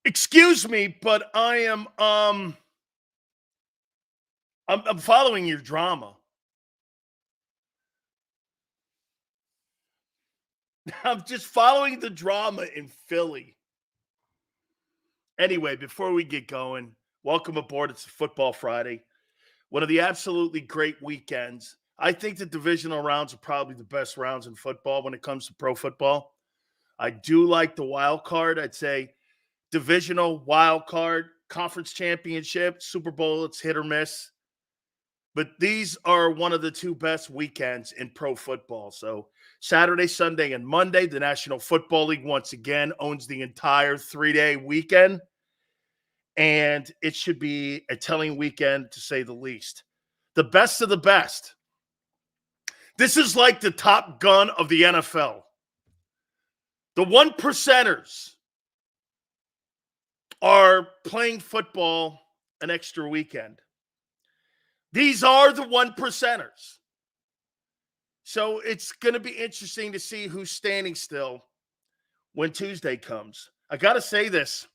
Excuse me, but I'm following your drama. I'm just following the drama in Philly. Anyway, before we get going, welcome aboard. It's Football Friday, one of the absolutely great weekends. I think the divisional rounds are probably the best rounds in football when it comes to pro football. I do like the wild card. I'd say divisional wild card, conference championship, Super Bowl, it's hit or miss. But these are one of the two best weekends in pro football. So Saturday, Sunday, and Monday, the National Football League once again owns the entire 3-day weekend. And it should be a telling weekend to say the least. The best of the best. This is like the Top Gun of the NFL. The one percenters are playing football an extra weekend. These are the one percenters. So it's going to be interesting to see who's standing still when Tuesday comes. I got to say this.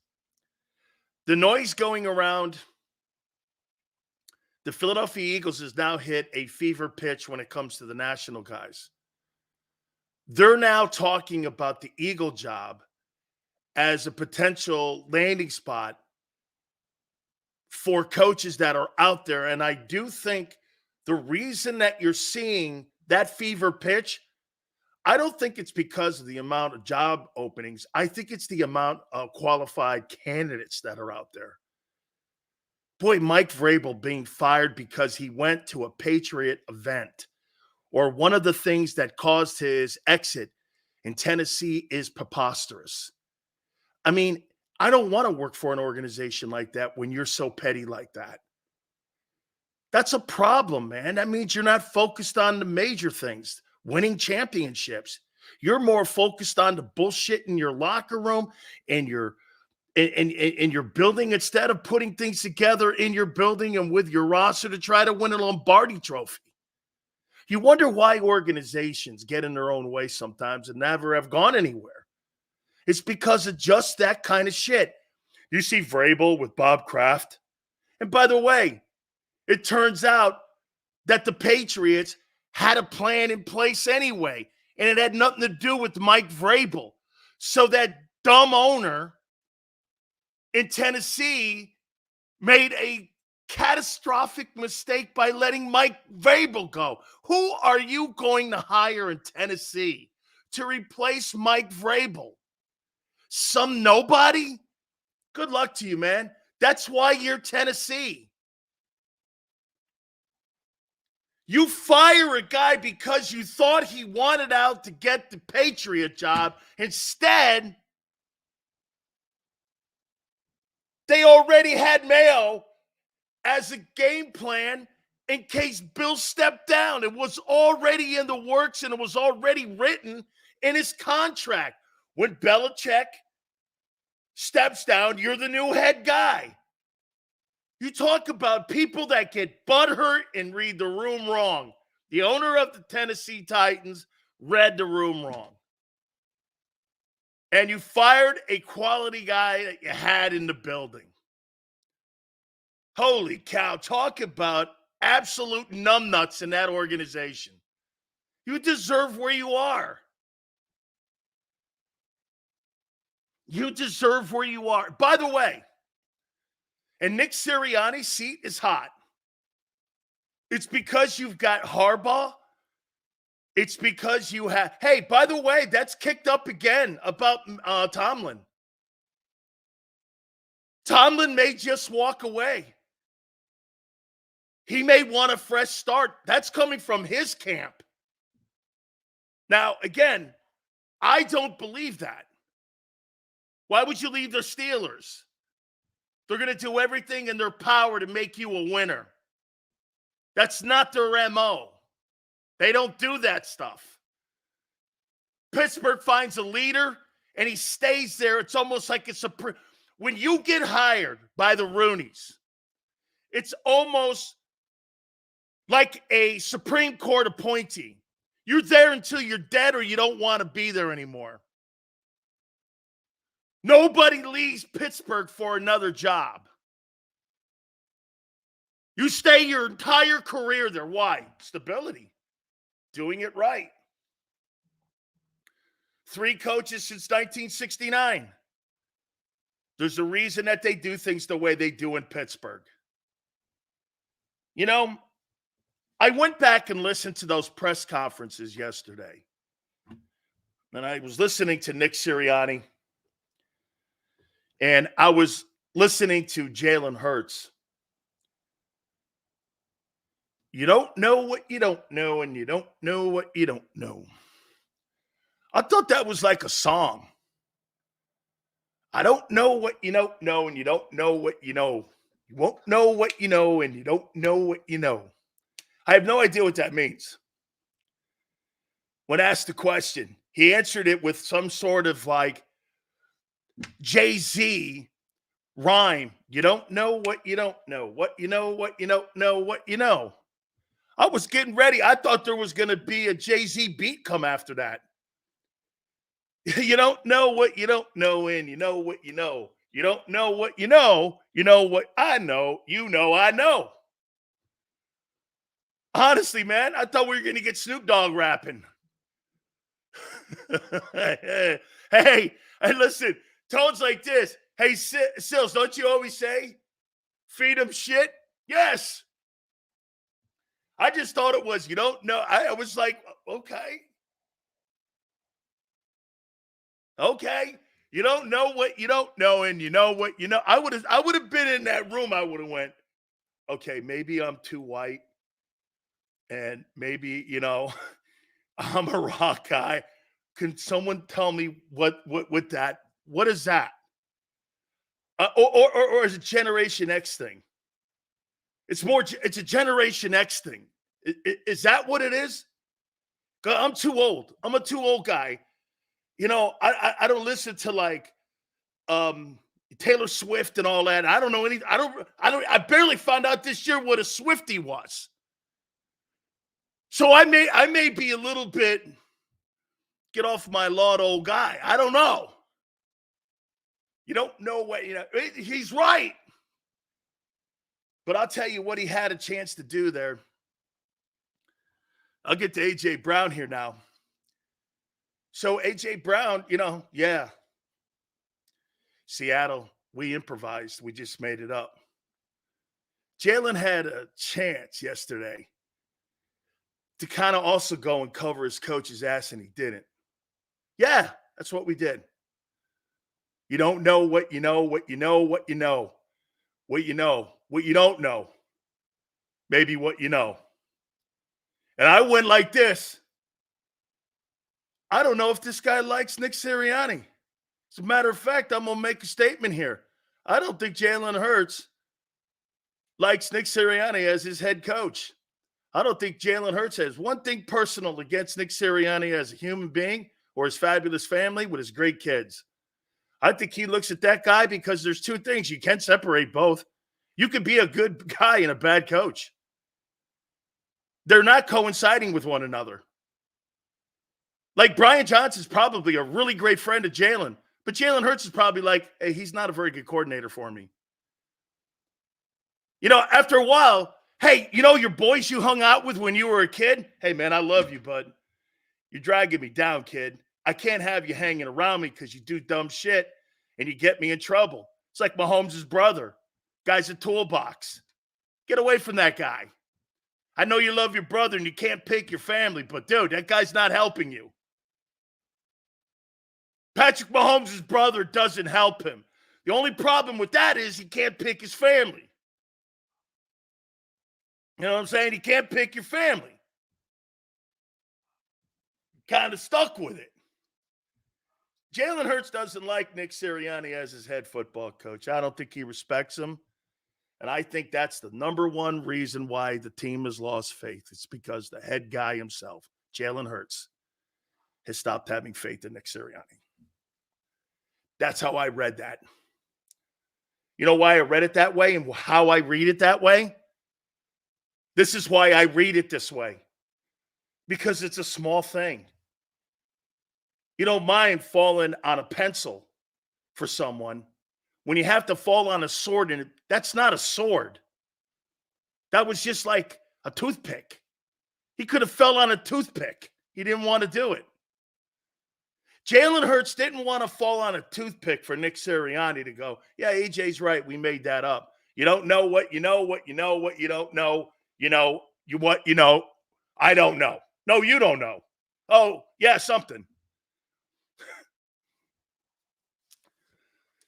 The noise going around the Philadelphia Eagles has now hit a fever pitch when it comes to the national guys. They're now talking about the Eagle job as a potential landing spot for coaches that are out there. And I do think the reason that you're seeing that fever pitch, I don't think it's because of the amount of job openings. I think it's the amount of qualified candidates that are out there. Boy, Mike Vrabel being fired because he went to a Patriot event, or one of the things that caused his exit in Tennessee, is preposterous. I mean, I don't want to work for an organization like that when you're so petty like that. That's a problem, man. That means you're not focused on the major things, winning championships. You're more focused on the bullshit in your locker room and your building, instead of putting things together in your building and with your roster to try to win a Lombardi trophy. You wonder why organizations get in their own way sometimes and never have gone anywhere. It's because of just that kind of shit. You see Vrabel with Bob Kraft. And by the way, it turns out that the Patriots had a plan in place anyway, and it had nothing to do with Mike Vrabel. So that dumb owner in Tennessee made a catastrophic mistake by letting Mike Vrabel go. Who are you going to hire in Tennessee to replace Mike Vrabel? Some nobody? Good luck to you, man. That's why you're Tennessee. You fire a guy because you thought he wanted out to get the Patriot job. Instead, they already had Mayo as a game plan in case Bill stepped down. It was already in the works, and it was already written in his contract. When Belichick steps down, you're the new head guy. You talk about people that get butthurt and read the room wrong. The owner of the Tennessee Titans read the room wrong. And you fired a quality guy that you had in the building. Holy cow, talk about absolute numbnuts in that organization. You deserve where you are. You deserve where you are. By the way, and Nick Sirianni's seat is hot. It's because you've got Harbaugh. It's because you have, hey, by the way, that's kicked up again about Tomlin. Tomlin may just walk away. He may want a fresh start. That's coming from his camp. Now, again, I don't believe that. Why would you leave the Steelers? They're going to do everything in their power to make you a winner. That's not their MO. They don't do that stuff. Pittsburgh finds a leader, and he stays there. It's almost like it's when you get hired by the Rooneys, it's almost like a Supreme Court appointee. You're there until you're dead or you don't want to be there anymore. Nobody leaves Pittsburgh for another job. You stay your entire career there. Why? Stability. Doing it right. 3 coaches since 1969. There's a reason that they do things the way they do in Pittsburgh. You know, I went back and listened to those press conferences yesterday. And I was listening to Nick Sirianni. And I was listening to Jalen Hurts. You don't know what you don't know, and you don't know what you don't know. I thought that was like a song. I don't know what you don't know, and you don't know what you know. You won't know what you know, and you don't know what you know. I have no idea what that means. When asked the question, he answered it with some sort of like Jay-Z rhyme. You don't know what you don't know. What you know, what you don't know, what you know. I was getting ready. I thought there was going to be a Jay-Z beat come after that. You don't know what you don't know, and you know what you know. You don't know what you know what I know, I know. Honestly, man, I thought we were going to get Snoop Dogg rapping. hey, listen, tones like this. Hey, Sills, don't you always say, feed them shit? Yes. I just thought it was, you don't know. I was like, okay. Okay. You don't know what you don't know, and you know what you know. I would have been in that room. I would have went, okay, maybe I'm too white. And maybe, I'm a rock guy. Can someone tell me what is that? Or is it Generation X thing? It's a Generation X thing. Is that what it is? I'm too old. I'm a too old guy. I don't listen to like Taylor Swift and all that. I don't know anything. I barely found out this year what a Swiftie was. So I may be a little bit get off my lawn old guy. I don't know. You don't know what, he's right. But I'll tell you what he had a chance to do there. I'll get to A.J. Brown here now. So A.J. Brown, yeah. Seattle, we improvised. We just made it up. Jalen had a chance yesterday to kind of also go and cover his coach's ass, and he didn't. Yeah, that's what we did. You don't know what you know, what you know, what you know. What you know, what you don't know. Maybe what you know. And I went like this. I don't know if this guy likes Nick Sirianni. As a matter of fact, I'm going to make a statement here. I don't think Jalen Hurts likes Nick Sirianni as his head coach. I don't think Jalen Hurts has one thing personal against Nick Sirianni as a human being or his fabulous family with his great kids. I think he looks at that guy because there's two things. You can't separate both. You could be a good guy and a bad coach. They're not coinciding with one another. Like Brian Johnson's probably a really great friend of Jalen, but Jalen Hurts is probably like, hey, he's not a very good coordinator for me. After a while, hey, your boys you hung out with when you were a kid? Hey, man, I love you, bud. You're dragging me down, kid. I can't have you hanging around me because you do dumb shit and you get me in trouble. It's like Mahomes' brother. Guy's a toolbox. Get away from that guy. I know you love your brother and you can't pick your family, but, dude, that guy's not helping you. Patrick Mahomes' brother doesn't help him. The only problem with that is he can't pick his family. You know what I'm saying? He can't pick your family. Kind of stuck with it. Jalen Hurts doesn't like Nick Sirianni as his head football coach. I don't think he respects him. And I think that's the number one reason why the team has lost faith. It's because the head guy himself, Jalen Hurts, has stopped having faith in Nick Sirianni. That's how I read that. You know why I read it that way and how I read it that way? This is why I read it this way. Because it's a small thing. You don't mind falling on a pencil for someone when you have to fall on a sword, and that's not a sword. That was just like a toothpick. He could have fell on a toothpick. He didn't want to do it. Jalen Hurts didn't want to fall on a toothpick for Nick Sirianni to go, yeah, AJ's right. We made that up. You don't know what you know, what you know, what you don't know. You know, you what you know. I don't know. No, you don't know. Oh, yeah, something.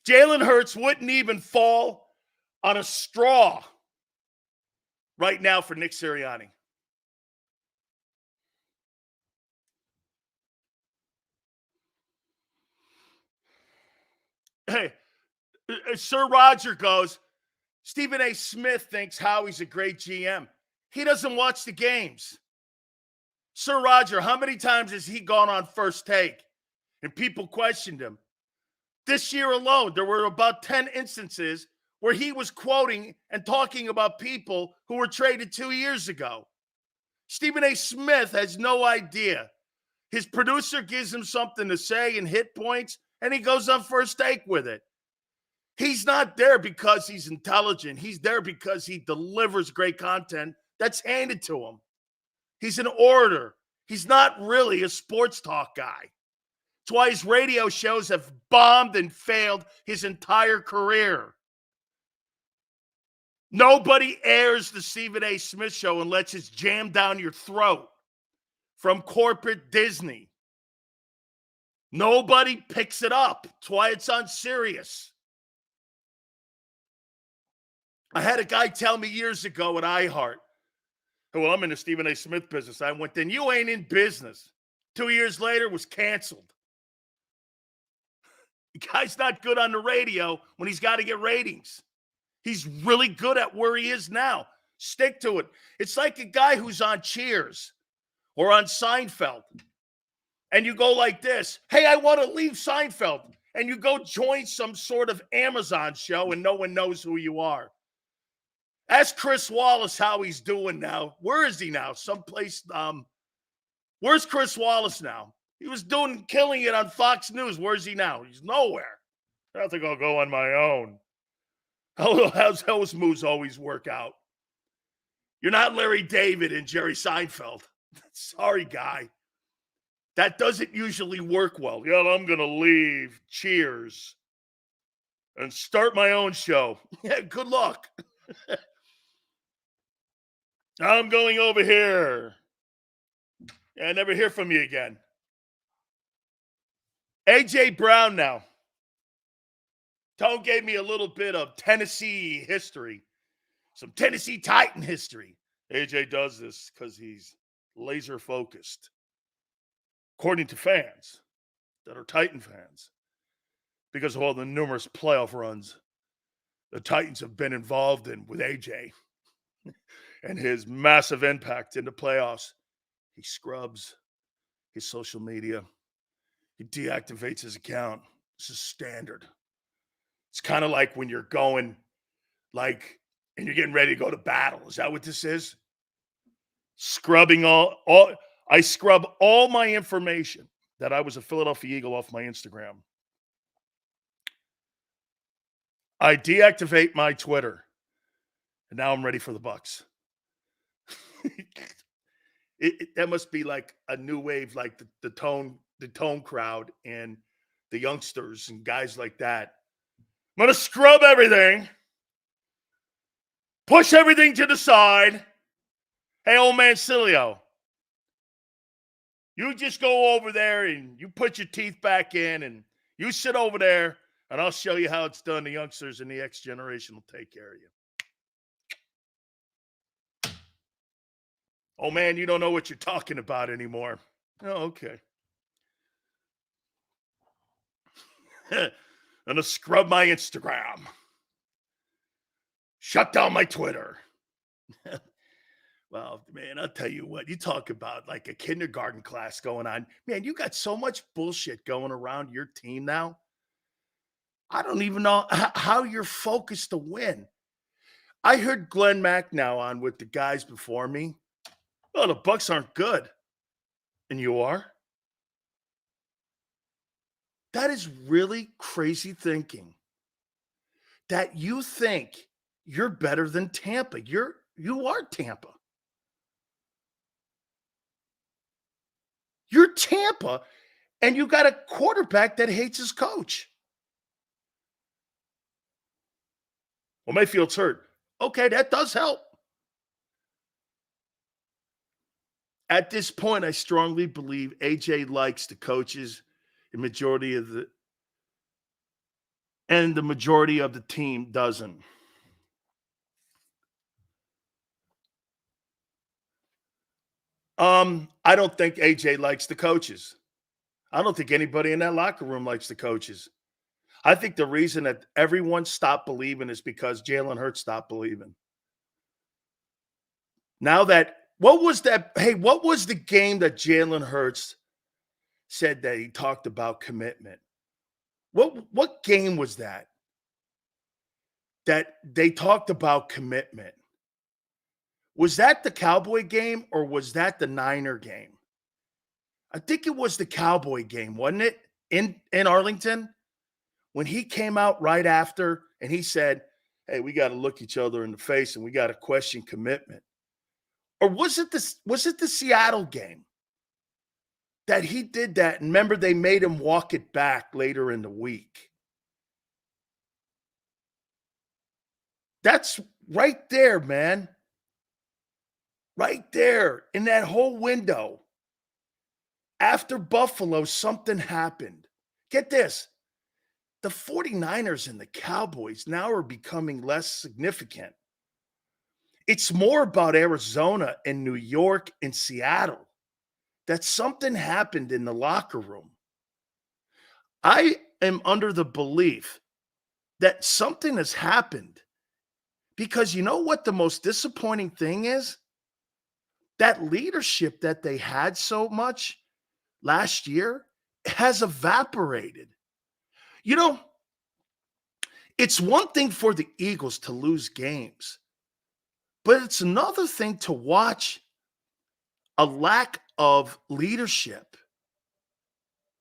Jalen Hurts wouldn't even fall on a straw right now for Nick Sirianni. Hey, Sir Roger goes, Stephen A. Smith thinks Howie's a great GM. He doesn't watch the games. Sir Roger, how many times has he gone on First Take and people questioned him? This year alone, there were about 10 instances where he was quoting and talking about people who were traded 2 years ago. Stephen A. Smith has no idea. His producer gives him something to say and hit points, and he goes on First Take with it. He's not there because he's intelligent. He's there because he delivers great content that's handed to him. He's an orator. He's not really a sports talk guy. That's why his radio shows have bombed and failed his entire career. Nobody airs the Stephen A. Smith show and lets it jam down your throat from corporate Disney. Nobody picks it up. That's why it's on Sirius. I had a guy tell me years ago at iHeart, well, I'm in the Stephen A. Smith business. I went, then you ain't in business. 2 years later, was canceled. The guy's not good on the radio when he's got to get ratings. He's really good at where he is now. Stick to it. It's like a guy who's on Cheers or on Seinfeld. And you go like this, hey, I want to leave Seinfeld. And you go join some sort of Amazon show and no one knows who you are. Ask Chris Wallace how he's doing now. Where is he now? Someplace, where's Chris Wallace now? He was killing it on Fox News. Where's he now? He's nowhere. I think I'll go on my own. How's those moves always work out? You're not Larry David and Jerry Seinfeld. Sorry, guy. That doesn't usually work well. Yeah, I'm going to leave Cheers and start my own show. Yeah, good luck. I'm going over here. Yeah, I never hear from you again. A.J. Brown now. Tone gave me a little bit of Tennessee history, some Tennessee Titan history. A.J. does this because he's laser focused. According to fans that are Titan fans, because of all the numerous playoff runs the Titans have been involved in with A.J. and his massive impact in the playoffs, he scrubs his social media. He deactivates his account. This is standard. It's kind of like when you're going, and you're getting ready to go to battle. Is that what this is? Scrubbing I scrub all my information that I was a Philadelphia Eagle off my Instagram. I deactivate my Twitter. And now I'm ready for the Bucks. That must be like a new wave, like the tone crowd and the youngsters and guys like that. I'm going to scrub everything. Push everything to the side. Hey, old man Sileo, you just go over there and you put your teeth back in and you sit over there and I'll show you how it's done. The youngsters and the X generation will take care of you. Oh, man, you don't know what you're talking about anymore. Oh, okay. I'm going to scrub my Instagram. Shut down my Twitter. Well, man, I'll tell you what. You talk about like a kindergarten class going on. Man, you got so much bullshit going around your team now. I don't even know how you're focused to win. I heard Glenn Mack now on with the guys before me. Oh, the Bucks aren't good. And you are? That is really crazy thinking that you think you're better than Tampa. You are Tampa. You're Tampa, and you got a quarterback that hates his coach. Well, Mayfield's hurt. Okay, that does help. At this point, I strongly believe AJ likes the coaches, the majority of the and the majority of the team doesn't. I don't think AJ likes the coaches. I don't think anybody in that locker room likes the coaches. I think the reason that everyone stopped believing is because Jalen Hurts stopped believing. Now that what was that? Hey, what was the game that Jalen Hurts said that he talked about commitment? What game was that? That they talked about commitment. Was that the Cowboy game or was that the Niner game? I think it was the Cowboy game, wasn't it? In Arlington, when he came out right after and he said, "Hey, we got to look each other in the face and we got to question commitment." Or was it the Seattle game that he did that? And remember, they made him walk it back later in the week. That's right there, man. Right there in that whole window. After Buffalo, something happened. Get this. The 49ers and the Cowboys now are becoming less significant. It's more about Arizona and New York and Seattle. That something happened in the locker room. I am under the belief that something has happened because you know what the most disappointing thing is? That leadership that they had so much last year has evaporated. You know, it's one thing for the Eagles to lose games, but it's another thing to watch a lack of leadership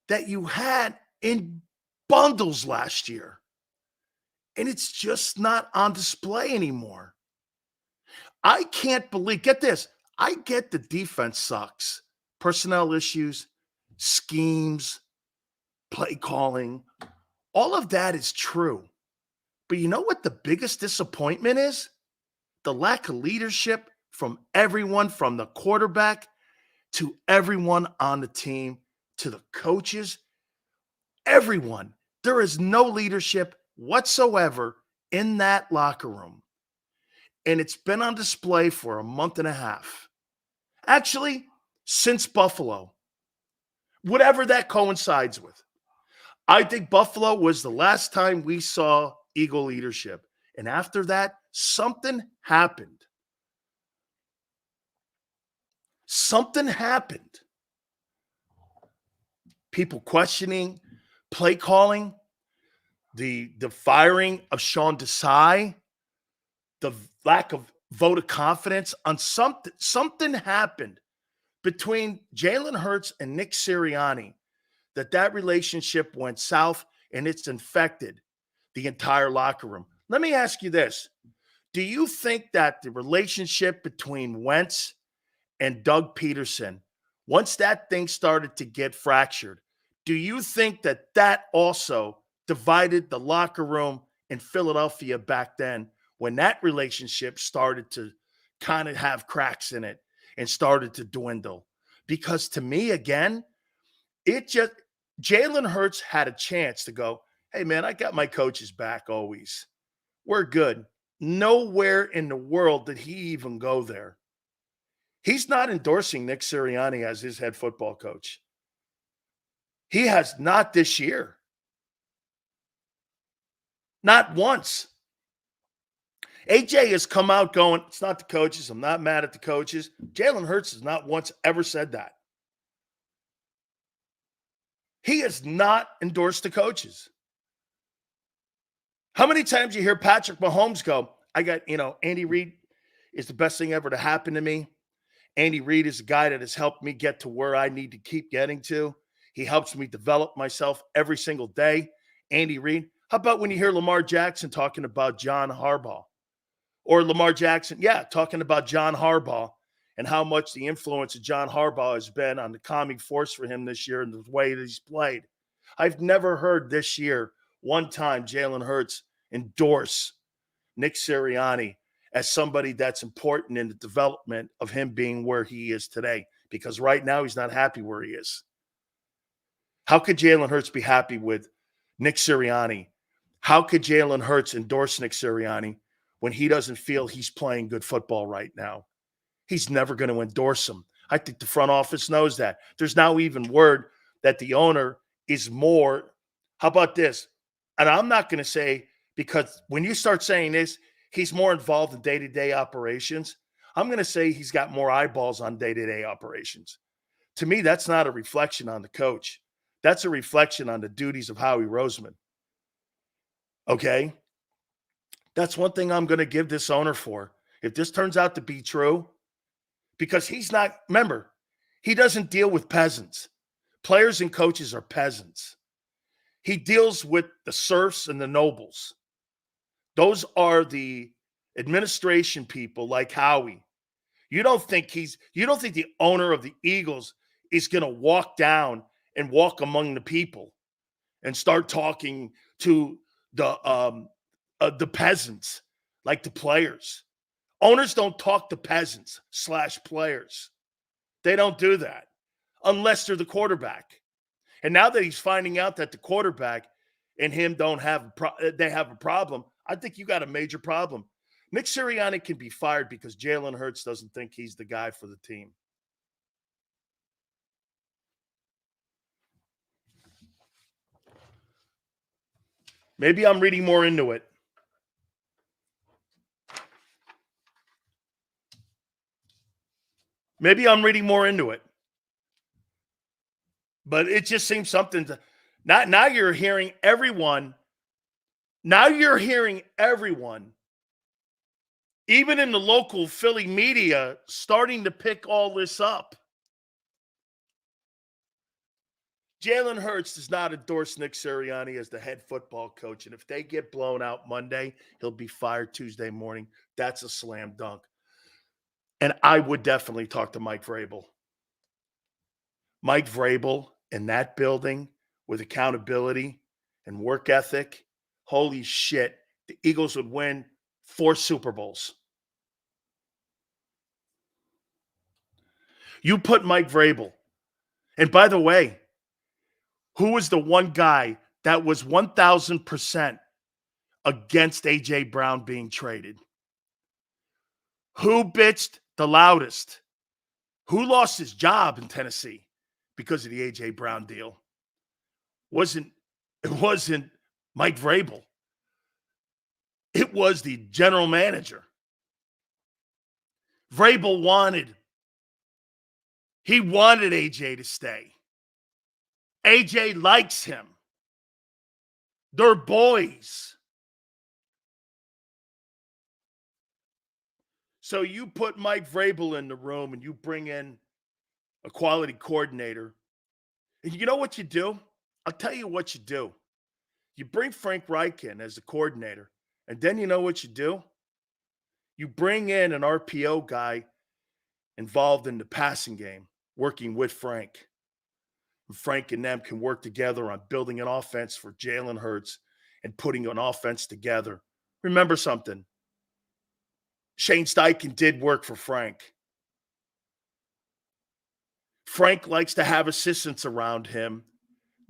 that you had in bundles last year. And it's just not on display anymore. I can't believe, get this, I get the defense sucks. Personnel issues, schemes, play calling, all of that is true. But you know what the biggest disappointment is? The lack of leadership from everyone, from the quarterback to everyone on the team, to the coaches, everyone. There is no leadership whatsoever in that locker room. And it's been on display for a month and a half. Actually, since Buffalo, whatever that coincides with. I think Buffalo was the last time we saw Eagle leadership. And after that, something happened. Something happened. People questioning play calling, the firing of Sean Desai, the lack of vote of confidence on something. Something happened between Jalen Hurts and Nick Sirianni that relationship went south and it's infected the entire locker room. Let me ask you this. Do you think that the relationship between Wentz and Doug Peterson, once that thing started to get fractured, do you think that also divided the locker room in Philadelphia back then when that relationship started to kind of have cracks in it and started to dwindle? Because to me, again, Jalen Hurts had a chance to go, hey, man, I got my coaches back always. We're good. Nowhere in the world did he even go there. He's not endorsing Nick Sirianni as his head football coach. He has not this year. Not once. AJ has come out going, it's not the coaches. I'm not mad at the coaches. Jalen Hurts has not once ever said that. He has not endorsed the coaches. How many times you hear Patrick Mahomes go, I got, Andy Reid is the best thing ever to happen to me. Andy Reid is the guy that has helped me get to where I need to keep getting to. He helps me develop myself every single day. Andy Reid. How about when you hear Lamar Jackson talking about John Harbaugh? Or Lamar Jackson, talking about John Harbaugh and how much the influence of John Harbaugh has been on the calming force for him this year and the way that he's played. I've never heard this year one time Jalen Hurts endorse Nick Sirianni as somebody that's important in the development of him being where he is today, because right now he's not happy where he is. How could Jalen Hurts be happy with Nick Sirianni? How could Jalen Hurts endorse Nick Sirianni when he doesn't feel he's playing good football right now? He's never going to endorse him. I think the front office knows that. There's now even word that the owner is more, how about this? And I'm not going to say, because when you start saying this, he's more involved in day-to-day operations. I'm going to say he's got more eyeballs on day-to-day operations. To me, that's not a reflection on the coach. That's a reflection on the duties of Howie Roseman. Okay? That's one thing I'm going to give this owner for. If this turns out to be true, because he's not, remember, he doesn't deal with peasants. Players and coaches are peasants. He deals with the serfs and the nobles. Those are the administration people like Howie. You don't think the owner of the Eagles is going to walk down and walk among the people and start talking to the peasants like the players. Owners don't talk to peasants / players. They don't do that unless they're the quarterback. And now that he's finding out that the quarterback and him they have a problem, I think you got a major problem. Nick Sirianni can be fired because Jalen Hurts doesn't think he's the guy for the team. Maybe I'm reading more into it. But it just seems something to now you're hearing everyone. Now you're hearing everyone, even in the local Philly media, starting to pick all this up. Jalen Hurts does not endorse Nick Sirianni as the head football coach. And if they get blown out Monday, he'll be fired Tuesday morning. That's a slam dunk. And I would definitely talk to Mike Vrabel. Mike Vrabel in that building with accountability and work ethic, holy shit, the Eagles would win 4 Super Bowls. You put Mike Vrabel. And by the way, who was the one guy that was 1,000% against A.J. Brown being traded? Who bitched the loudest? Who lost his job in Tennessee because of the A.J. Brown deal? It wasn't Mike Vrabel. It was the general manager. Vrabel wanted A.J. to stay. A.J. likes him. They're boys. So you put Mike Vrabel in the room and you bring in a quality coordinator. And you know what you do? I'll tell you what you do. You bring Frank Reich in as a coordinator. And then you know what you do? You bring in an RPO guy involved in the passing game, working with Frank. And Frank and them can work together on building an offense for Jalen Hurts and putting an offense together. Remember something. Shane Steichen did work for Frank. Frank likes to have assistants around him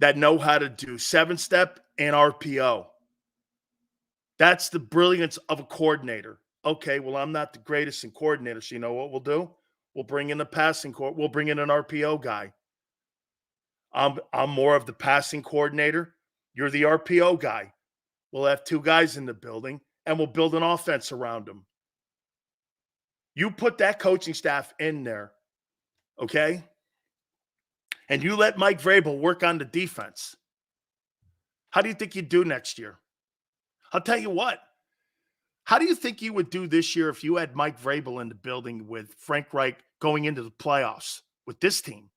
that know how to do 7-step and RPO. That's the brilliance of a coordinator. Okay, well, I'm not the greatest in coordinators. So you know what we'll do? We'll bring in we'll bring in an RPO guy. I'm more of the passing coordinator. You're the RPO guy. We'll have 2 guys in the building, and we'll build an offense around them. You put that coaching staff in there, okay? And you let Mike Vrabel work on the defense. How do you think you'd do next year? I'll tell you what. How do you think you would do this year if you had Mike Vrabel in the building with Frank Reich going into the playoffs with this team?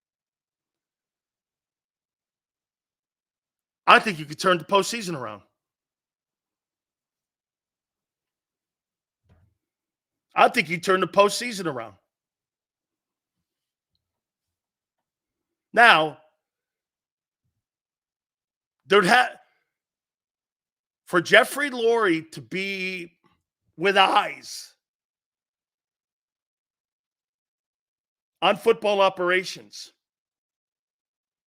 I think you could turn the postseason around. I think you turn the postseason around. Now, for Jeffrey Lurie to be with eyes on football operations,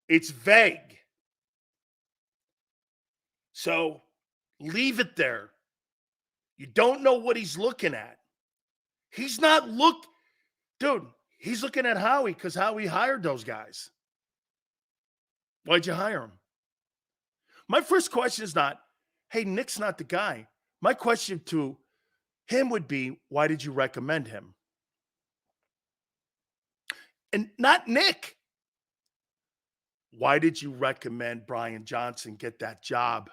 it's vague. So leave it there. You don't know what he's looking at. He's not dude, he's looking at Howie because Howie hired those guys. Why'd you hire him? My first question is not, hey, Nick's not the guy. My question to him would be, why did you recommend him? And not Nick. Why did you recommend Brian Johnson get that job?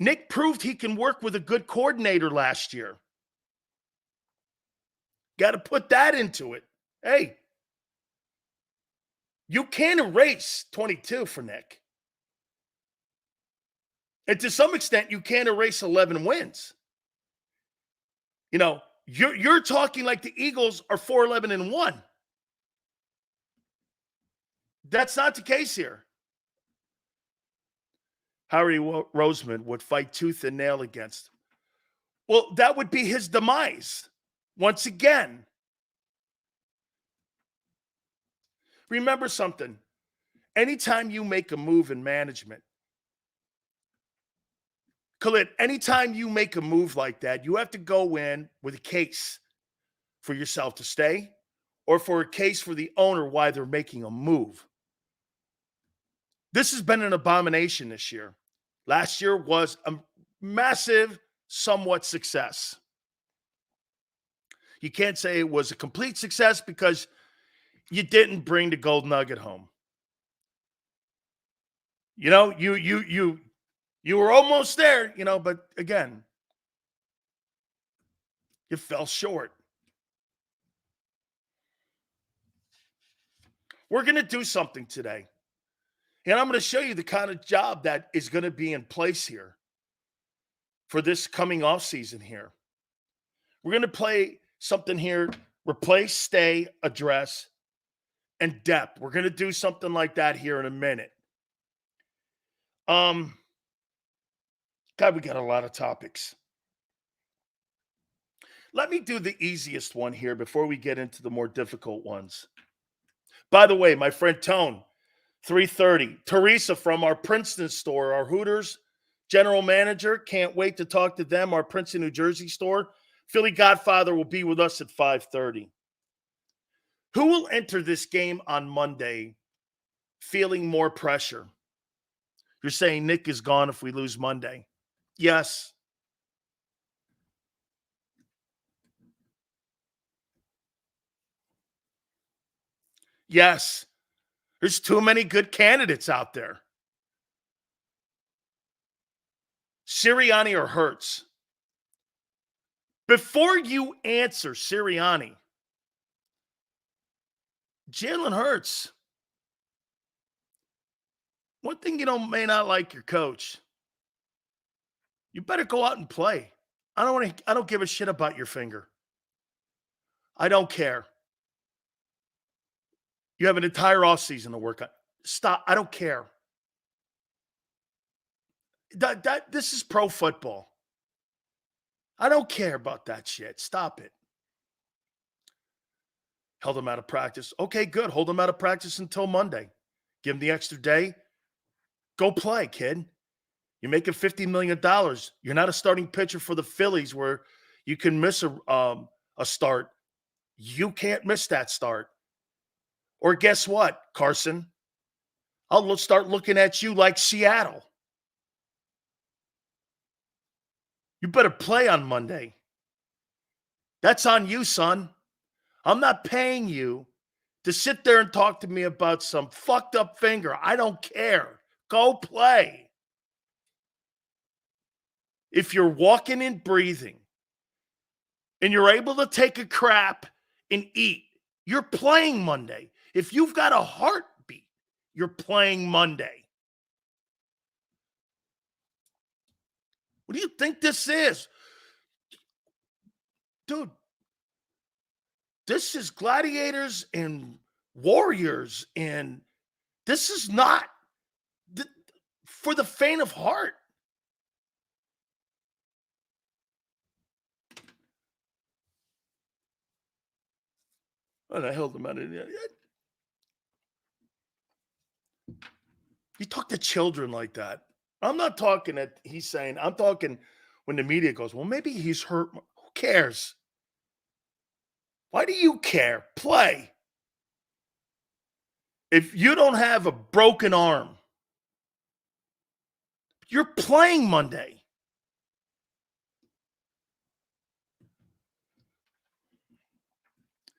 Nick proved he can work with a good coordinator last year. Got to put that into it. Hey, you can't erase 22 for Nick. And to some extent, you can't erase 11 wins. You know, you're talking like the Eagles are 4-11-1. That's not the case here. Howie Roseman would fight tooth and nail against him. Well, that would be his demise. Once again, remember something. Anytime you make a move in management, Khalid, anytime you make a move like that, you have to go in with a case for yourself to stay or for a case for the owner why they're making a move. This has been an abomination this year. Last year was a massive, somewhat success. You can't say it was a complete success because you didn't bring the gold nugget home. You know, you were almost there, you know, but again, you fell short. We're going to do something today. And I'm going to show you the kind of job that is going to be in place here for this coming off season here. We're going to play something here, replace, stay, address, and depth. We're going to do something like that here in a minute. God, we got a lot of topics. Let me do the easiest one here before we get into the more difficult ones. By the way, my friend Tone, 3:30. Teresa from our Princeton store, our Hooters general manager. Can't wait to talk to them, our Princeton, New Jersey store. Philly Godfather will be with us at 5:30. Who will enter this game on Monday feeling more pressure? You're saying Nick is gone if we lose Monday. Yes. Yes. There's too many good candidates out there. Sirianni or Hurts? Before you answer Sirianni, Jalen Hurts. One thing you may not like your coach. You better go out and play. I don't give a shit about your finger. I don't care. You have an entire offseason to work on. Stop. I don't care. This is pro football. I don't care about that shit. Stop it. Held him out of practice. Okay, good. Hold him out of practice until Monday. Give him the extra day. Go play, kid. You're making $50 million. You're not a starting pitcher for the Phillies where you can miss a start. You can't miss that start. Or guess what, Carson? I'll start looking at you like Seattle. You better play on Monday. That's on you, son. I'm not paying you to sit there and talk to me about some fucked up finger. I don't care. Go play. If you're walking and breathing and you're able to take a crap and eat, You're playing Monday. If you've got a heartbeat, you're playing Monday. What do you think this is? Dude, this is gladiators and warriors, and this is not for the faint of heart. And I held him out. You talk to children like that. I'm not talking that he's saying, I'm talking when the media goes, well, maybe he's hurt. Who cares? Why do you care? Play. If you don't have a broken arm, you're playing Monday.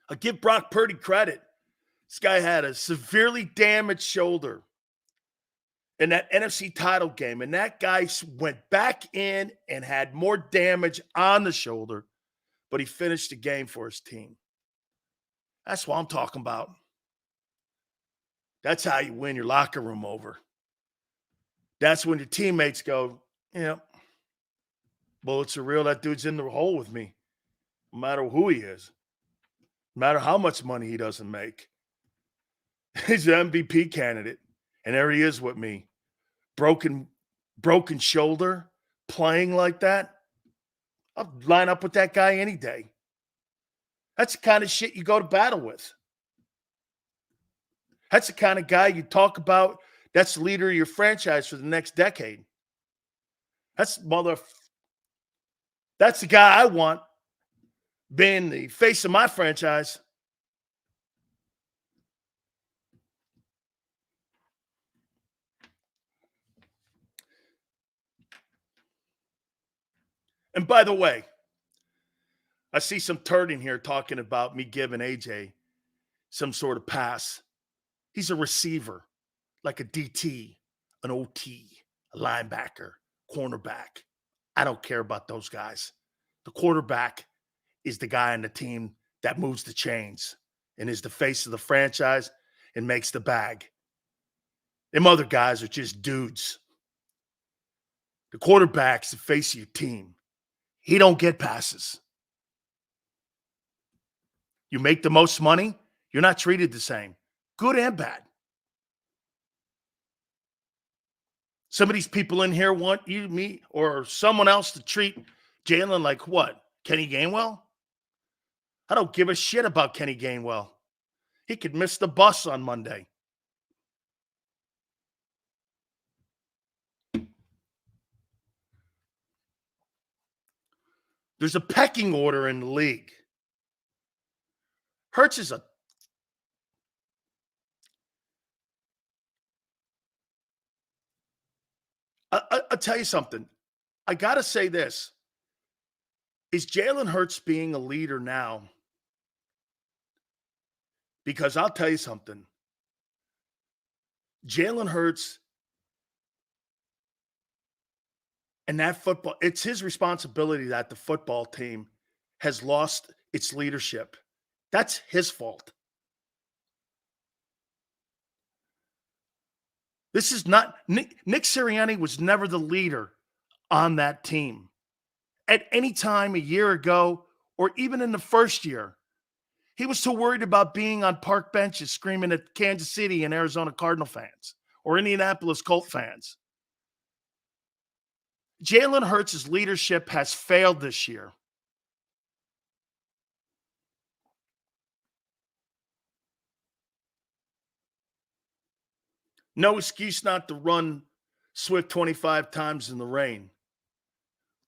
I'll give Brock Purdy credit. This guy had a severely damaged shoulder in that NFC title game, and that guy went back in and had more damage on the shoulder, but he finished the game for his team. That's what I'm talking about. That's how you win your locker room over. That's when your teammates go, yeah, bullets are real. That dude's in the hole with me, no matter who he is, no matter how much money he doesn't make. He's an MVP candidate, and there he is with me. Broken shoulder, playing like that. I'll line up with that guy any day. That's the kind of shit you go to battle with. That's the kind of guy you talk about. That's the leader of your franchise for the next decade. That's the guy I want being the face of my franchise. And by the way, I see some turd in here talking about me giving AJ some sort of pass. He's a receiver, like a DT, an OT, a linebacker, cornerback. I don't care about those guys. The quarterback is the guy on the team that moves the chains and is the face of the franchise and makes the bag. Them other guys are just dudes. The quarterback's the face of your team. He don't get passes. You make the most money, you're not treated the same, good and bad. Some of these people in here want you, me, or someone else to treat Jalen like what? Kenny Gainwell? I don't give a shit about Kenny Gainwell. He could miss the bus on Monday. There's a pecking order in the league. Hurts is I'll tell you something. I got to say this. Is Jalen Hurts being a leader now? Because I'll tell you something. Jalen Hurts and that football, it's his responsibility that the football team has lost its leadership. That's his fault. This is not Nick Sirianni was never the leader on that team. At any time a year ago, or even in the first year, he was too worried about being on park benches screaming at Kansas City and Arizona Cardinal fans or Indianapolis Colt fans. Jalen Hurts' leadership has failed this year. No excuse not to run Swift 25 times in the rain.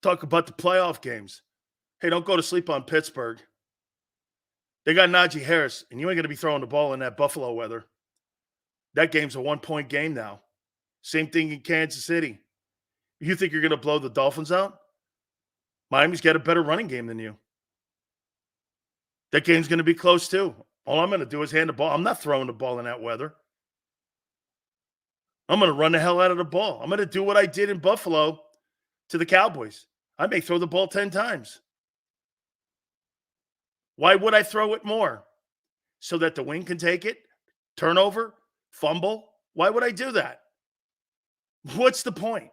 Talk about the playoff games. Hey, don't go to sleep on Pittsburgh. They got Najee Harris, and you ain't going to be throwing the ball in that Buffalo weather. That game's a 1-point game now. Same thing in Kansas City. You think you're going to blow the Dolphins out? Miami's got a better running game than you. That game's going to be close too. All I'm going to do is hand the ball. I'm not throwing the ball in that weather. I'm going to run the hell out of the ball. I'm going to do what I did in Buffalo to the Cowboys. I may throw the ball 10 times. Why would I throw it more? so that the wing can take it? Turnover? Fumble? Why would I do that? What's the point?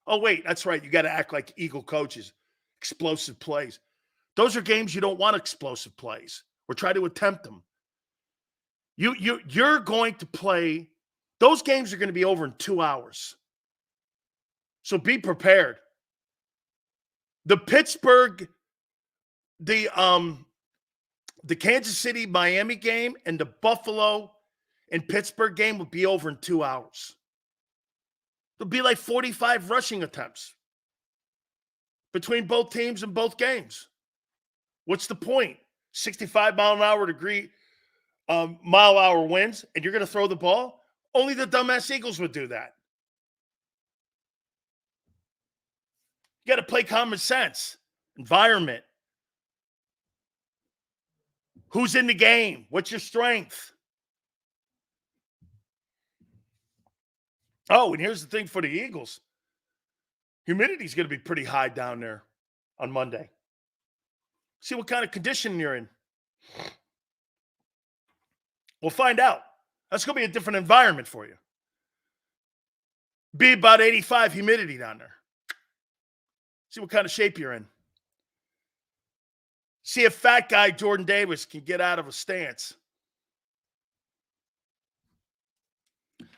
Oh, wait, that's right. You got to act like Eagle coaches. Explosive plays. Those are games you don't want explosive plays or try to attempt them. You're going to play. Those games are going to be over in 2 hours. So be prepared. The Pittsburgh, the Kansas City Miami game and the Buffalo and Pittsburgh game will be over in 2 hours. There'll be like 45 rushing attempts between both teams in both games. What's the point? 65 mile-an-hour winds, and you're going to throw the ball? Only the dumbass Eagles would do that. You got to play common sense, environment. Who's in the game? What's your strength? Oh, and here's the thing for the Eagles. Humidity is going to be pretty high down there on Monday. See what kind of condition you're in. We'll find out. That's going to be a different environment for you. Be about 85 humidity down there. See what kind of shape you're in. See if fat guy Jordan Davis can get out of a stance.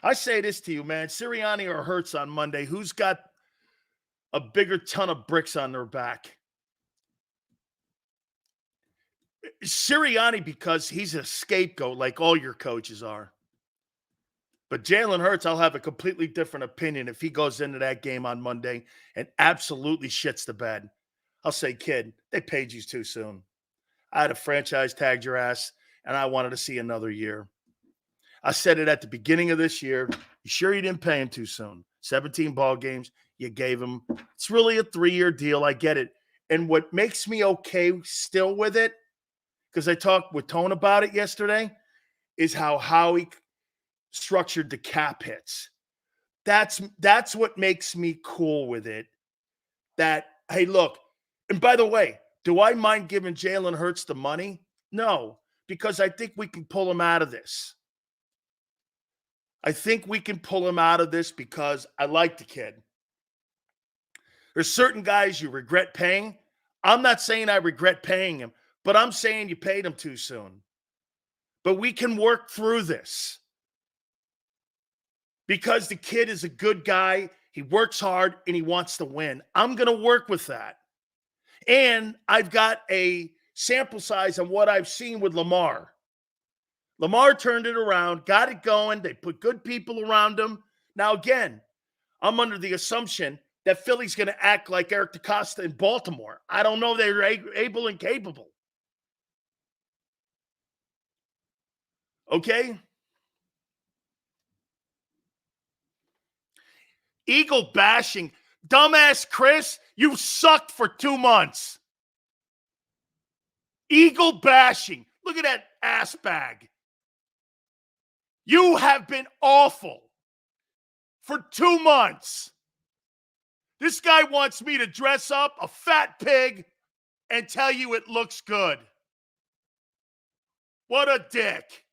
I say this to you, man. Sirianni or Hurts on Monday. Who's got a bigger ton of bricks on their back? Sirianni, because he's a scapegoat like all your coaches are. But Jalen Hurts, I'll have a completely different opinion if he goes into that game on Monday and absolutely shits the bed. I'll say, kid, they paid you too soon. I had a franchise tagged your ass, and I wanted to see another year. I said it at the beginning of this year. You sure you didn't pay him too soon? 17 ball games, you gave him. It's really a 3-year deal. I get it. And what makes me okay still with it, because I talked with Tone about it yesterday, is how Howie structured the cap hits. That's what makes me cool with it. That, hey, look, and by the way, do I mind giving Jalen Hurts the money? No, because I think we can pull him out of this. I think we can pull him out of this because I like the kid. There's certain guys you regret paying. I'm not saying I regret paying him, but I'm saying you paid him too soon. But we can work through this because the kid is a good guy. He works hard and he wants to win. I'm going to work with that. And I've got a sample size on what I've seen with Lamar. Lamar turned it around, got it going. They put good people around him. Now, again, I'm under the assumption that Philly's going to act like Eric DeCosta in Baltimore. I don't know if they're able and capable. Okay? Eagle bashing. Dumbass Chris, you sucked for 2 months. Eagle bashing. Look at that ass bag. You have been awful for 2 months. This guy wants me to dress up a fat pig and tell you it looks good. What a dick.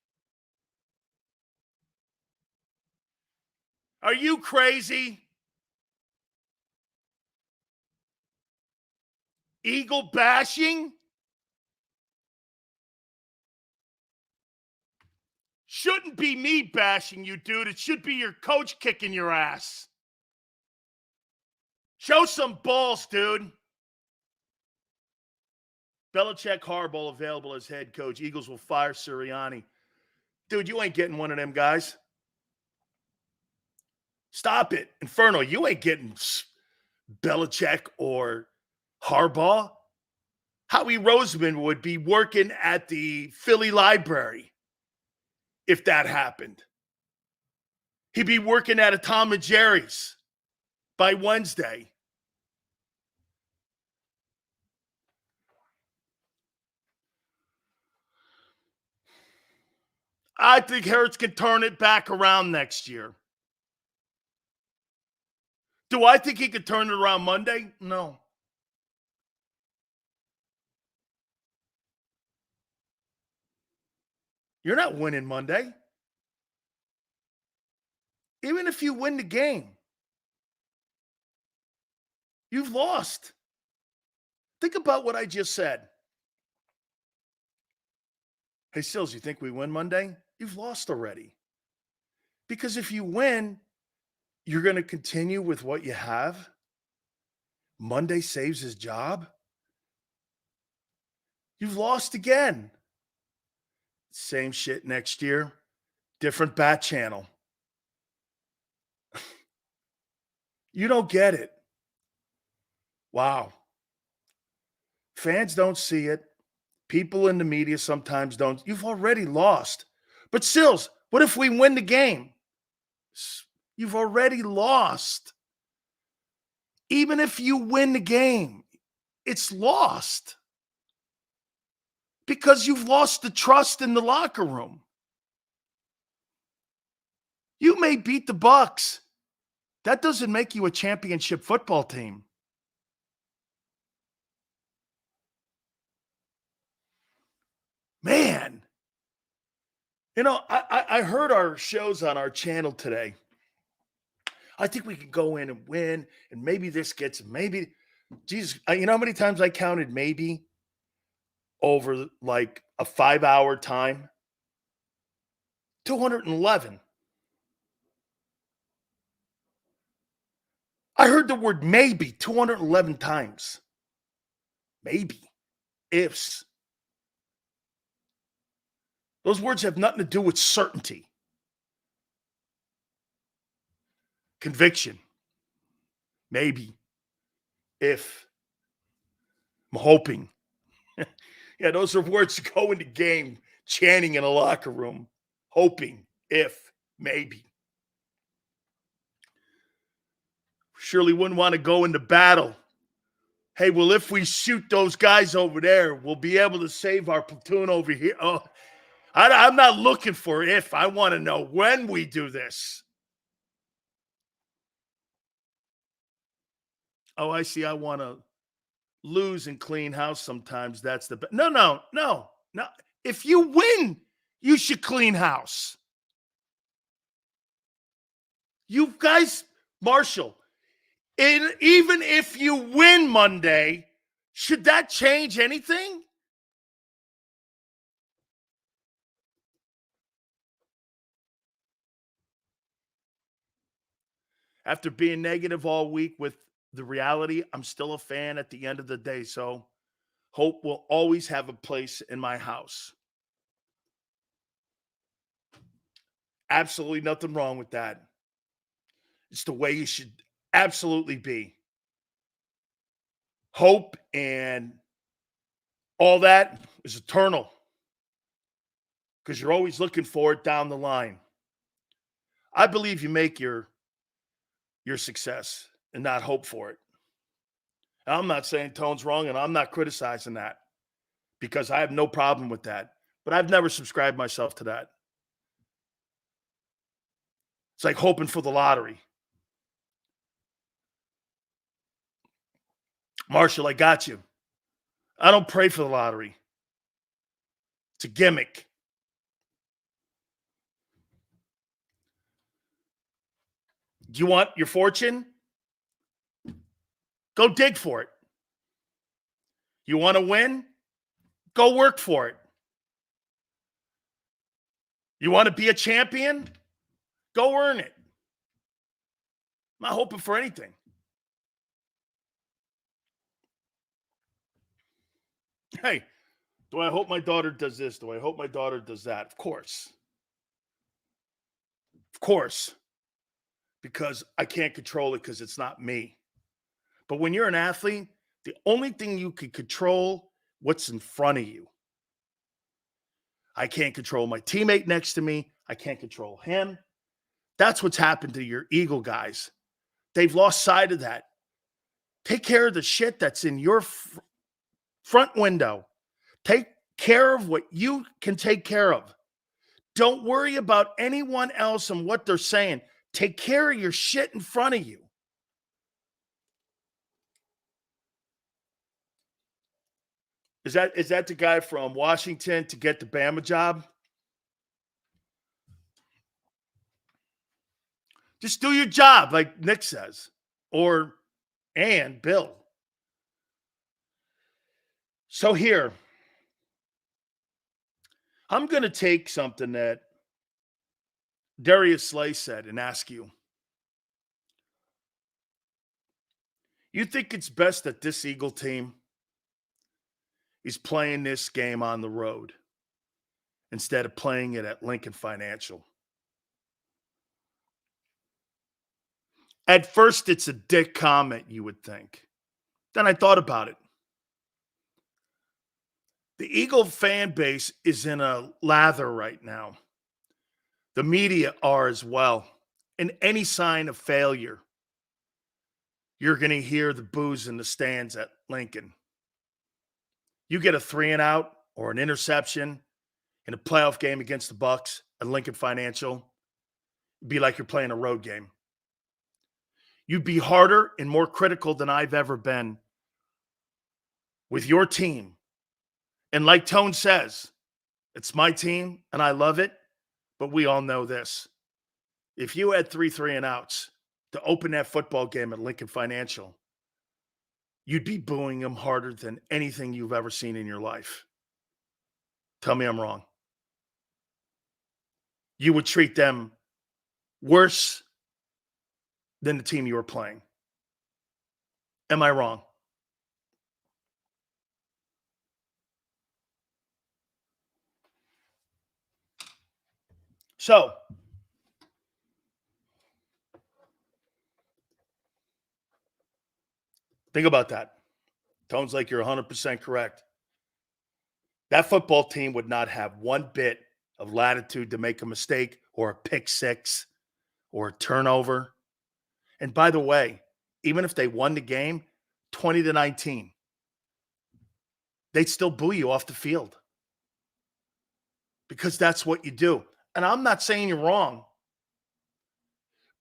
Are you crazy? Eagle bashing? Shouldn't be me bashing you, dude. It should be your coach kicking your ass. Show some balls, dude. Belichick Harbaugh available as head coach. Eagles will fire Sirianni. Dude, you ain't getting one of them guys. Stop it. Inferno, you ain't getting Belichick or Harbaugh. Howie Roseman would be working at the Philly Library if that happened. He'd be working at a Tom and Jerry's by Wednesday. I think Hurts can turn it back around next year. Do I think he could turn it around Monday? No. You're not winning Monday. Even if you win the game, you've lost. Think about what I just said. Hey, Sills, you think we win Monday? You've lost already. Because if you win, you're going to continue with what you have. Monday saves his job. You've lost again. Same shit next year. Different bat channel. You don't get it. Wow. Fans don't see it. People in the media sometimes don't. You've already lost. But Sills, what if we win the game? You've already lost. Even if you win the game, it's lost. Because you've lost the trust in the locker room. You may beat the Bucks. That doesn't make you a championship football team. Man. You know, I heard our shows on our channel today. I think we could go in and win, and maybe this gets, maybe, Jesus, you know how many times I counted maybe over like a 5-hour time? 211. I heard the word maybe 211 times. Maybe. Ifs. Those words have nothing to do with certainty. Conviction. Maybe. If. I'm hoping. Yeah, those are words to go into game chanting in a locker room. Hoping. If. Maybe. Surely wouldn't want to go into battle. Hey, well, if we shoot those guys over there, we'll be able to save our platoon over here. Oh, I'm not looking for if. I want to know when we do this. Oh, I see. I want to lose and clean house sometimes. That's the best. No. If you win, you should clean house. You guys, Marshall, even if you win Monday, should that change anything? After being negative all week with the reality, I'm still a fan at the end of the day. So hope will always have a place in my house. Absolutely nothing wrong with that. It's the way you should absolutely be. Hope and all that is eternal because you're always looking for it down the line. I believe you make your success and not hope for it. I'm not saying Tone's wrong, and I'm not criticizing that because I have no problem with that. But I've never subscribed myself to that. It's like hoping for the lottery. Marshall, I got you. I don't pray for the lottery. It's a gimmick. Do you want your fortune? Go dig for it. You want to win? Go work for it. You want to be a champion? Go earn it. I'm not hoping for anything. Hey, do I hope my daughter does this? Do I hope my daughter does that? Of course. Of course. Because I can't control it because it's not me. But when you're an athlete, the only thing you can control what's in front of you. I can't control my teammate next to me. I can't control him. That's what's happened to your Eagle guys. They've lost sight of that. Take care of the shit that's in your front window. Take care of what you can take care of. Don't worry about anyone else and what they're saying. Take care of your shit in front of you. Is that the guy from Washington to get the Bama job? Just do your job, like Nick says, or Bill. So here, I'm going to take something that Darius Slay said and ask you. You think it's best that this Eagle team is playing this game on the road instead of playing it at Lincoln Financial? At first, it's a dick comment, you would think. Then I thought about it. The Eagle fan base is in a lather right now. The media are as well. And any sign of failure, you're going to hear the boos in the stands at Lincoln. You get a 3-and-out or an interception in a playoff game against the Bucs at Lincoln Financial, it'd be like you're playing a road game. You'd be harder and more critical than I've ever been with your team. And like Tone says, it's my team and I love it, but we all know this. If you had 3-and-outs to open that football game at Lincoln Financial, you'd be booing them harder than anything you've ever seen in your life. Tell me I'm wrong. You would treat them worse than the team you were playing. Am I wrong? So, think about that. Tone's like, you're 100% correct. That football team would not have one bit of latitude to make a mistake or a pick six or a turnover. And by the way, even if they won the game 20-19, they'd still boo you off the field because that's what you do. And I'm not saying you're wrong,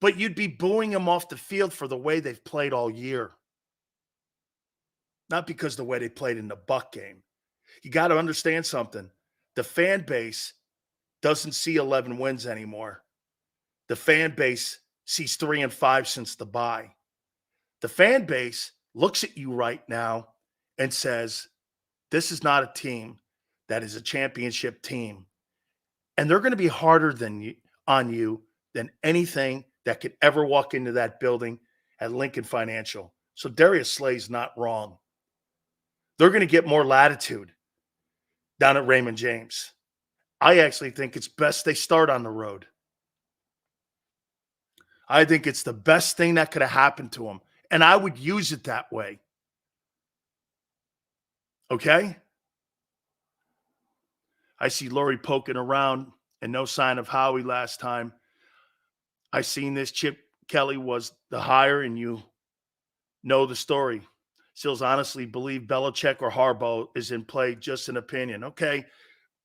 but you'd be booing them off the field for the way they've played all year. Not because the way they played in the Buck game. You got to understand something. The fan base doesn't see 11 wins anymore. The fan base sees 3-5 since the bye. The fan base looks at you right now and says, this is not a team that is a championship team. And they're going to be harder on you than anything that could ever walk into that building at Lincoln Financial. So Darius Slay's not wrong. They're going to get more latitude down at Raymond James. I actually think it's best they start on the road. I think it's the best thing that could have happened to them. And I would use it that way. Okay? I see Lori poking around and no sign of Howie last time. I seen this. Chip Kelly was the hire, and you know the story. Sills honestly believe Belichick or Harbaugh is in play, just an opinion. Okay.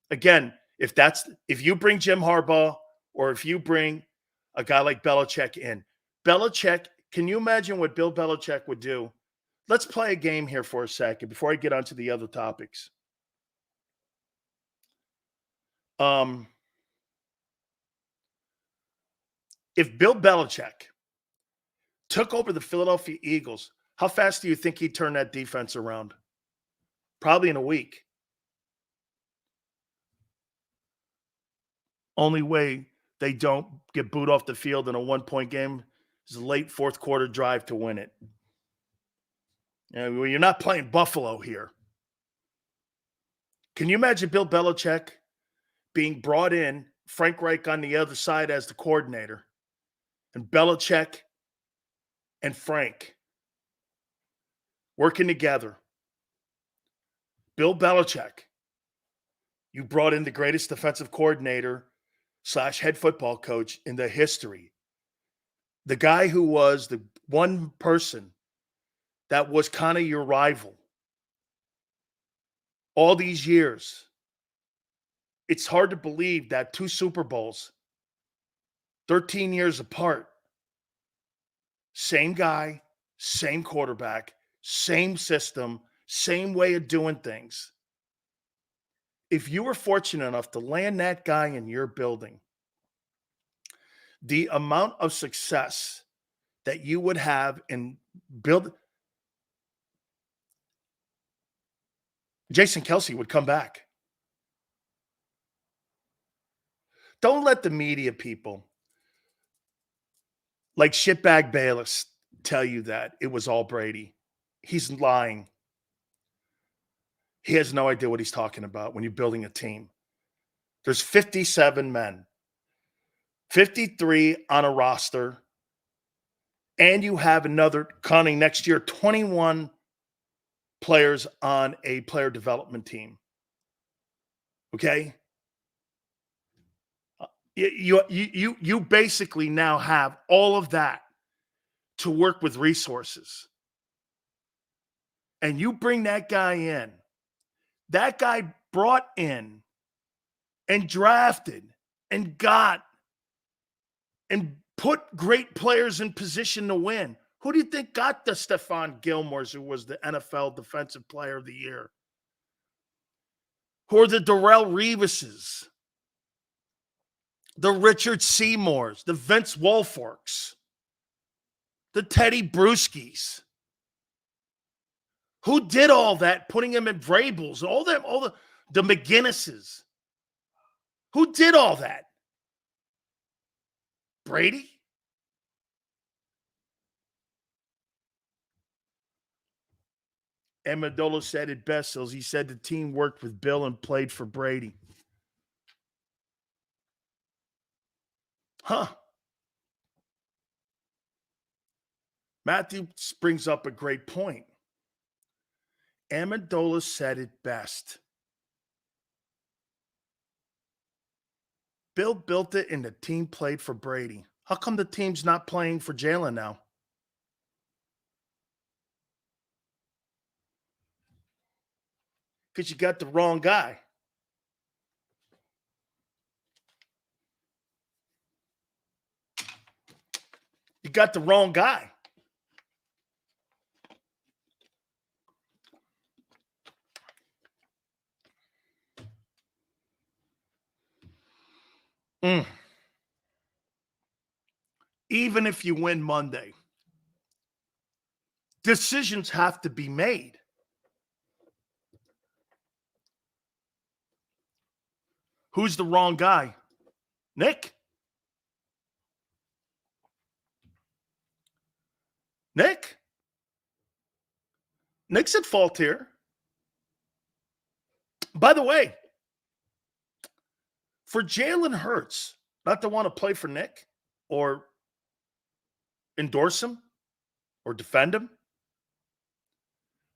Again, if you bring Jim Harbaugh or if you bring a guy like Belichick in, Belichick, can you imagine what Bill Belichick would do? Let's play a game here for a second before I get onto the other topics. If Bill Belichick took over the Philadelphia Eagles, how fast do you think he'd turn that defense around? Probably in a week. Only way they don't get booed off the field in a one-point game is a late fourth quarter drive to win it. You're not playing Buffalo here. Can you imagine Bill Belichick being brought in, Frank Reich on the other side as the coordinator, and Belichick and Frank working together? Bill Belichick, you brought in the greatest defensive coordinator / head football coach in the history. The guy who was the one person that was kind of your rival all these years. It's hard to believe that 2 Super Bowls, 13 years apart, same guy, same quarterback, same system, same way of doing things. If you were fortunate enough to land that guy in your building, the amount of success that you would have in build. Jason Kelsey would come back. Don't let the media people like shitbag Bayless tell you that it was all Brady. He's lying. He has no idea what he's talking about when you're building a team. There's 57 men, 53 on a roster, and you have another, counting next year, 21 players on a player development team. Okay? You basically now have all of that to work with resources. And you bring that guy in. That guy brought in and drafted and got and put great players in position to win. Who do you think got the Stephon Gilmores, who was the NFL Defensive Player of the Year? Who are the Darrelle Revises? The Richard Seymours, the Vince Wilforks, the Teddy Bruschies. Who did all that, putting him in Vrabels, all the McGinnises? Who did all that? Brady? Amendola said it best, Sills. He said the team worked with Bill and played for Brady. Huh. Matthew brings up a great point. Amendola said it best. Bill built it and the team played for Brady. How come the team's not playing for Jalen now? Because you got the wrong guy. You got the wrong guy. Even if you win Monday, decisions have to be made. Who's the wrong guy? Nick? Nick's at fault here. By the way, for Jalen Hurts not to want to play for Nick or endorse him or defend him,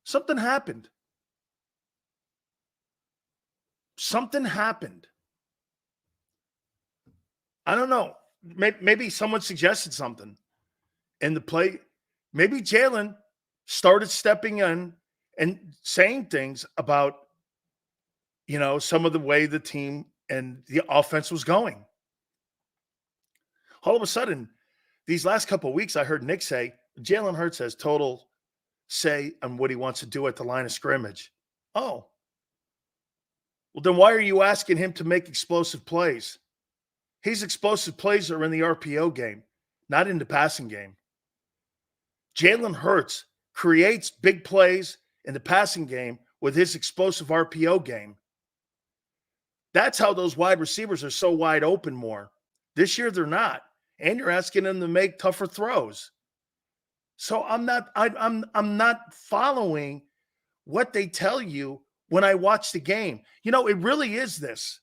something happened. Something happened. I don't know. Maybe someone suggested something in the play. Maybe Jalen started stepping in and saying things about, some of the way the team and the offense was going. All of a sudden, these last couple of weeks, I heard Nick say, Jalen Hurts has total say on what he wants to do at the line of scrimmage. Oh. Well, then why are you asking him to make explosive plays? His explosive plays are in the RPO game, not in the passing game. Jalen Hurts creates big plays in the passing game with his explosive RPO game. That's how those wide receivers are so wide open more. This year, they're not. And you're asking them to make tougher throws. So I'm not following what they tell you when I watch the game. It really is this.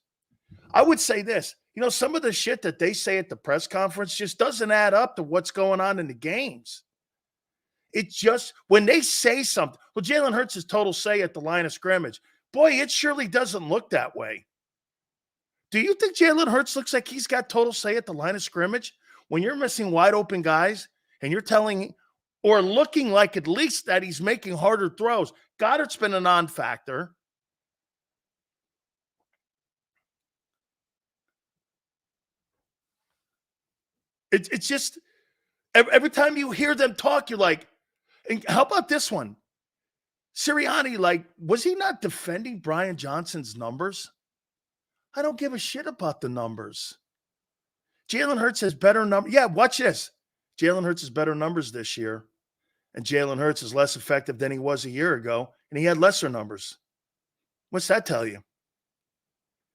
I would say this. Some of the shit that they say at the press conference just doesn't add up to what's going on in the games. It's just when they say something, well, Jalen Hurts is total say at the line of scrimmage. Boy, it surely doesn't look that way. Do you think Jalen Hurts looks like he's got total say at the line of scrimmage when you're missing wide open guys and you're telling or looking like at least that he's making harder throws? Goddard's been a non-factor. It's just every time you hear them talk, you're like, and how about this one? Sirianni, was he not defending Brian Johnson's numbers? I don't give a shit about the numbers. Jalen Hurts has better numbers. Yeah, watch this. Jalen Hurts has better numbers this year, and Jalen Hurts is less effective than he was a year ago, and he had lesser numbers. What's that tell you?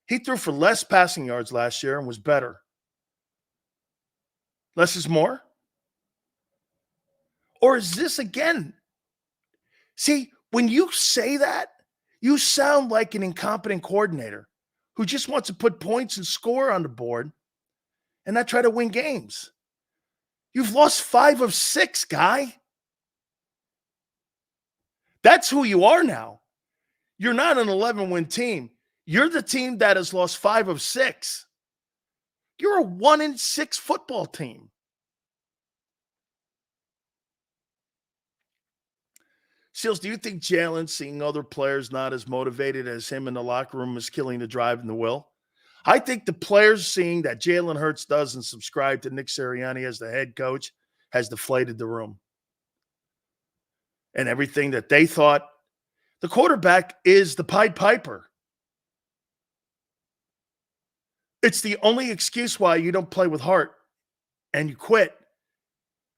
He threw for less passing yards last year and was better. Less is more? Or is this again? See, when you say that, you sound like an incompetent coordinator who just wants to put points and score on the board and not try to win games. You've lost 5 of 6, guy. That's who you are now. You're not an 11-win team. You're the team that has lost 5 of 6. You're a 1-6 football team. Seals, do you think Jalen, seeing other players not as motivated as him in the locker room, is killing the drive and the will? I think the players seeing that Jalen Hurts doesn't subscribe to Nick Sirianni as the head coach has deflated the room. And everything that they thought, the quarterback is the Pied Piper. It's the only excuse why you don't play with heart and you quit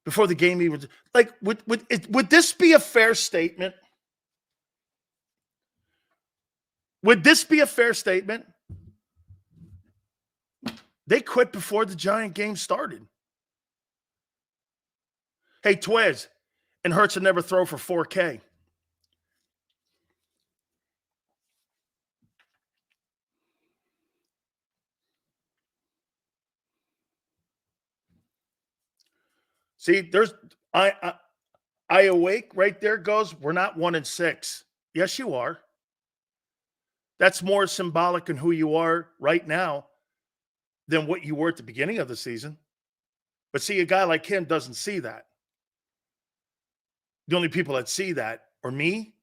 before the game even. Like, would this be a fair statement? Would this be a fair statement? They quit before the Giant game started. Hey, Twiz, and Hurts would never throw for 4K. See, there's I awake right there goes, we're not 1-6. Yes, you are. That's more symbolic in who you are right now than what you were at the beginning of the season. But see, a guy like him doesn't see that. The only people that see that are me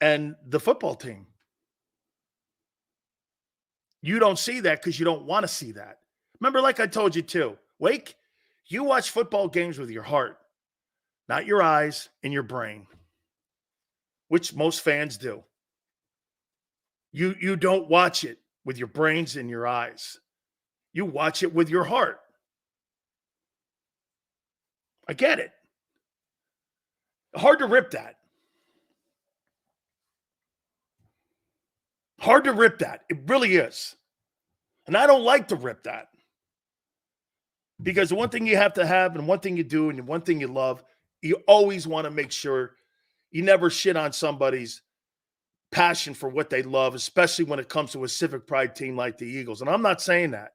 and the football team. You don't see that because you don't want to see that. Remember, like I told you too, Wake, you watch football games with your heart, not your eyes and your brain, which most fans do. You don't watch it with your brains and your eyes. You watch it with your heart. I get it. Hard to rip that. Hard to rip that. It really is. And I don't like to rip that. Because the one thing you have to have and one thing you do and one thing you love, you always want to make sure you never shit on somebody's passion for what they love, especially when it comes to a civic pride team like the Eagles. And I'm not saying that.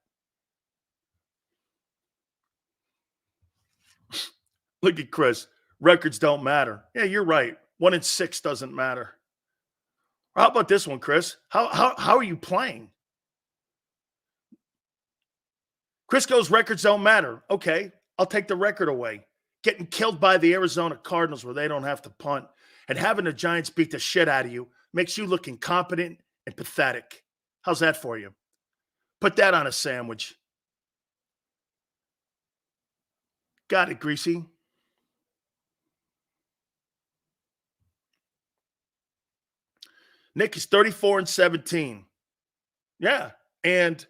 Look at Chris. Records don't matter. Yeah, you're right. 1-6 doesn't matter. How about this one, Chris? How are you playing? Chris goes, records don't matter. Okay, I'll take the record away. Getting killed by the Arizona Cardinals where they don't have to punt and having the Giants beat the shit out of you makes you look incompetent and pathetic. How's that for you? Put that on a sandwich. Got it, Greasy. Nick is 34-17. Yeah, and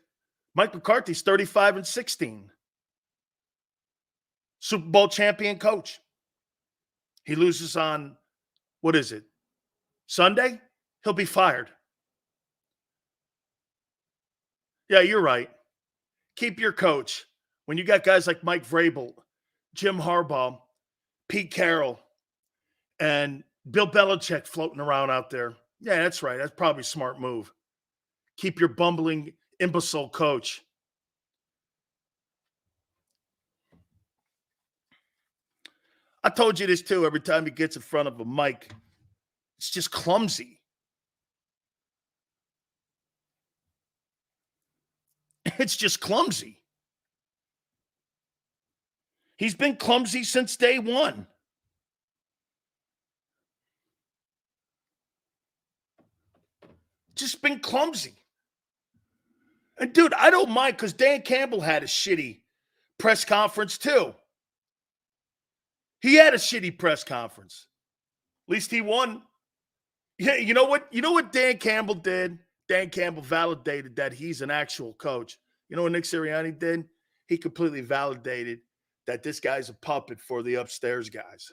Mike McCarthy's 35-16. Super Bowl champion coach. He loses on, what is it, Sunday? He'll be fired. Yeah, you're right. Keep your coach. When you got guys like Mike Vrabel, Jim Harbaugh, Pete Carroll, and Bill Belichick floating around out there. Yeah, that's right. That's probably a smart move. Keep your bumbling, imbecile coach. I told you this too. Every time he gets in front of a mic, it's just clumsy. It's just clumsy. He's been clumsy since day one. Just been clumsy. And dude, I don't mind because Dan Campbell had a shitty press conference too. He had a shitty press conference. At least he won. Yeah, you know what? You know what Dan Campbell did? Dan Campbell validated that he's an actual coach. You know what Nick Sirianni did? he completely validated that this guy's a puppet for the upstairs guys.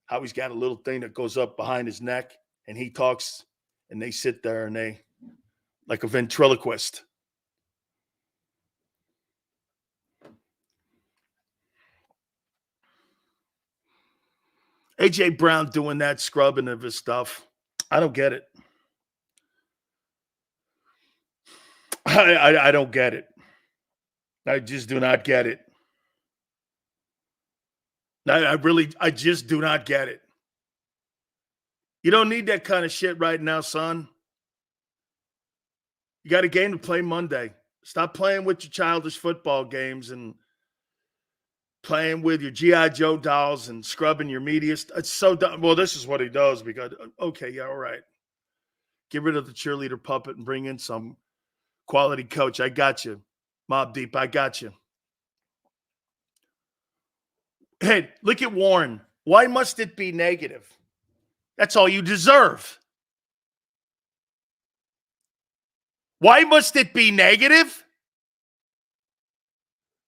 Howie's got a little thing that goes up behind his neck, and he talks, and they sit there and they, like a ventriloquist. A.J. Brown doing that scrubbing of his stuff. I don't get it. I don't get it. I just do not get it. I just do not get it. You don't need that kind of shit right now, son. You got a game to play Monday. Stop playing with your childish football games and playing with your G.I. Joe dolls and scrubbing your media. It's so dumb. Well, this is what he does because, okay, yeah, all right. Get rid of the cheerleader puppet and bring in some quality coach. I got you. Mob Deep, I got you. Hey, look at Warren. Why must it be negative? That's all you deserve. Why must it be negative?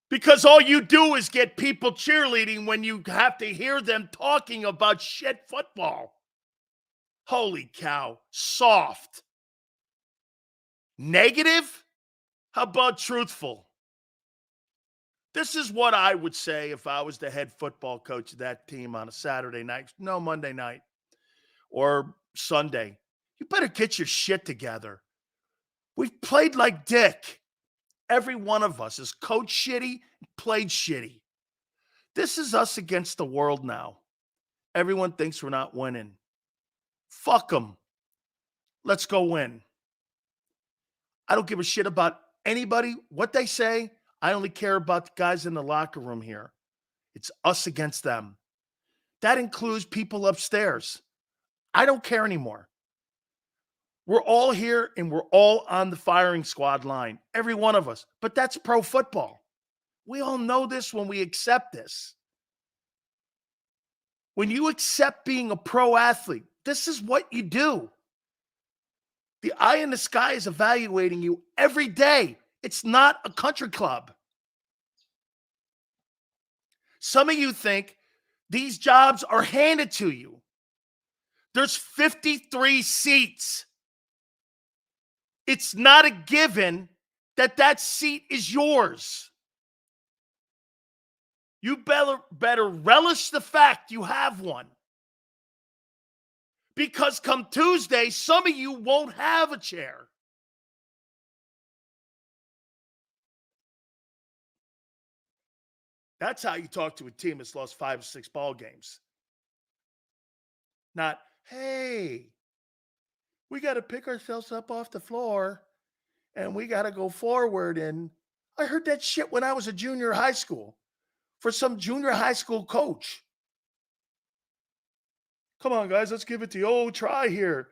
Because all you do is get people cheerleading when you have to hear them talking about shit football. Holy cow. Soft. Negative? How about truthful? This is what I would say if I was the head football coach of that team on a Saturday night. No, Monday night or Sunday. You better get your shit together. We've played like dick. Every one of us is coached shitty, played shitty. This is us against the world now. Everyone thinks we're not winning. Fuck them. Let's go win. I don't give a shit about anybody, what they say. I only care about the guys in the locker room here. It's us against them. That includes people upstairs. I don't care anymore. We're all here and we're all on the firing squad line, every one of us. But that's pro football. We all know this when we accept this. When you accept being a pro athlete, this is what you do. The eye in the sky is evaluating you every day. It's not a country club. Some of you think these jobs are handed to you. There's 53 seats. It's not a given that that seat is yours. You better relish the fact you have one. Because come Tuesday, some of you won't have a chair. That's how you talk to a team that's lost 5 or 6 ball games. Not, hey, we got to pick ourselves up off the floor and we got to go forward. And I heard that shit when I was a junior high school for some junior high school coach. Come on, guys, let's give it the old try here.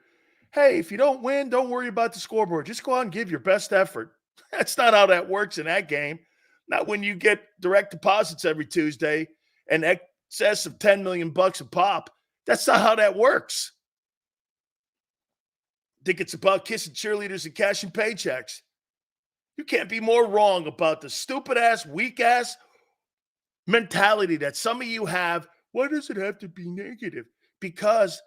Hey, if you don't win, don't worry about the scoreboard. Just go out and give your best effort. That's not how that works in that game. Not when you get direct deposits every Tuesday and excess of $10 million a pop. That's not how that works. Think it's about kissing cheerleaders and cashing paychecks. You can't be more wrong about the stupid-ass, weak-ass mentality that some of you have. Why does it have to be negative? Because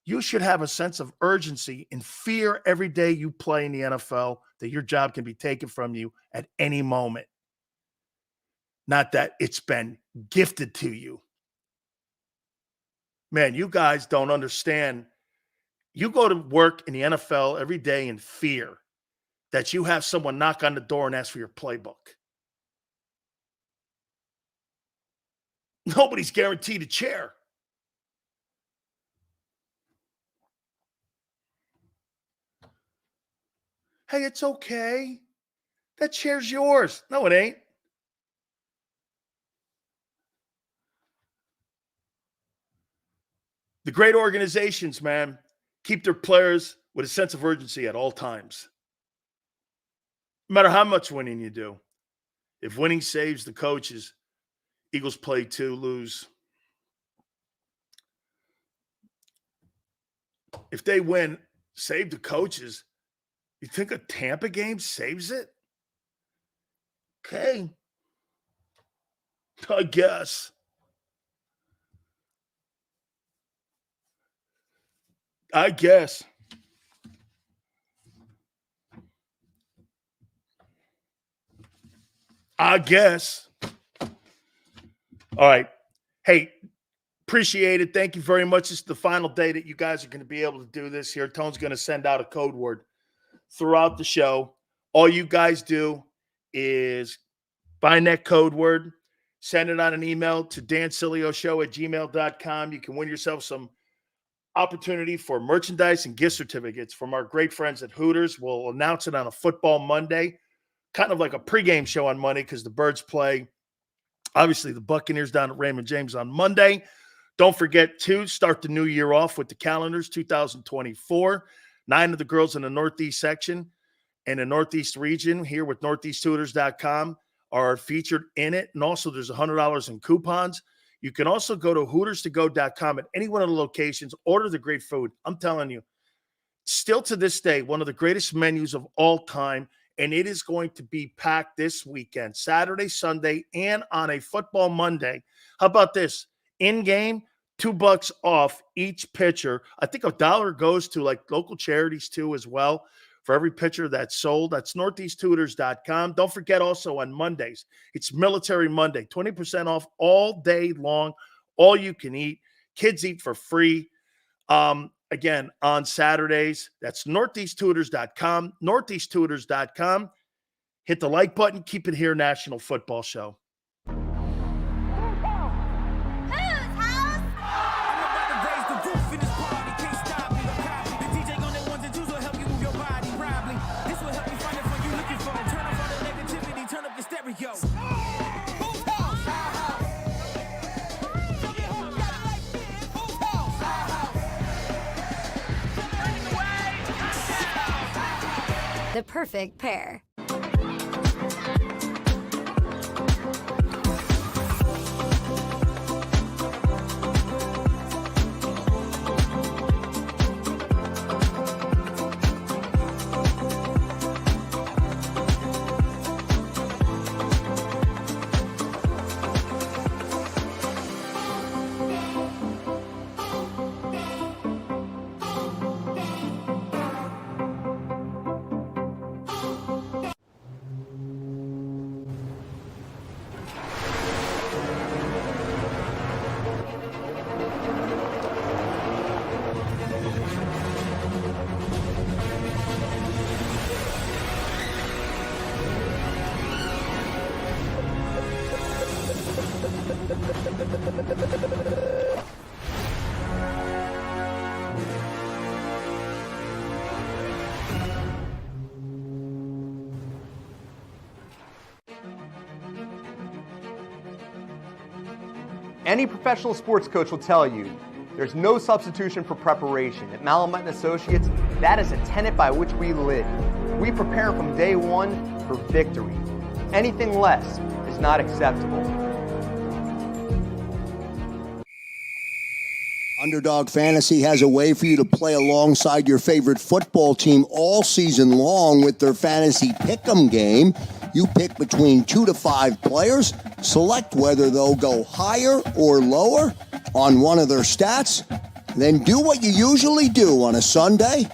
you should have a sense of urgency and fear every day you play in the NFL that your job can be taken from you at any moment. Not that it's been gifted to you. Man, you guys don't understand. You go to work in the NFL every day in fear that you have someone knock on the door and ask for your playbook. Nobody's guaranteed a chair. Hey, it's okay. That chair's yours. No, it ain't. The great organizations, man, keep their players with a sense of urgency at all times. No matter how much winning you do. If winning saves the coaches, Eagles play 2, lose. If they win, save the coaches. You think a Tampa game saves it? Okay. I guess. I guess. All right. Hey, appreciate it. Thank you very much. It's the final day that you guys are going to be able to do this here. Tone's going to send out a code word throughout the show. All you guys do is find that code word, send it on an email to dansileoshow@gmail.com. You can win yourself some opportunity for merchandise and gift certificates from our great friends at Hooters. We'll announce it on a football Monday, kind of like a pregame show on Monday because the Birds play, obviously, the Buccaneers down at Raymond James on Monday. Don't forget to start the new year off with the calendars, 2024. 9 of the girls in the Northeast section and the Northeast region here with northeasttutors.com are featured in it. And also there's $100 in coupons. You can also go to hooterstogo.com at any one of the locations, order the great food. I'm telling you, still to this day, one of the greatest menus of all time. And it is going to be packed this weekend, Saturday, Sunday, and on a football Monday. How about this? In-game, $2 off each pitcher. I think $1 goes to like local charities too as well for every pitcher that's sold. That's northeasttutors.com. Don't forget also on Mondays, it's Military Monday, 20% off all day long, all you can eat. Kids eat for free. Again, on Saturdays, that's northeasttutors.com, northeasttutors.com. Hit the like button. Keep it here, National Football Show. The perfect pair. Any professional sports coach will tell you there's no substitution for preparation. At Malamut & Associates, that is a tenet by which we live. We prepare from day one for victory. Anything less is not acceptable. Underdog Fantasy has a way for you to play alongside your favorite football team all season long with their Fantasy Pick'em game. You pick between 2 to 5 players, select whether they'll go higher or lower on one of their stats, then do what you usually do on a Sunday,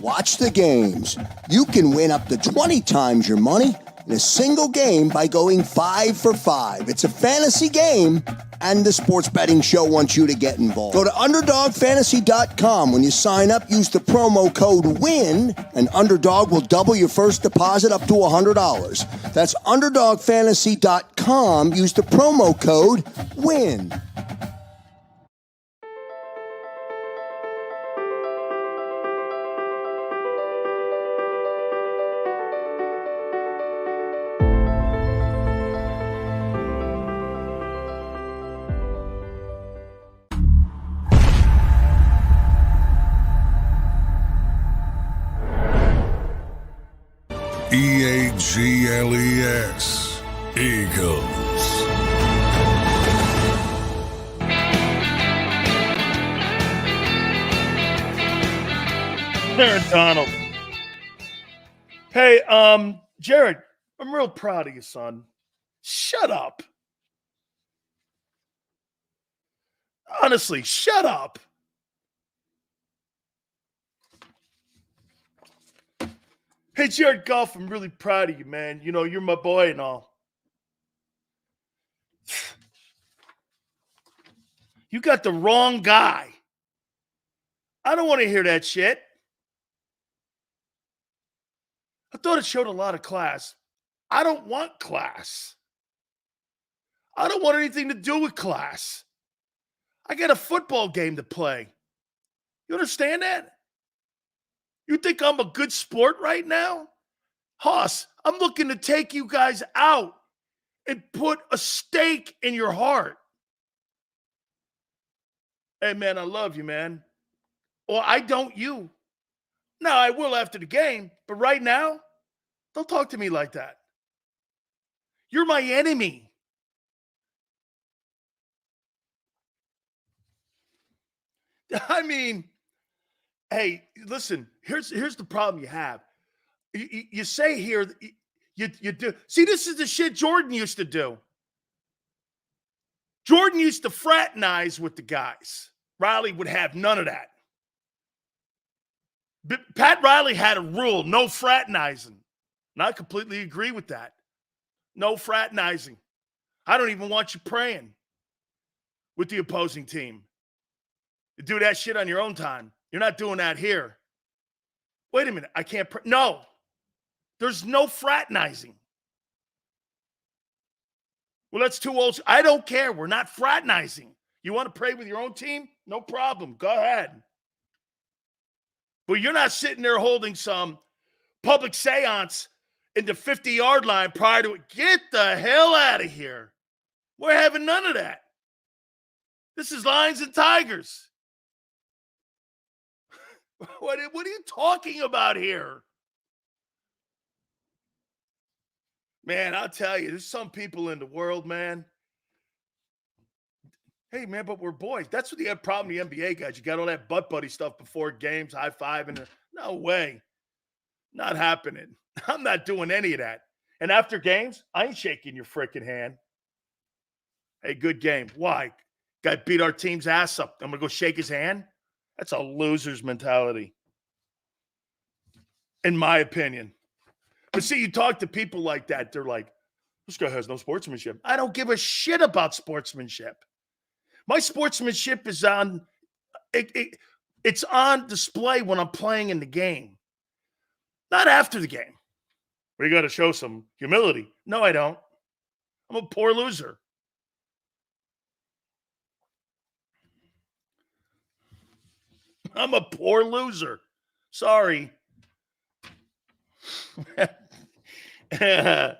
watch the games. You can win up to 20 times your money in a single game by going 5 for 5. It's a fantasy game, and the Sports Betting Show wants you to get involved. Go to UnderdogFantasy.com. When you sign up, use the promo code WIN, and Underdog will double your first deposit up to $100. That's UnderdogFantasy.com. Use the promo code WIN. EAGLES, Eagles. Aaron Donald. Hey, Jared, I'm real proud of you, son. Shut up. Honestly, shut up. Hey, Jared Goff, I'm really proud of you, man. You know, you're my boy and all. You got the wrong guy. I don't want to hear that shit. I thought it showed a lot of class. I don't want class. I don't want anything to do with class. I got a football game to play. You understand that? You think I'm a good sport right now? Hoss, I'm looking to take you guys out and put a stake in your heart. Hey, man, I love you, man. Well, I don't you. No, I will after the game, but right now, don't talk to me like that. You're my enemy. I mean, hey, listen, here's the problem you have. You say here, you do. See, this is the shit Jordan used to do. Jordan used to fraternize with the guys. Riley would have none of that. Pat Riley had a rule, no fraternizing. And I completely agree with that. No fraternizing. I don't even want you praying with the opposing team. You do that shit on your own time. You're not doing that here. Wait a minute. I can't pray. No. There's no fraternizing. Well, that's too old. I don't care. We're not fraternizing. You want to pray with your own team? No problem. Go ahead. But you're not sitting there holding some public seance in the 50-yard line prior to it. Get the hell out of here. We're having none of that. This is Lions and Tigers. What are you talking about here? Man, I'll tell you, there's some people in the world, man. Hey, man, but we're boys. That's what the problem with the NBA guys. You got all that butt buddy stuff before games, high five, and no way. Not happening. I'm not doing any of that. And after games, I ain't shaking your freaking hand. Hey, good game. Why? Guy beat our team's ass up. I'm going to go shake his hand? That's a loser's mentality, in my opinion. But see, you talk to people like that, they're like, this guy has no sportsmanship. I don't give a shit about sportsmanship. My sportsmanship is on it's on display when I'm playing in the game, not after the game. We got to show some humility. No, I don't. I'm a poor loser. I'm a poor loser. Sorry. Hey,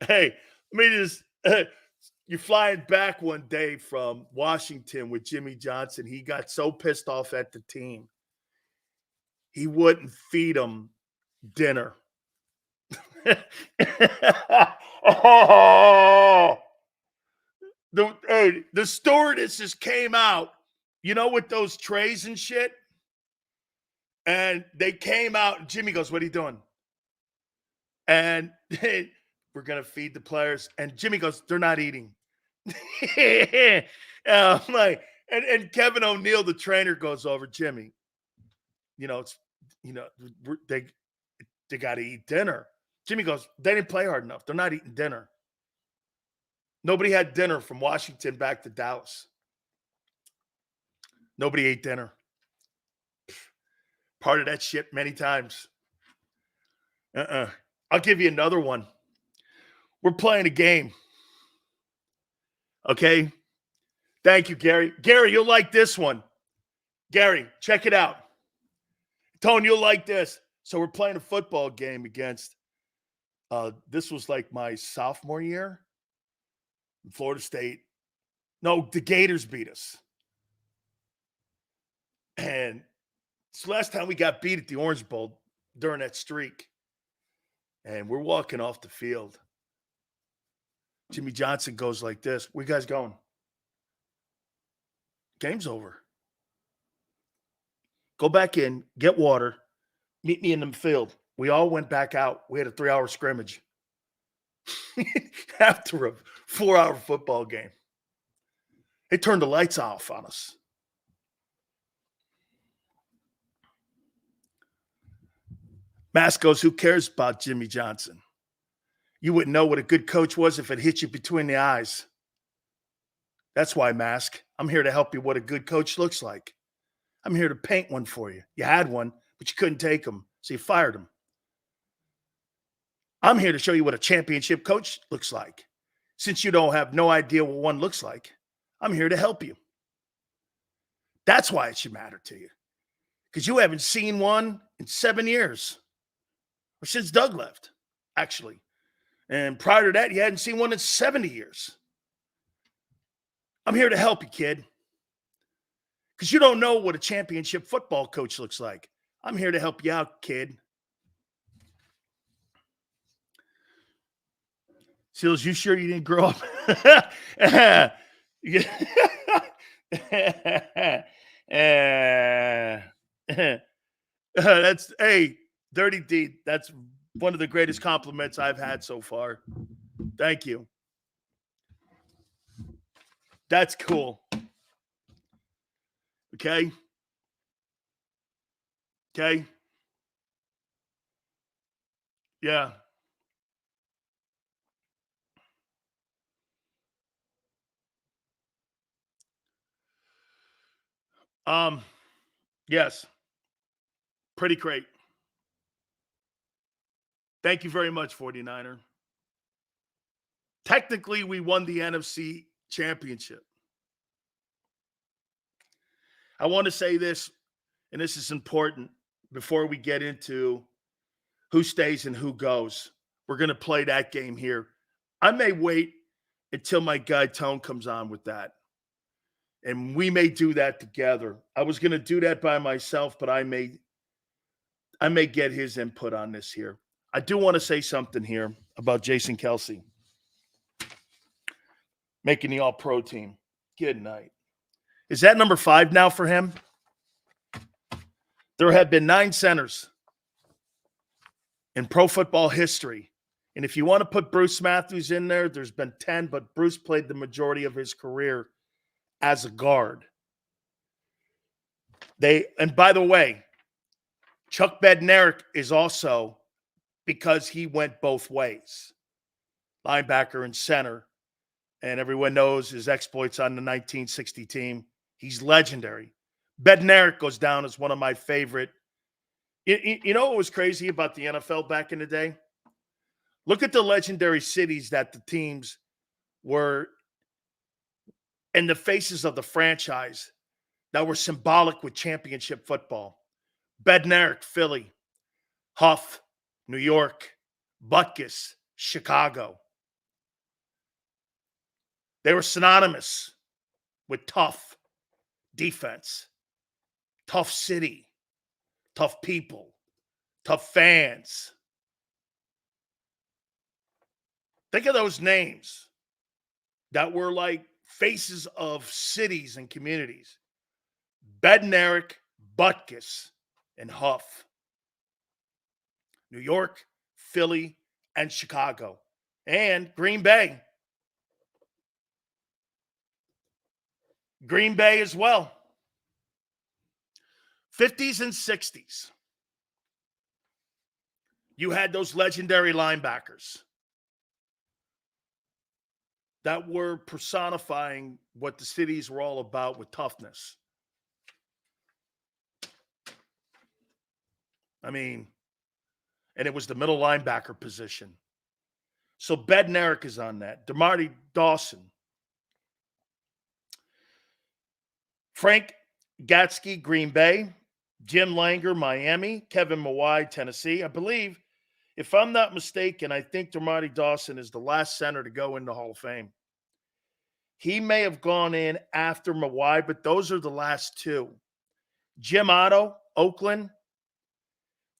let me just you're flying back one day from Washington with Jimmy Johnson. He got so pissed off at the team. He wouldn't feed them dinner. The stewardesses came out, you know, with those trays and shit. And they came out, and Jimmy goes, what are you doing? And we're going to feed the players. And Jimmy goes, they're not eating. I'm like, and Kevin O'Neill, the trainer, goes over, Jimmy, they got to eat dinner. Jimmy goes, they didn't play hard enough. They're not eating dinner. Nobody had dinner from Washington back to Dallas. Nobody ate dinner. Part of that shit many times. I'll give you another one. We're playing a game. Okay? Thank you, Gary. Gary, you'll like this one. Gary, check it out. Tone, you'll like this. So we're playing a football game against, this was like my sophomore year in Florida State. No, the Gators beat us. And it's the last time we got beat at the Orange Bowl during that streak. And we're walking off the field. Jimmy Johnson goes like this. Where you guys going? Game's over. Go back in, get water, meet me in the field. We all went back out. We had a 3-hour scrimmage. after a 4-hour football game. They turned the lights off on us. Mask goes, who cares about Jimmy Johnson? You wouldn't know what a good coach was if it hit you between the eyes. That's why, Mask, I'm here to help you what a good coach looks like. I'm here to paint one for you. You had one, but you couldn't take him, so you fired him. I'm here to show you what a championship coach looks like. Since you don't have no idea what one looks like, I'm here to help you. That's why it should matter to you. Because you haven't seen one in 7 years. Or since Doug left, actually. And prior to that, you hadn't seen one in 70 years. I'm here to help you, kid. Because you don't know what a championship football coach looks like. I'm here to help you out, kid. Seals, you sure you didn't grow up? That's, hey, Dirty D, that's one of the greatest compliments I've had so far. Thank you. That's cool. Okay. Okay. Yeah. Yes. Pretty great. Thank you very much, 49er. Technically, we won the NFC championship. I want to say this, and this is important before we get into who stays and who goes. We're going to play that game here. I may wait until my guy Tone comes on with that. And we may do that together. I was going to do that by myself, but I may get his input on this here. I do want to say something here about Jason Kelce making the All-Pro team. Good night. Is that number 5 now for him? There have been 9 centers in pro football history. And if you want to put Bruce Matthews in there, there's been 10, but Bruce played the majority of his career as a guard. And by the way, Chuck Bednarik is also, because he went both ways, linebacker and center, and everyone knows his exploits on the 1960 team. He's legendary. Bednarik goes down as one of my favorite. You know what was crazy about the NFL back in the day? Look at the legendary cities that the teams were and the faces of the franchise that were symbolic with championship football. Bednarik, Philly. Huff, New York. Butkus, Chicago. They were synonymous with tough defense, tough city, tough people, tough fans. Think of those names that were like faces of cities and communities. Bednarik, Butkus, and Huff. New York, Philly, and Chicago. And Green Bay. Green Bay as well. 50s and 60s. You had those legendary linebackers that were personifying what the cities were all about with toughness. I mean, and it was the middle linebacker position. So Bednarik is on that. DeMarty Dawson. Frank Gatsky, Green Bay. Jim Langer, Miami. Kevin Mawai, Tennessee. I believe, if I'm not mistaken, I think DeMarty Dawson is the last center to go in the Hall of Fame. He may have gone in after Mawai, but those are the last 2. Jim Otto, Oakland.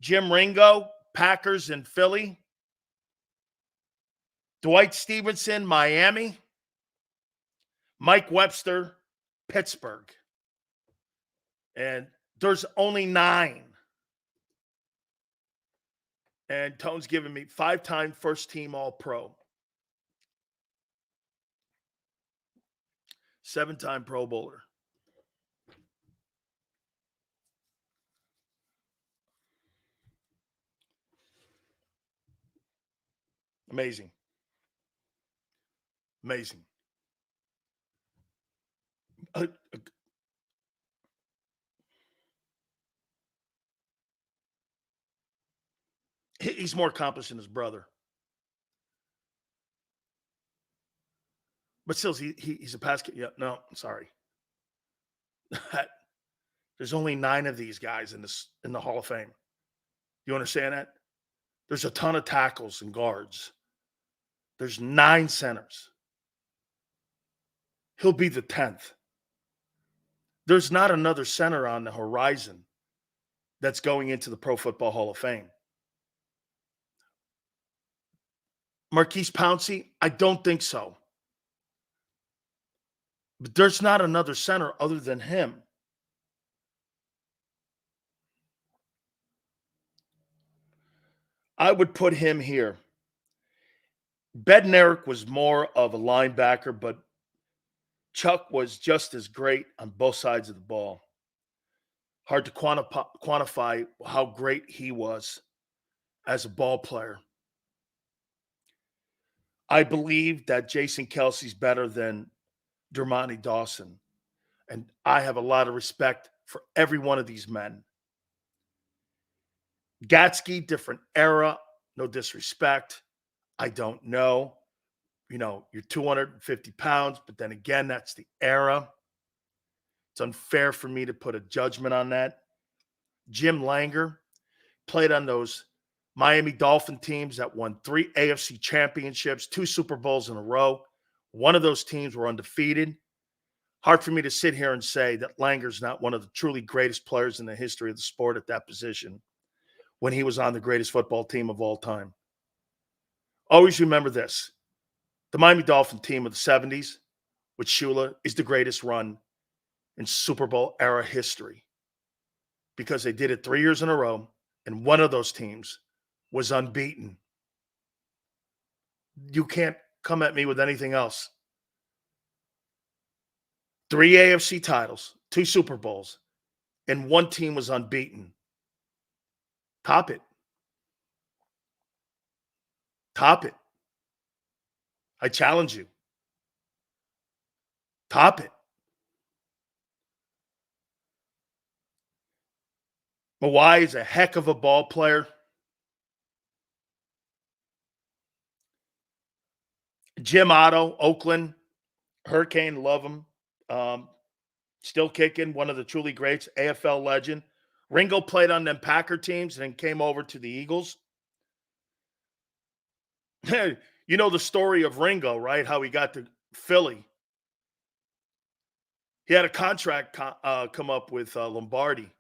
Jim Ringo, Packers and Philly. Dwight Stevenson, Miami. Mike Webster, Pittsburgh. And there's only 9. And Tone's giving me 5-time first-team All-Pro. 7-time Pro Bowler. Amazing. Amazing. He's more accomplished than his brother. But still, he's a pass. Yeah, no, I'm sorry. There's only 9 of these guys in the Hall of Fame. You understand that? There's a ton of tackles and guards. There's 9 centers. He'll be the 10th. There's not another center on the horizon that's going into the Pro Football Hall of Fame. Marquise Pouncey, I don't think so. But there's not another center other than him. I would put him here. Bednarik was more of a linebacker, but Chuck was just as great on both sides of the ball. Hard to quantify how great he was as a ball player. I believe that Jason Kelce's better than Dermontti Dawson. And I have a lot of respect for every one of these men. Gatsky, different era, no disrespect. I don't know. You know, you're 250 pounds, but then again, that's the era. It's unfair for me to put a judgment on that. Jim Langer played on those Miami Dolphin teams that won 3 AFC championships, 2 Super Bowls in a row. One of those teams were undefeated. Hard for me to sit here and say that Langer's not one of the truly greatest players in the history of the sport at that position when he was on the greatest football team of all time. Always remember this. The Miami Dolphin team of the 70s with Shula is the greatest run in Super Bowl era history because they did it 3 years in a row, and one of those teams was unbeaten. You can't come at me with anything else. 3 AFC titles, 2 Super Bowls, and one team was unbeaten. Top it. Top it. I challenge you. Top it. Mawai is a heck of a ball player. Jim Otto, Oakland, Hurricane, love him. Still kicking, one of the truly greats, AFL legend. Ringo played on them Packer teams and then came over to the Eagles. You know the story of Ringo, right? How he got to Philly. He had a contract come up with Lombardi.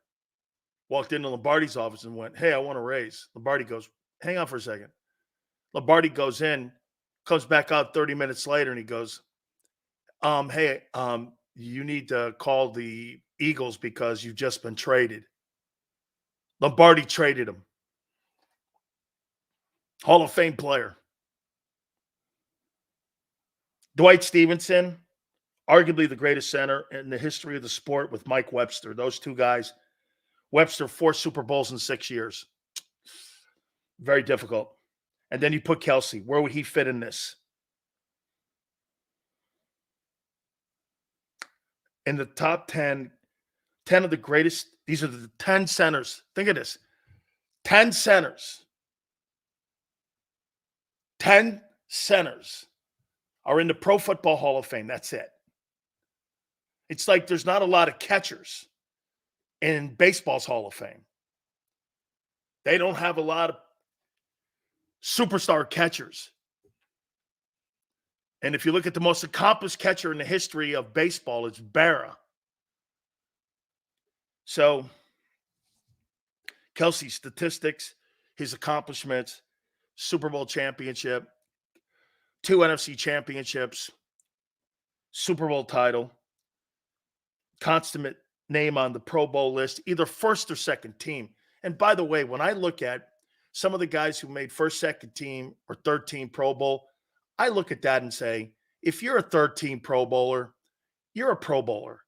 Walked into Lombardi's office and went, "Hey, I want a raise." Lombardi goes, "Hang on for a second." Lombardi goes in, comes back out 30 minutes later, and he goes, "Hey, you need to call the Eagles because you've just been traded." Lombardi traded him. Hall of Fame player. Dwight Stevenson, arguably the greatest center in the history of the sport with Mike Webster. Those 2 guys. Webster, 4 Super Bowls in 6 years. Very difficult. And then you put Kelce. Where would he fit in this? In the top 10 of the greatest, these are the 10 centers. Think of this. 10 centers. 10 centers are in the Pro Football Hall of Fame. That's it. It's like there's not a lot of catchers in baseball's Hall of Fame. They don't have a lot of superstar catchers. And if you look at the most accomplished catcher in the history of baseball, it's Berra. So, Kelce's statistics, his accomplishments, Super Bowl championship, 2 NFC championships, Super Bowl title, consummate name on the Pro Bowl list, either first or second team. And by the way, when I look at some of the guys who made first, second team, or third team Pro Bowl, I look at that and say, if you're a third team Pro Bowler, you're a Pro Bowler.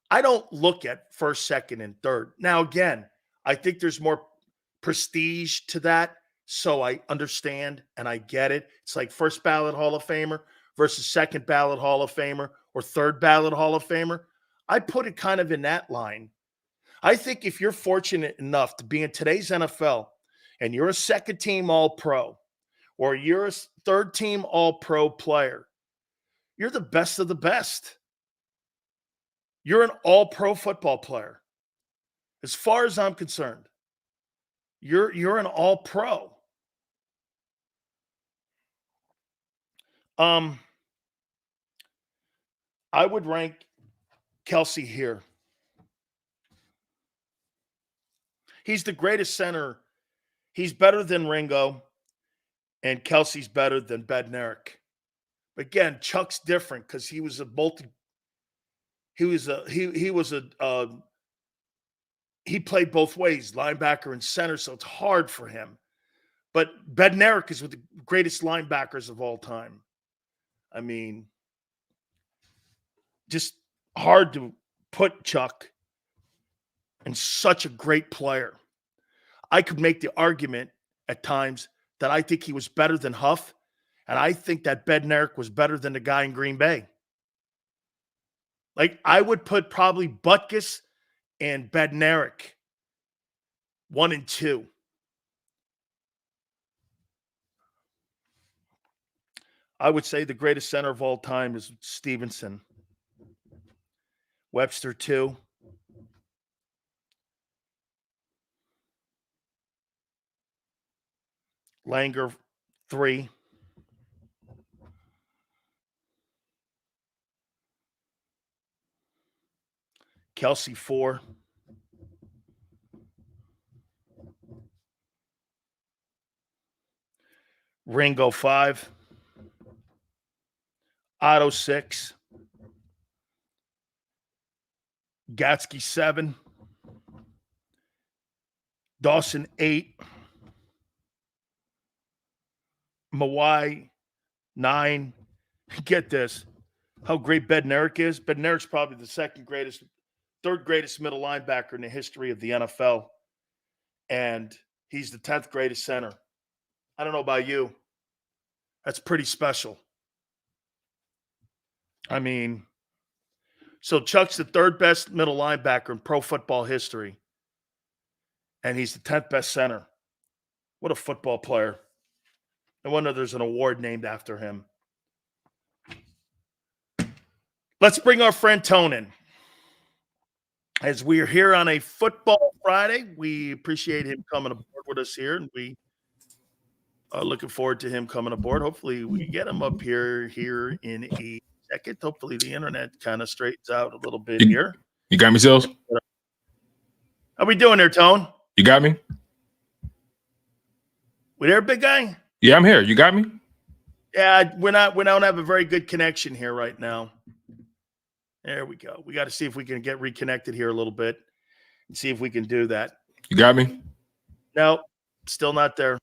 I don't look at first, second, and third. Now, again, I think there's more prestige to that. So I understand and I get it. It's like first ballot Hall of Famer versus second ballot Hall of Famer or third ballot Hall of Famer. I put it kind of in that line. I think if you're fortunate enough to be in today's NFL and you're a second team All-Pro or you're a third team All-Pro player, you're the best of the best. You're an All-Pro football player. As far as I'm concerned, you're an All-Pro. I would rank Kelsey here. He's the greatest center. He's better than Ringo, and Kelsey's better than Bednarik. Again, Chuck's different because he was a he played both ways, linebacker and center, so it's hard for him. But Bednarik is with the greatest linebackers of all time. I mean, just hard to put Chuck and such a great player. I could make the argument at times that I think he was better than Huff, and I think that Bednarik was better than the guy in Green Bay. Like, I would put probably Butkus and Bednarik 1 and 2. I would say the greatest center of all time is Stevenson. Webster 2. Langer 3. Kelsey 4. Ringo 5. Otto 6. Gatsky 7. Dawson 8. Mawai 9. Get this. How great Bednarik is. Bednarik's probably the third greatest middle linebacker in the history of the NFL. And he's the 10th greatest center. I don't know about you. That's pretty special. I mean, so Chuck's the third best middle linebacker in pro football history. And he's the 10th best center. What a football player. No wonder there's an award named after him. Let's bring our friend Tone in. As we are here on a Football Friday, we appreciate him coming aboard with us here, and we are looking forward to him coming aboard. Hopefully we get him up here in a second. Hopefully the internet kind of straightens out a little bit here. You got me, Sills? How we doing there, Tone? You got me? We there, big guy? Yeah, I'm here. You got me? Yeah, we don't have a very good connection here right now. There we go. We got to see if we can get reconnected here a little bit and see if we can do that. You got me? No, still not there.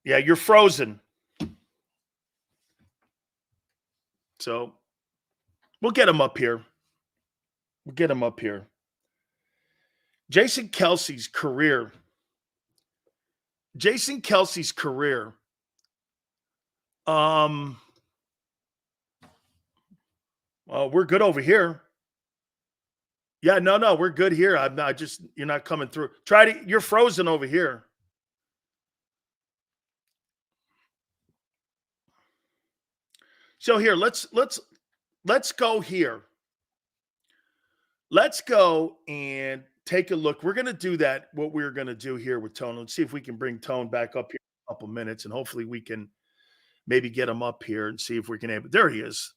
Yeah, you're frozen. So we'll get him up here. Jason Kelsey's career. Well, we're good over here. Yeah, no, we're good here. You're not coming through. You're frozen over here. So here, let's go here. Let's go and take a look. We're going to do that, what we're going to do here with Tone. Let's see if we can bring Tone back up here in a couple minutes, and hopefully we can maybe get him up here and see if we can. There he is.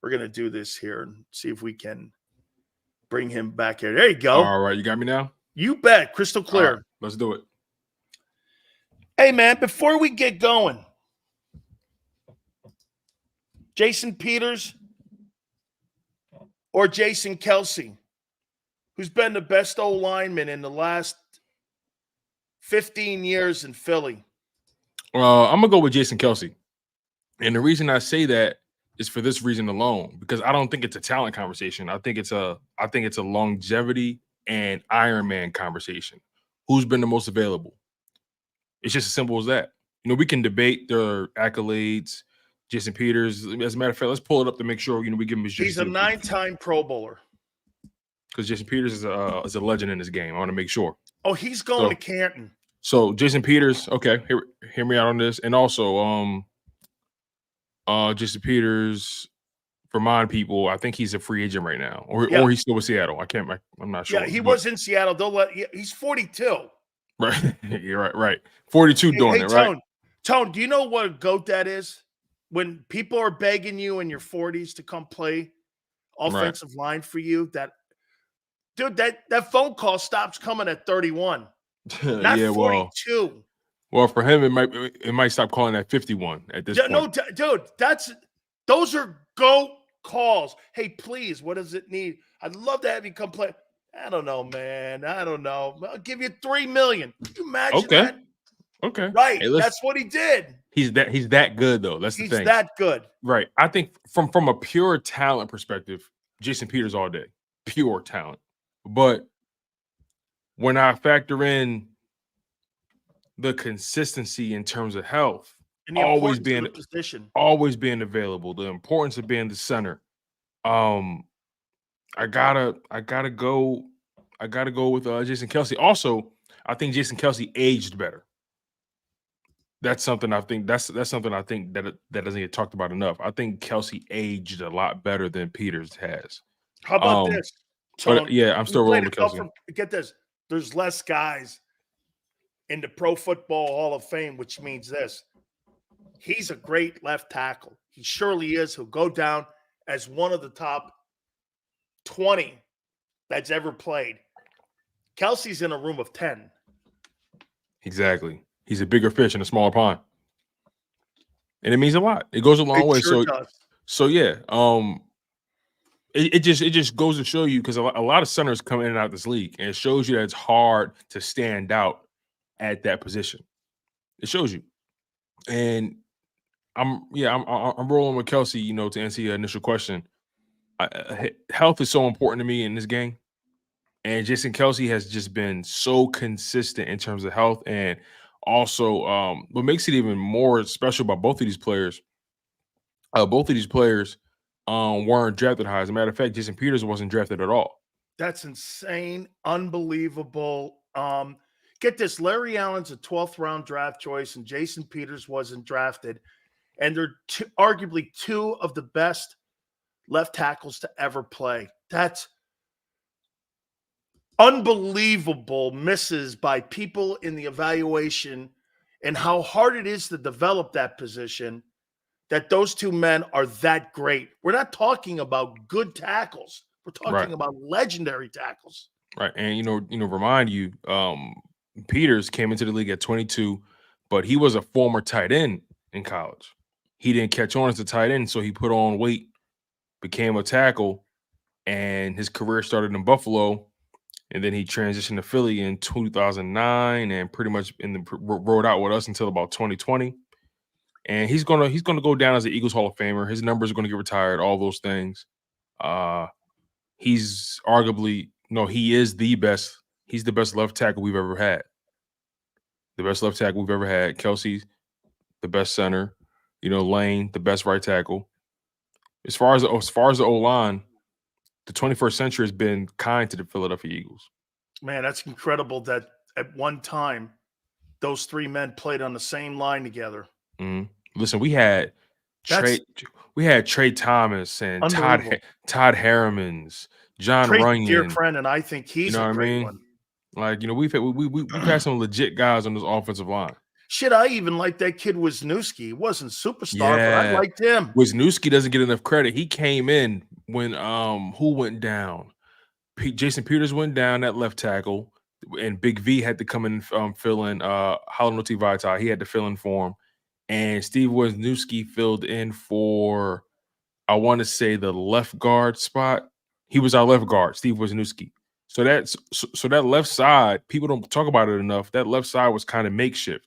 We're going to do this here and see if we can bring him back here. There you go. All right. You got me now? You bet. Crystal clear. Right, let's do it. Hey, man, before we get going, Jason Peters or Jason Kelsey, who's been the best O-lineman in the last 15 years in Philly? I'm going to go with Jason Kelsey. And the reason I say that, is for this reason alone, because I don't think it's a talent conversation. I think it's a longevity and Iron Man conversation. Who's been the most available? It's just as simple as that. You know, we can debate their accolades. Jason Peters, as a matter of fact, let's pull it up to make sure we give him his. He's a 9-time Pro Bowler. Because Jason Peters is a legend in this game. I want to make sure. Oh, he's going to Canton. So Jason Peters, okay, hear me out on this, and also Jason Peters. Remind people, I think he's a free agent right now, or he's still with Seattle. I'm not sure. Yeah, he was in Seattle. He's 42. Right, you're right. 42 doing it, right? Tone, do you know what a GOAT that is? When people are begging you in your 40s to come play offensive line for you, that phone call stops coming at 31, not 42. Well, for him, it might stop calling at 51 at this point. No, dude, those are GOAT calls. Hey, please, what does it need? I'd love to have you come play. I don't know, man. I don't know. I'll give you $3 million. Can you imagine that? Okay. Right. That's what he did. He's that good, though. That's the thing. He's that good. Right. I think from a pure talent perspective, Jason Peters all day. Pure talent. But when I factor in the consistency in terms of health, and the always being position, always being available, the importance of being the center. I gotta go with Jason Kelce. Also, I think Jason Kelce aged better. That's something I think that doesn't get talked about enough. I think Kelce aged a lot better than Peters has. How about this? But yeah, I'm still rolling with Kelce. Get this: there's less guys in the Pro Football Hall of Fame, which means this: he's a great left tackle. He surely is. He'll go down as one of the top 20 that's ever played. Kelce's in a room of 10. Exactly. He's a bigger fish in a smaller pond. And it means a lot. It goes a long way. Sure does. So yeah. It just goes to show you, because a lot of centers come in and out of this league, and it shows you that it's hard to stand out at that position. It shows you. And I'm rolling with Kelce, to answer your initial question. Health is so important to me in this game, and Jason Kelce has just been so consistent in terms of health. And also, what makes it even more special about both of these players weren't drafted high. As a matter of fact, Jason Peters wasn't drafted at all. That's insane, unbelievable. Get this: Larry Allen's a 12th round draft choice, and Jason Peters wasn't drafted, and they're arguably two of the best left tackles to ever play. That's unbelievable misses by people in the evaluation, and how hard it is to develop that position, that those two men are that great. We're not talking about good tackles. We're talking about legendary tackles. Right. And, remind you, Peters came into the league at 22, but he was a former tight end in college. He didn't catch on as a tight end, so he put on weight, became a tackle, and his career started in Buffalo, and then he transitioned to Philly in 2009, and pretty much rode out with us until about 2020. And he's gonna go down as an Eagles Hall of Famer. His numbers are gonna get retired. All those things. He's arguably he is the best. He's the best left tackle we've ever had. The best left tackle we've ever had. Kelce's the best center. Lane, the best right tackle. As far as the O-line, the 21st century has been kind to the Philadelphia Eagles. Man, that's incredible that at one time those three men played on the same line together. Mm-hmm. Listen, we had Trey Thomas and Todd Harrimans, John Runyon, dear friend, and I think he's a great one. Like, we've had some legit guys on this offensive line. Shit, I even like that kid Wisniewski. He wasn't superstar, but I liked him. Wisniewski doesn't get enough credit. He came in when who went down? Jason Peters went down at left tackle, and Big V had to come in fill in. Halanotti Vaitai, he had to fill in for him, and Steve Wisniewski filled in for, I want to say, the left guard spot. He was our left guard, Steve Wisniewski. So that left side, people don't talk about it enough. That left side was kind of makeshift,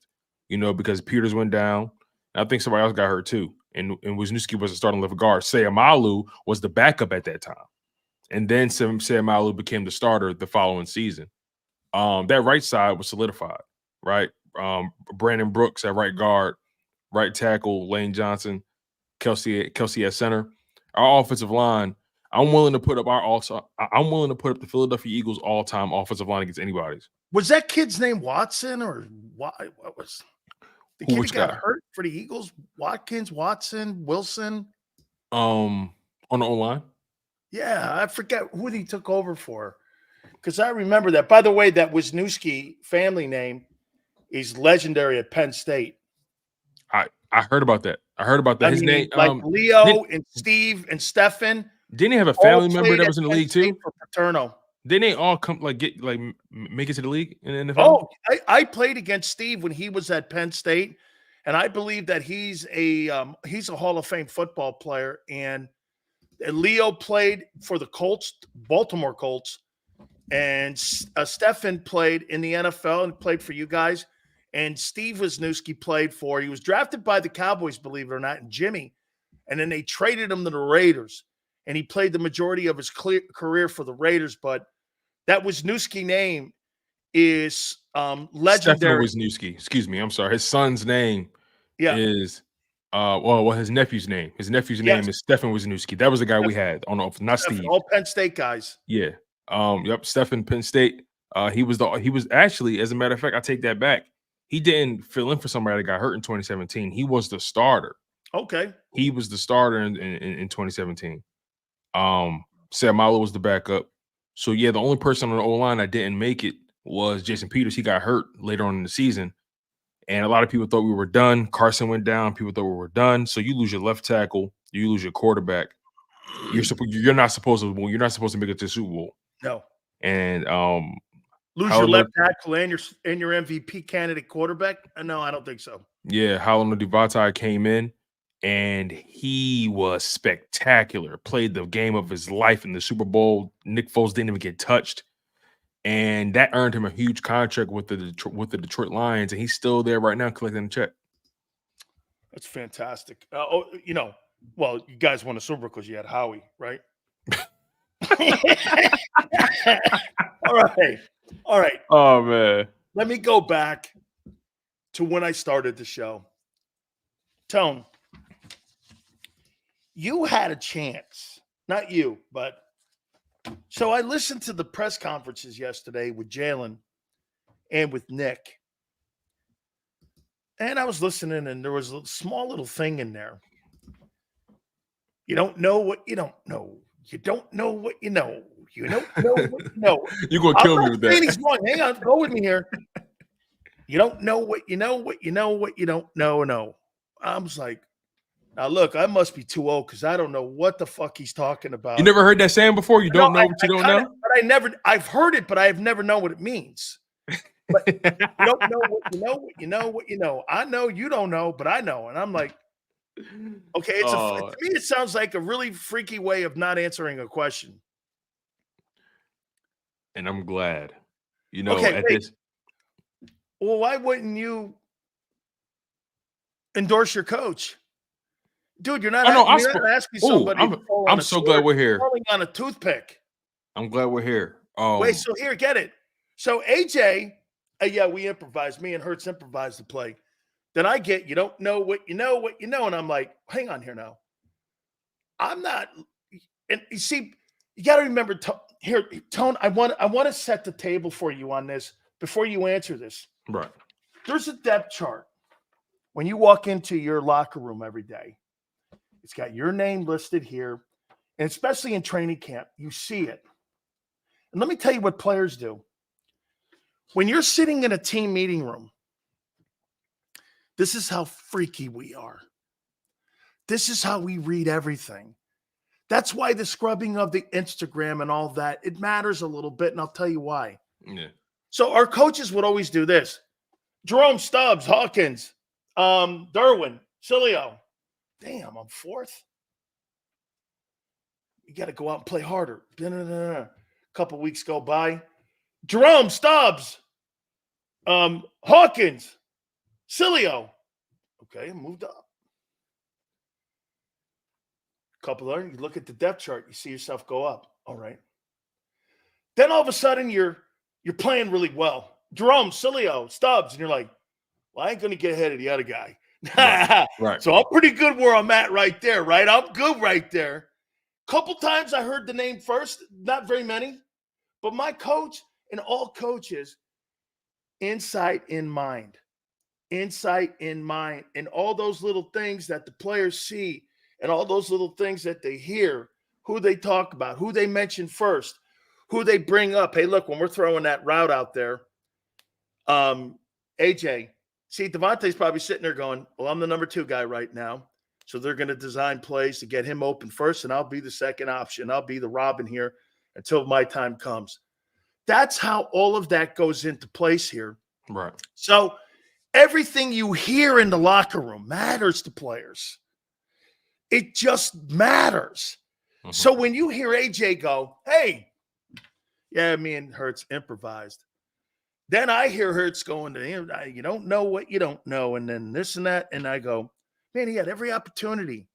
because Peters went down. I think somebody else got hurt too. and Wisniewski was the starting left guard. Seumalo was the backup at that time. And then Seumalo became the starter the following season. That right side was solidified, right? Brandon Brooks at right guard, right tackle, Lane Johnson, Kelsey at center. Our offensive line, I'm willing to put up the Philadelphia Eagles all-time offensive line against anybody's. Was that kid's name Watson or what was the kid who got hurt for the Eagles? Watkins, Watson, Wilson? On the O-line? Yeah, I forget who he took over for. Because I remember that. By the way, that Wisniewski family name is legendary at Penn State. I heard about that. His name, like Leo and Steve and Stefan. Didn't he have a family member that was in the league too? For Paterno. Didn't they all come make it to the league in the NFL? Oh, I played against Steve when he was at Penn State, and I believe that he's a Hall of Fame football player. And Leo played for the Colts, Baltimore Colts, and Stefan played in the NFL and played for you guys. And Steve Wisniewski he was drafted by the Cowboys, believe it or not, and Jimmy. And then they traded him to the Raiders. And he played the majority of his career for the Raiders. But that Wisniewski name is legendary. Stefan Wisniewski. Excuse me. I'm sorry. His son's name is his nephew's name. His nephew's name is Stefan Wisniewski. That was the guy we had on off, not Steve. All Penn State guys. Yeah. Yep. Stefan, Penn State. He was actually, as a matter of fact, I take that back. He didn't fill in for somebody that got hurt in 2017. He was the starter. Okay. He was the starter in 2017. Seumalo was the backup. So yeah, the only person on the O-line that didn't make it was Jason Peters. He got hurt later on in the season. And a lot of people thought we were done. Carson went down. People thought we were done. So you lose your left tackle, you lose your quarterback. You're not supposed to make it to the Super Bowl. No. And lose your left tackle and your MVP candidate quarterback? No, I don't think so. Yeah, Halano Devontae came in and he was spectacular. Played the game of his life in the Super Bowl. Nick Foles didn't even get touched. And that earned him a huge contract with the Detroit Lions, and he's still there right now collecting a check. That's fantastic. Well, you guys won a Super Bowl because you had Howie, right? All right. Oh, man. Let me go back to when I started the show. Tone, you had a chance. Not you, but so I listened to the press conferences yesterday with Jalen and with Nick. And I was listening, and there was a small little thing in there. You don't know what you don't know. You don't know what you know. You don't know what you know. You're going to kill me with that. He's wrong. Hang on. Go with me here. You don't know what you know, what you know, what you don't know. No. I was like, now look, I must be too old because I don't know what the fuck he's talking about. You never heard that saying before? You don't know what you don't know? But I've heard it, but I have never known what it means. But you don't know what you know, what you know, what you know. I know you don't know, but I know. And I'm like, okay, to me, it sounds like a really freaky way of not answering a question. And I'm glad. Well, why wouldn't you endorse your coach? Dude, you're not asking somebody. I'm so glad we're here. Falling on a toothpick. I'm glad we're here. Wait, so here, get it. So AJ, we improvised. Me and Hurts improvised the play. Then I get, you don't know what you know, what you know. And I'm like, hang on here now. I'm not. And you see, you got to remember, Tone, I want to set the table for you on this before you answer this. Right. There's a depth chart. When you walk into your locker room every day, it's got your name listed here. And especially in training camp, you see it. And let me tell you what players do. When you're sitting in a team meeting room, this is how freaky we are. This is how we read everything. That's why the scrubbing of the Instagram and all that, it matters a little bit, and I'll tell you why. Yeah. So our coaches would always do this. Jerome Stubbs, Hawkins, Derwin, Sileo. Damn, I'm fourth. You got to go out and play harder. A couple weeks go by. Jerome Stubbs, Hawkins, Sileo. Okay, moved up. couple of, you look at the depth chart, you see yourself go up. All right. Then all of a sudden you're playing really well. Jerome, Sileo, Stubbs, and you're like, well, I ain't going to get ahead of the other guy. Right. So I'm pretty good where I'm at right there, right? I'm good right there. Couple times I heard the name first, not very many, but my coach and all coaches, insight in mind, and all those little things that the players see and all those little things that they hear, who they talk about, who they mention first, who they bring up. Hey, look, when we're throwing that route out there, AJ, see, Devontae's probably sitting there going, well, I'm the number 2 guy right now. So they're going to design plays to get him open first, and I'll be the second option. I'll be the Robin here until my time comes. That's how all of that goes into place here. Right. So everything you hear in the locker room matters to players. It just matters. Mm-hmm. So when you hear AJ go, hey, yeah, me and Hurts improvised. Then I hear Hurts going to him, you don't know what you don't know, and then this and that. And I go, man, he had every opportunity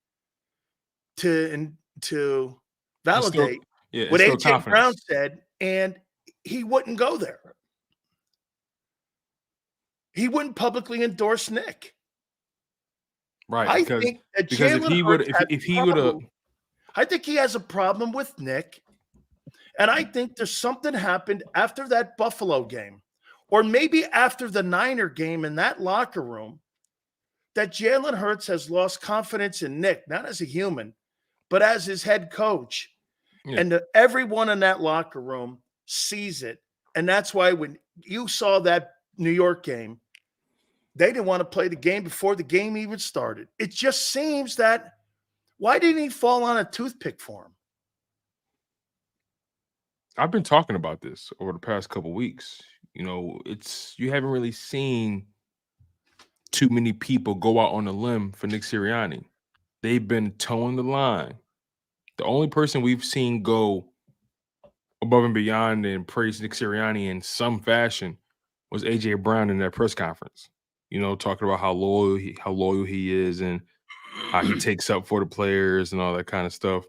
to validate what AJ Brown said, and he wouldn't go there. He wouldn't publicly endorse Nick. Right. I think he has a problem with Nick. And I think there's something happened after that Buffalo game, or maybe after the Niner game in that locker room, that Jalen Hurts has lost confidence in Nick, not as a human, but as his head coach. Yeah. And everyone in that locker room sees it. And that's why when you saw that New York game, they didn't want to play the game before the game even started. It just seems that, why didn't he fall on a toothpick for him? I've been talking about this over the past couple of weeks. You know, you haven't really seen too many people go out on a limb for Nick Sirianni. They've been towing the line. The only person we've seen go above and beyond and praise Nick Sirianni in some fashion was AJ Brown in that press conference. You know, talking about how loyal he is and how he takes up for the players and all that kind of stuff.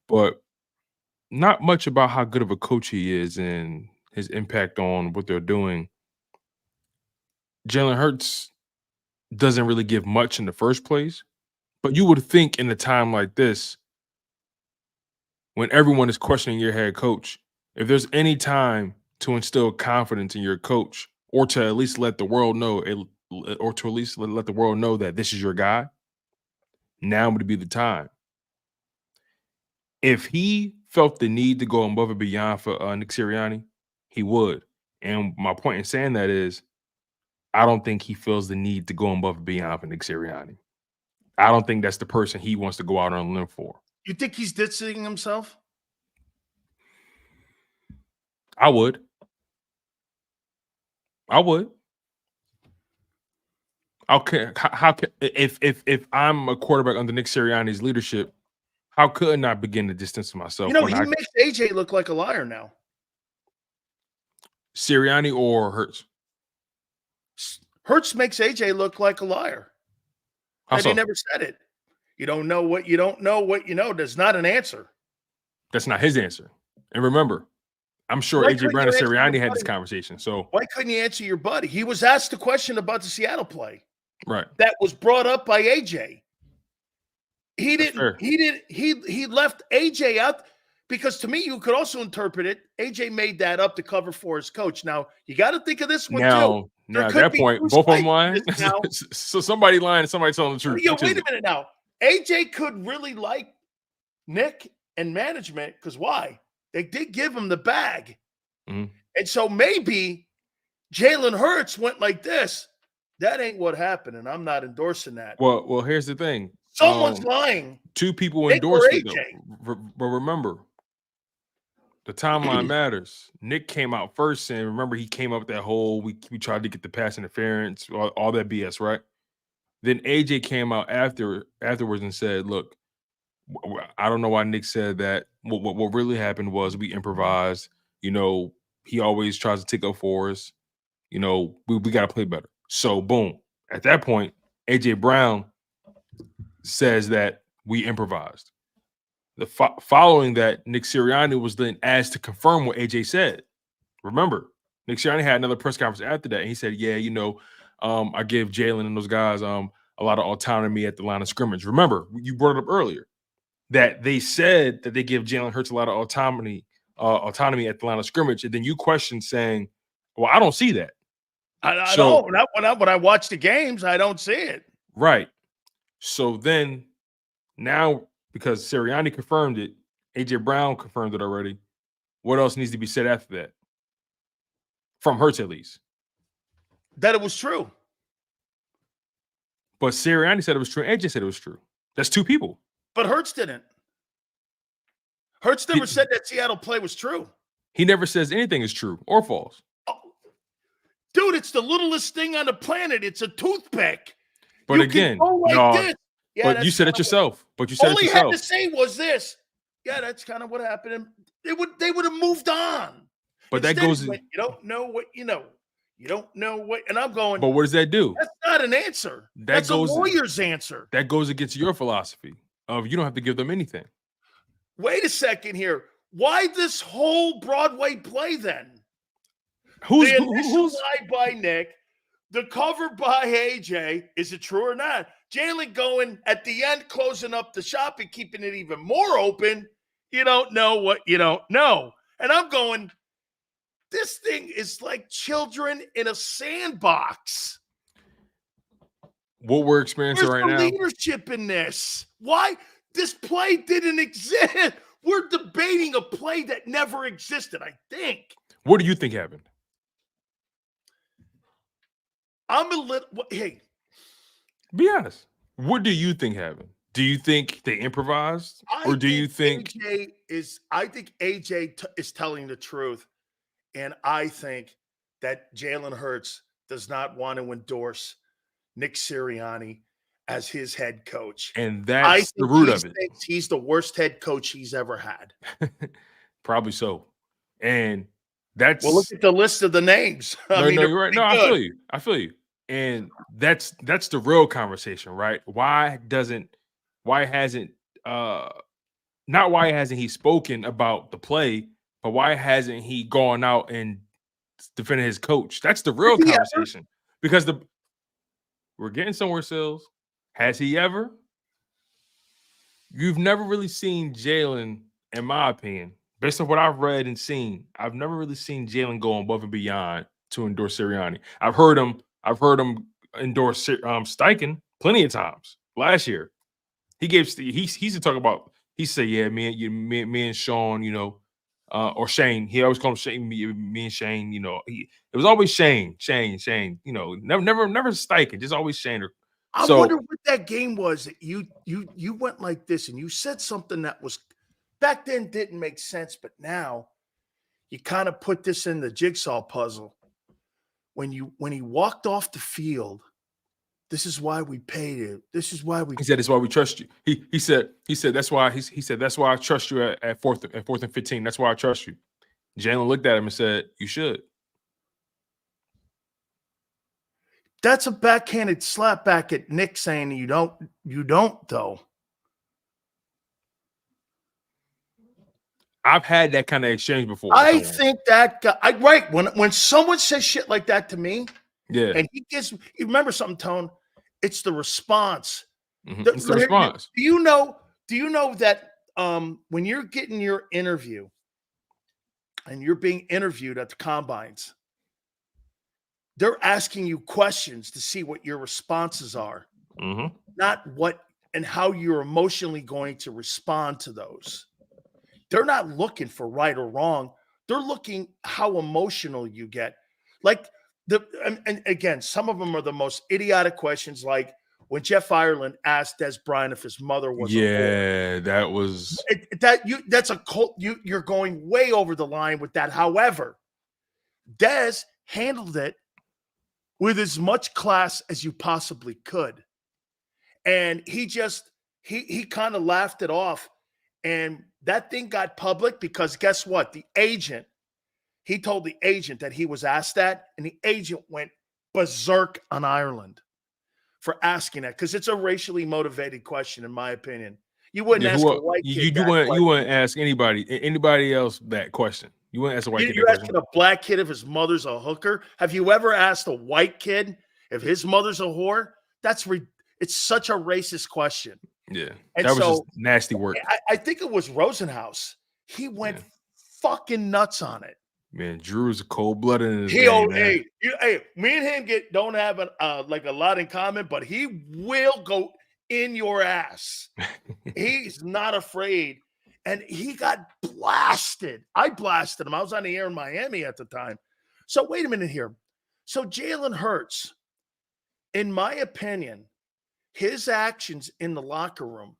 But not much about how good of a coach he is and his impact on what they're doing. Jalen Hurts doesn't really give much in the first place, but you would think in a time like this, when everyone is questioning your head coach, if there's any time to instill confidence in your coach, or to at least let the world know, that this is your guy, now would be the time. If he felt the need to go above and beyond for Nick Sirianni, he would. And my point in saying that is, I don't think he feels the need to go above and beyond for Nick Sirianni. I don't think that's the person he wants to go out on a limb for. You think he's distancing himself? I would. Okay, if I'm a quarterback under Nick Sirianni's leadership, how couldn't I begin to distance myself? You know, he makes AJ look like a liar now. Sirianni or Hurts? Hurts makes AJ look like a liar. And he never said it. You don't know what you don't know what you know. That's not an answer. That's not his answer. And remember, I'm sure AJ Brown and Sirianni had this conversation. So why couldn't you answer your buddy? He was asked a question about the Seattle play. Right. That was brought up by AJ. He left AJ out because to me, you could also interpret it. AJ made that up to cover for his coach. Now, you got to think of this one too. Now at that point, both of them lying. So somebody lying and somebody telling the truth. Yo, wait a minute now. AJ could really like Nick and management because why? They did give him the bag. Mm-hmm. And so maybe Jalen Hurts went like this. That ain't what happened, and I'm not endorsing that. Well, here's the thing. Someone's lying. Two people endorsed it, though. But remember, the timeline matters. Nick came out first, and remember, he came up with that whole, we tried to get the pass interference, all that BS, right? Then AJ came out afterwards and said, look, I don't know why Nick said that. What really happened was we improvised. You know, he always tries to take up for us. You know, we got to play better. So, boom. At that point, AJ Brown says that we improvised. Following that, Nick Sirianni was then asked to confirm what AJ said. Remember, Nick Sirianni had another press conference after that, and he said, "Yeah, I give Jalen and those guys a lot of autonomy at the line of scrimmage." Remember, you brought it up earlier that they said that they give Jalen Hurts a lot of autonomy at the line of scrimmage, and then you question saying, "Well, I don't see that." I don't. When I watch the games, I don't see it. Right. So then now, because Sirianni confirmed it, AJ Brown confirmed it already. What else needs to be said after that? From Hurts, at least. That it was true. But Sirianni said it was true. AJ said it was true. That's two people. But Hurts didn't. Hurts never said that Seattle play was true. He never says anything is true or false. Oh, dude, it's the littlest thing on the planet. It's a toothpick. But you again, this. Yeah, but you said it yourself. But you said all it he yourself. had to say was this. Yeah, that's kind of what happened. They would have moved on. But Instead, that goes. you don't know what you know. You don't know what. And I'm going. But what does that do? That's not an answer. That's a lawyer's answer. That goes against your philosophy of you don't have to give them anything. Wait a second here. Why this whole Broadway play then? Who's lie by Nick? The cover by AJ, is it true or not? Jalen going at the end, closing up the shop and keeping it even more open. You don't know what you don't know. And I'm going, this thing is like children in a sandbox. What we're experiencing Where's right now. Leadership in this. Why? This play didn't exist. We're debating a play that never existed, I think. What do you think happened? I'm a little. Hey, be honest. What do you think happened? Do you think they improvised, or do you think AJ is? I think AJ is telling the truth, and I think that Jalen Hurts does not want to endorse Nick Sirianni as his head coach, and that's the root of it. He's the worst head coach he's ever had. Probably so, and that's well. Look at the list of the names. You're right. No, I feel you. And that's the real conversation, right? Why hasn't he spoken about the play, but why hasn't he gone out and defended his coach? That's the real conversation. Because we're getting somewhere, Sills. Has he ever? You've never really seen Jalen, in my opinion, based on what I've read and seen, I've never really seen Jalen go above and beyond to endorse Sirianni. I've heard him endorse Steichen plenty of times last year. He's to talk about. He said, "Yeah, me and Sean, or Shane. He always called him Shane. Me and Shane. It was always Shane. Never Steichen. Just always Shane." I wonder what that game was. That you went like this and you said something that was back then didn't make sense, but now you kind of put this in the jigsaw puzzle. When he walked off the field, this is why we paid you. This is why we. He said, "It's why we trust you." He said that's why he said that's why I trust you at fourth and 15. That's why I trust you. Jalen looked at him and said, "You should." That's a backhanded slap back at Nick saying you don't though. I've had that kind of exchange before. I think that guy, right. When someone says shit like that to me, yeah, and you remember something, Tone? It's the response. Mm-hmm. It's the response. Do you know that when you're getting your interview and you're being interviewed at the combines, they're asking you questions to see what your responses are, not what and how you're emotionally going to respond to those. They're not looking for right or wrong. They're looking how emotional you get. Like and again, some of them are the most idiotic questions, like when Jeff Ireland asked Des Bryant if his mother was a whore. That was that's a cult. You're going way over the line with that. However, Des handled it with as much class as you possibly could. And he kind of laughed it off. And that thing got public because guess what? He told the agent that he was asked that, and the agent went berserk on Ireland for asking that because it's a racially motivated question, in my opinion. You wouldn't Yeah, ask a white kid that question. you wouldn't ask anybody else that question. You wouldn't ask a white kid that You're question. asking a black kid if his mother's a hooker. Have you ever asked a white kid if his mother's a whore? It's such a racist question. Yeah, And that was so just nasty work. I think it was Rosenhaus. He went fucking nuts on it. Man, Drew's a cold-blooded in his game, man. Hey, me and him don't have like a lot in common, but he will go in your ass. He's not afraid. And he got blasted. I blasted him. I was on the air in Miami at the time. So wait a minute here. So Jalen Hurts, in my opinion, his actions in the locker room,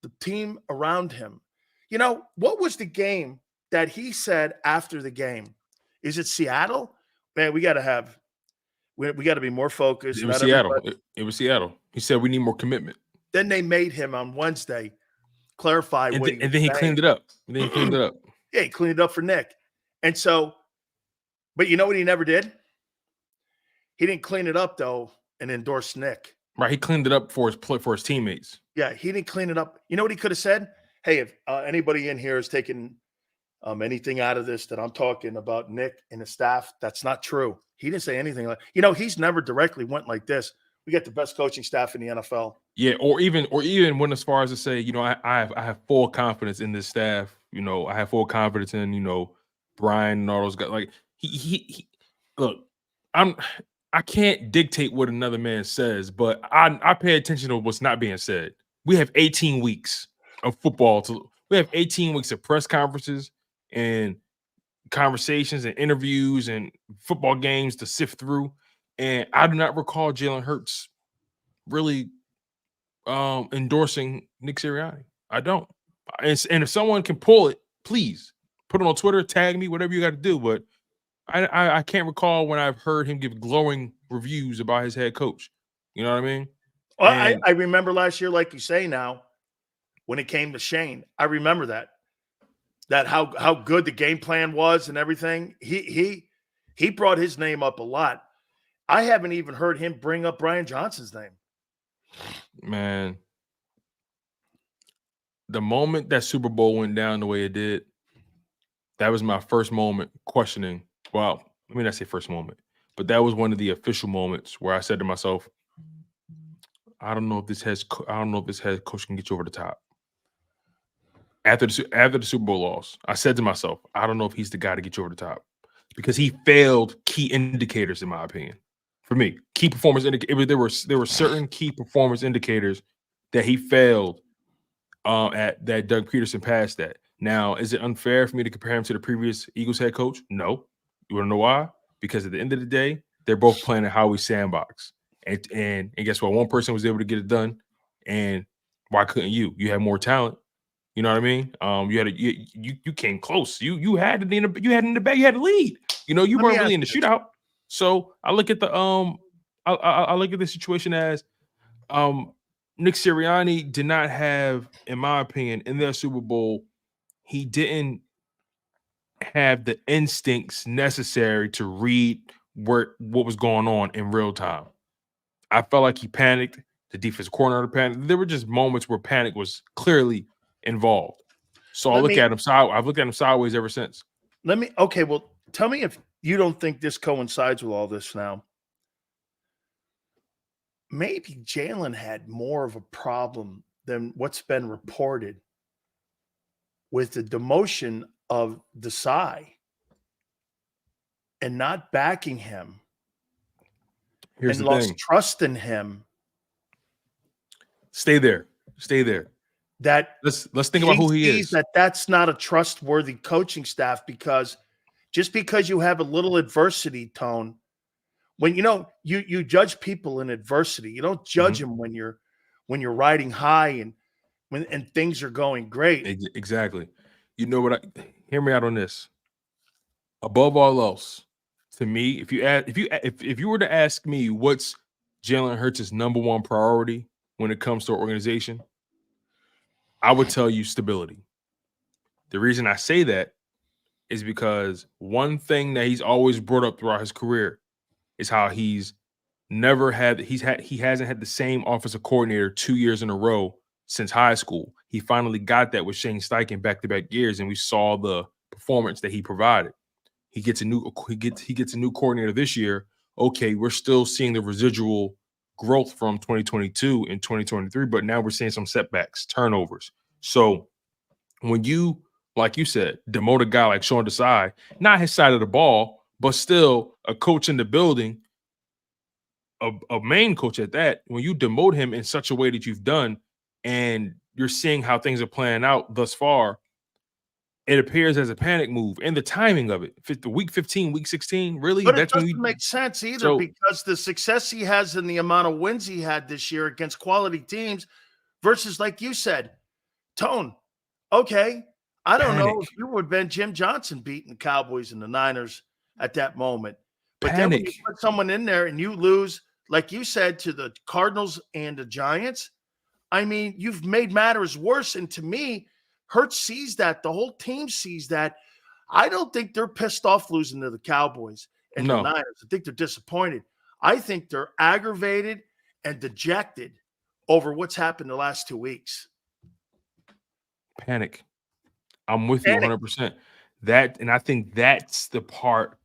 the team around him, what was the game that he said after the game? Is it Seattle? Man, we got to be more focused. It was Seattle. It was Seattle. He said we need more commitment. Then they made him on Wednesday clarify what and then he cleaned it up. Yeah, he cleaned it up for Nick. And so, but you know what he never did? He didn't clean it up though and endorse Nick. Right, he cleaned it up for his teammates. Yeah, he didn't clean it up. You know what he could have said? Hey, if anybody in here is taking anything out of this that I'm talking about Nick and his staff, that's not true. He didn't say anything like, he's never directly went like this. We got the best coaching staff in the NFL. Yeah, or even went as far as to say, I have full confidence in this staff. I have full confidence in, Brian and all those guys. Like he look, I can't dictate what another man says, but I pay attention to what's not being said. We have 18 weeks of football we have 18 weeks of press conferences and conversations and interviews and football games to sift through. And I do not recall Jalen Hurts really endorsing Nick Sirianni. I don't. And if someone can pull it, please put it on Twitter, tag me, whatever you got to do. But I can't recall when I've heard him give glowing reviews about his head coach. You know what I mean? Well, I remember last year, like you say now, when it came to Shane, I remember that how good the game plan was and everything. He brought his name up a lot. I haven't even heard him bring up Brian Johnson's name. Man, the moment that Super Bowl went down the way it did, that was my first moment questioning. Well, let me not say first moment, but that was one of the official moments where I said to myself, I don't know if this head coach can get you over the top. After the Super Bowl loss, I said to myself, I don't know if he's the guy to get you over the top because he failed key indicators, in my opinion. For me, key performance indicators. There were certain key performance indicators that he failed at that Doug Peterson passed that. Now, is it unfair for me to compare him to the previous Eagles head coach? No. You want to know why? Because at the end of the day, they're both playing at Howie sandbox. And guess what? One person was able to get it done, and why couldn't you? You had more talent. You know what I mean? You came close. You had it in the bag. You had the lead. You weren't really in the shootout. So I look at the I look at the situation as Nick Sirianni did not have, in my opinion, in their Super Bowl, he didn't have the instincts necessary to read what was going on in real time. I felt like he panicked. The defensive coordinator panicked. There were just moments where panic was clearly involved. So I've looked at him sideways ever since. Okay, well, tell me if you don't think this coincides with all this now. Maybe Jalen had more of a problem than what's been reported with the demotion of Desai and not backing him. Here's and the lost thing. trust in him. Stay there. That let's think about who he is. That's not a trustworthy coaching staff, because just because you have a little adversity, Tone, when you judge people in adversity, you don't judge them when you're riding high and things are going great. Exactly. You know what? Hear me out on this. Above all else, to me, if you were to ask me what's Jalen Hurts' number one priority when it comes to an organization, I would tell you stability. The reason I say that is because one thing that he's always brought up throughout his career is how he hasn't had the same offensive coordinator 2 years in a row since high school. He finally got that with Shane Steichen back-to-back years, and we saw the performance that he provided. He gets a new coordinator this year. Okay, we're still seeing the residual growth from 2022 and 2023, but now we're seeing some setbacks, turnovers. So when you, like you said, demote a guy like Sean Desai, not his side of the ball, but still a coach in the building, a main coach at that, when you demote him in such a way that you've done, and you're seeing how things are playing out thus far, it appears as a panic move, and the timing of it. Week 15, week 16, really? But That's it doesn't make sense either, because the success he has and the amount of wins he had this year against quality teams versus, like you said, Tone, okay, I don't know if you would have been Jim Johnson beating the Cowboys and the Niners at that moment. But then when you put someone in there and you lose, like you said, to the Cardinals and the Giants, I mean, you've made matters worse. And to me, Hurts sees that. The whole team sees that. I don't think they're pissed off losing to the Cowboys and the Niners. I think they're disappointed. I think they're aggravated and dejected over what's happened the last 2 weeks. Panic. I'm with you 100%. And I think that's the part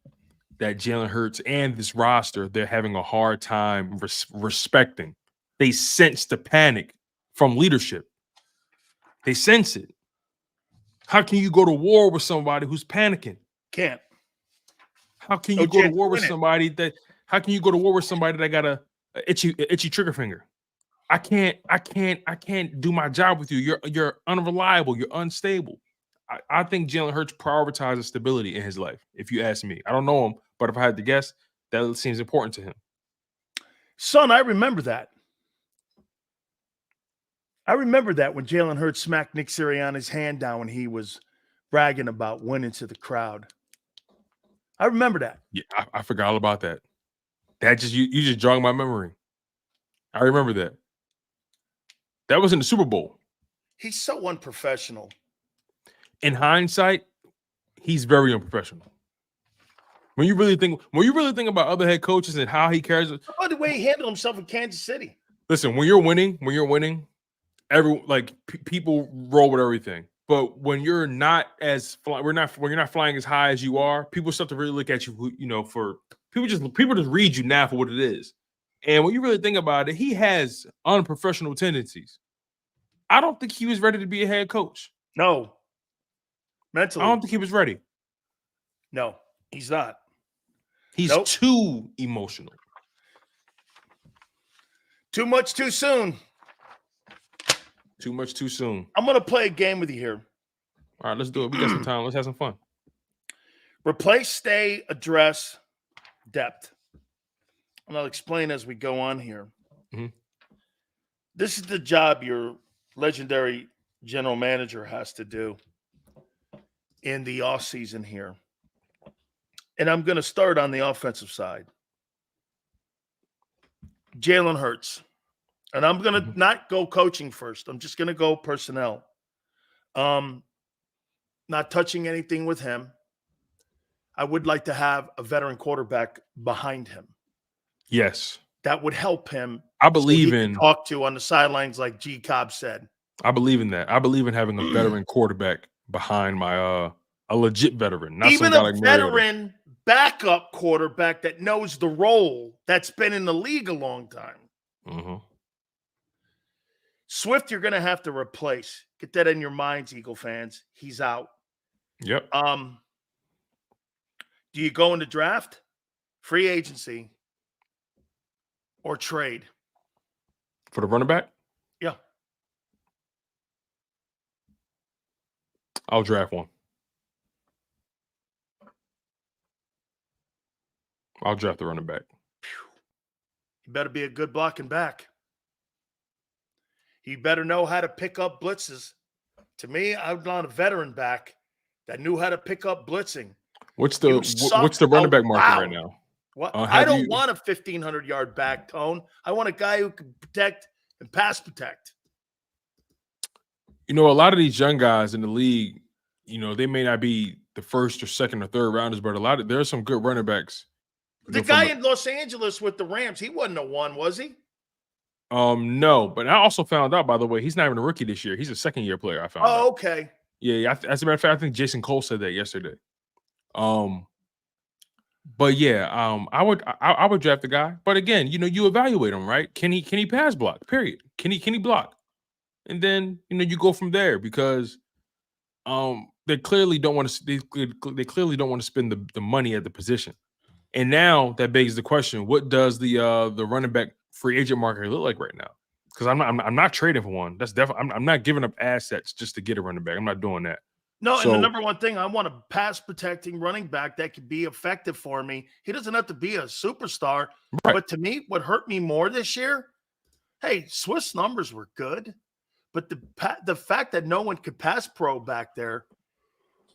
that Jalen Hurts and this roster, they're having a hard time respecting. They sense the panic from leadership. They sense it. How can you go to war with somebody who's panicking? Can't. How can you go to war with somebody that? How can you go to war with somebody that got a itchy trigger finger? I can't do my job with you. You're unreliable. You're unstable. I think Jalen Hurts prioritizes stability in his life. If you ask me, I don't know him, but if I had to guess, that seems important to him. Son, I remember that. I remember that when Jalen Hurts smacked Nick Sirianni's hand down when he was bragging about winning to the crowd. I remember that. Yeah, I forgot all about that. That just you just jogged my memory. I remember that. That was in the Super Bowl. He's so unprofessional. In hindsight, he's very unprofessional. When you really think about other head coaches and how he cares. How about the way he handled himself in Kansas City? Listen, when you're winning, people roll with everything. But when you're not when you're not flying as high as you are, people start to really look at you, for people just read you now for what it is. And when you really think about it, he has unprofessional tendencies. I don't think he was ready to be a head coach. No. Mentally. I don't think he was ready. No, he's not. He's too emotional. Too much too soon. Too much too soon. I'm going to play a game with you here. All right, let's do it. We got some time. Let's have some fun. Replace, stay, address, depth. And I'll explain as we go on here. Mm-hmm. This is the job your legendary general manager has to do in the offseason here. And I'm going to start on the offensive side. Jalen Hurts. And I'm going to not go coaching first. I'm just going to go personnel. Not touching anything with him. I would like to have a veteran quarterback behind him. Yes. That would help him. I believe in talk to on the sidelines, like JAKIB said. I believe in that. I believe in having a veteran quarterback behind my a legit veteran. Not even some guy a like veteran backup quarterback that knows the role, that's been in the league a long time. Mm-hmm. Swift, you're going to have to replace. Get that in your minds, Eagle fans. He's out. Yep. Do you go into draft, free agency, or trade? For the running back? Yeah. I'll draft one. I'll draft the running back. You better be a good blocking back. He better know how to pick up blitzes. To me, I would want a veteran back that knew how to pick up blitzing. What's the running back market right now? What? I don't want a 1,500-yard back, Tone. I want a guy who can protect and pass protect. A lot of these young guys in the league, they may not be the first or second or third rounders, but there are some good running backs. The guy in Los Angeles with the Rams, he wasn't a one, was he? No, but I also found out, by the way, he's not even a rookie this year. He's a second-year player. I found out. Oh, okay. Yeah. As a matter of fact, I think Jason Cole said that yesterday. But yeah, I would draft the guy. But again, you evaluate him, right? Can he pass block? Period. Can he block? And then you go from there because they clearly don't want to they clearly don't want to spend the money at the position. And now that begs the question: what does the running back free agent market look like right now? Because I'm not trading for one. That's definitely I'm not giving up assets just to get a running back. I'm not doing that. No, and So the number one thing, I want a pass protecting running back that could be effective for me. He doesn't have to be a superstar. right, But to me, what hurt me more this year, hey, Swiss numbers were good, but the fact that no one could pass pro back there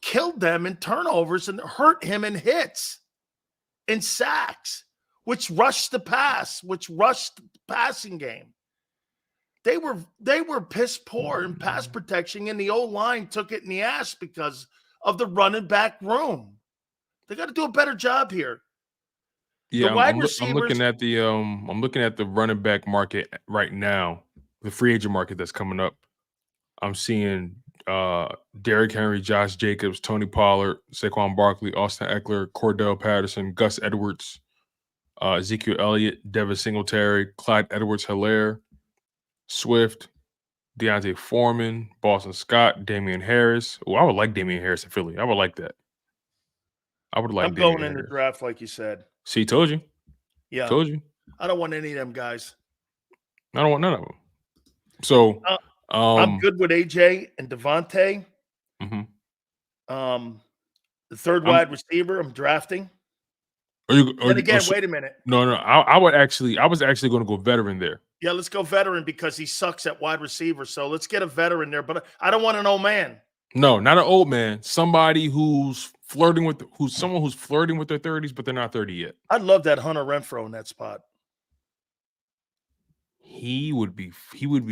killed them in turnovers and hurt him in hits, in sacks, which rushed the pass, which rushed the passing game. They were piss poor in pass protection, and the O-line took it in the ass because of the running back room. They got to do a better job here. yeah, The wide I'm looking receivers. I'm looking at the running back market right now, the free agent market that's coming up. I'm seeing Derrick Henry, Josh Jacobs, Tony Pollard, Saquon Barkley, Austin Eckler, Cordell Patterson, Gus Edwards, Ezekiel Elliott, Devin Singletary, Clyde Edwards-Helaire, Swift, Deontay Foreman, Boston Scott, Damian Harris. Oh, I would like Damian Harris in Philly. I would like that. I would like I'm Damian going in the Harris. draft, like you said. See, told you. Yeah, Told you. I don't want any of them guys. I don't want none of them. So, I'm good with AJ and Devontae. mhm. The third wide receiver, I'm drafting. And again, wait a minute. No. I was actually going to go veteran there. Yeah, let's go veteran because he sucks at wide receiver. So let's get a veteran there. But I don't want an old man. No, not an old man. Somebody who's flirting with their 30s, but they're not 30 yet. I'd love that Hunter Renfrow in that spot. He would be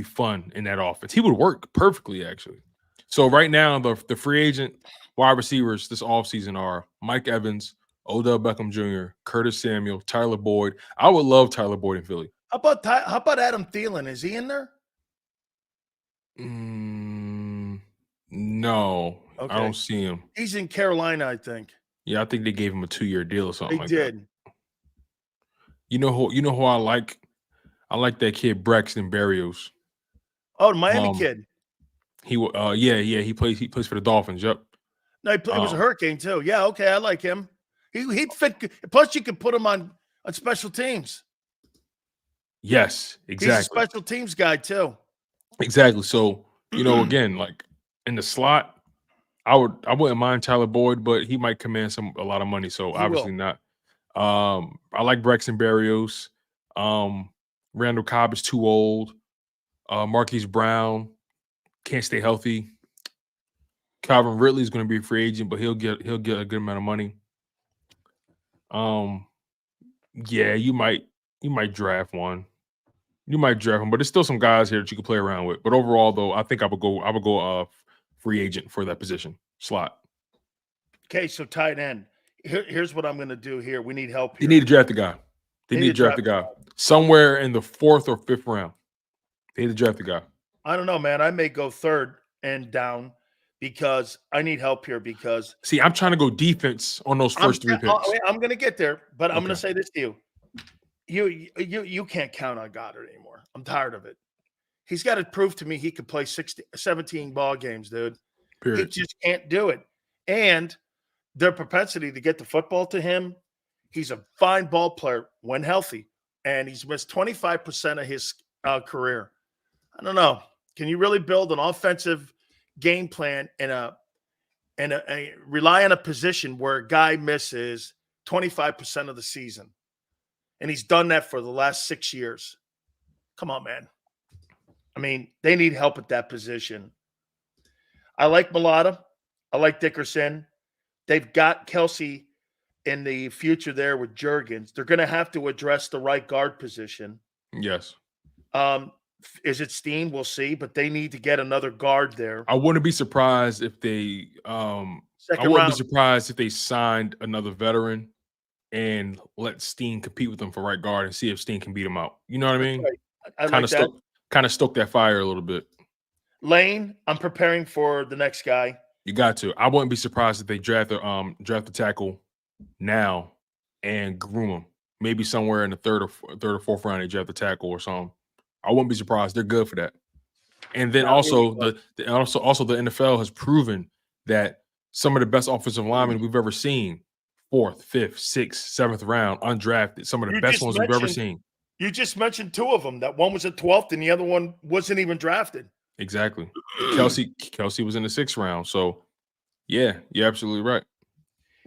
fun in that offense. He would work perfectly, actually. So right now, the free agent wide receivers this offseason are Mike Evans, Odell Beckham Jr., Curtis Samuel, Tyler Boyd. I would love Tyler Boyd in Philly. How about Adam Thielen? Is he in there? No, Okay. I don't see him. He's in Carolina, I think. Yeah, I think they gave him a 2-year deal or something They like did. that. You know who I like? I like that kid Braxton Berrios. Oh, the Miami kid. He he plays for the Dolphins. Yep. No, he was a Hurricane too. Yeah, okay, I like him. He'd fit. Plus, you could put him on special teams. Yes, exactly. He's a special teams guy too. Exactly. So again, like in the slot, I wouldn't mind Tyler Boyd, but he might command a lot of money. So obviously not. I like Braxton Berrios. Randall Cobb is too old. Marquise Brown can't stay healthy. Calvin Ridley is going to be a free agent, but he'll get a good amount of money. Yeah, you might draft one. You might draft him, but there's still some guys here that you can play around with. But overall, though, I think I would go free agent for that position slot. Okay, so tight end. Here's what I'm going to do here. We need help here. They need to draft the guy. They need to draft the guy somewhere in the 4th or 5th round. They need to draft the guy. I don't know, man. I may go 3rd and down because I need help here. Because see, I'm trying to go defense on those first 3 picks. I'm going to get there, but I'm going to say this to you: you can't count on Goddard anymore. I'm tired of it. He's got to prove to me he could play 17 ball games, dude. Period. He just can't do it. And their propensity to get the football to him. He's a fine ball player when healthy, and he's missed 25% of his career. I don't know. Can you really build an offensive game plan and rely on a position where a guy misses 25% of the season? And he's done that for the last 6 years. Come on, man. I mean, they need help at that position. I like Mulata. I like Dickerson. They've got Kelsey in the future there with Juergens. They're going to have to address the right guard position. Yes. Is it Steen? We'll see, but they need to get another guard there. I wouldn't be surprised if they signed another veteran and let Steen compete with them for right guard and see if Steen can beat him out. You know what I mean? Right. I like that. Kind of stoke that fire a little bit. Lane, I'm preparing for the next guy. You got to. I wouldn't be surprised if they draft the tackle now and groom him. Maybe somewhere in the third or fourth round they draft the tackle or something. I wouldn't be surprised. They're good for that. And then also the NFL has proven that some of the best offensive linemen we've ever seen, 4th, 5th, 6th, 7th round, undrafted, some of the best ones we've ever seen. You just mentioned 2 of them. That one was at 12th and the other one wasn't even drafted. Exactly. Kelsey was in the 6th round. So, yeah, you're absolutely right.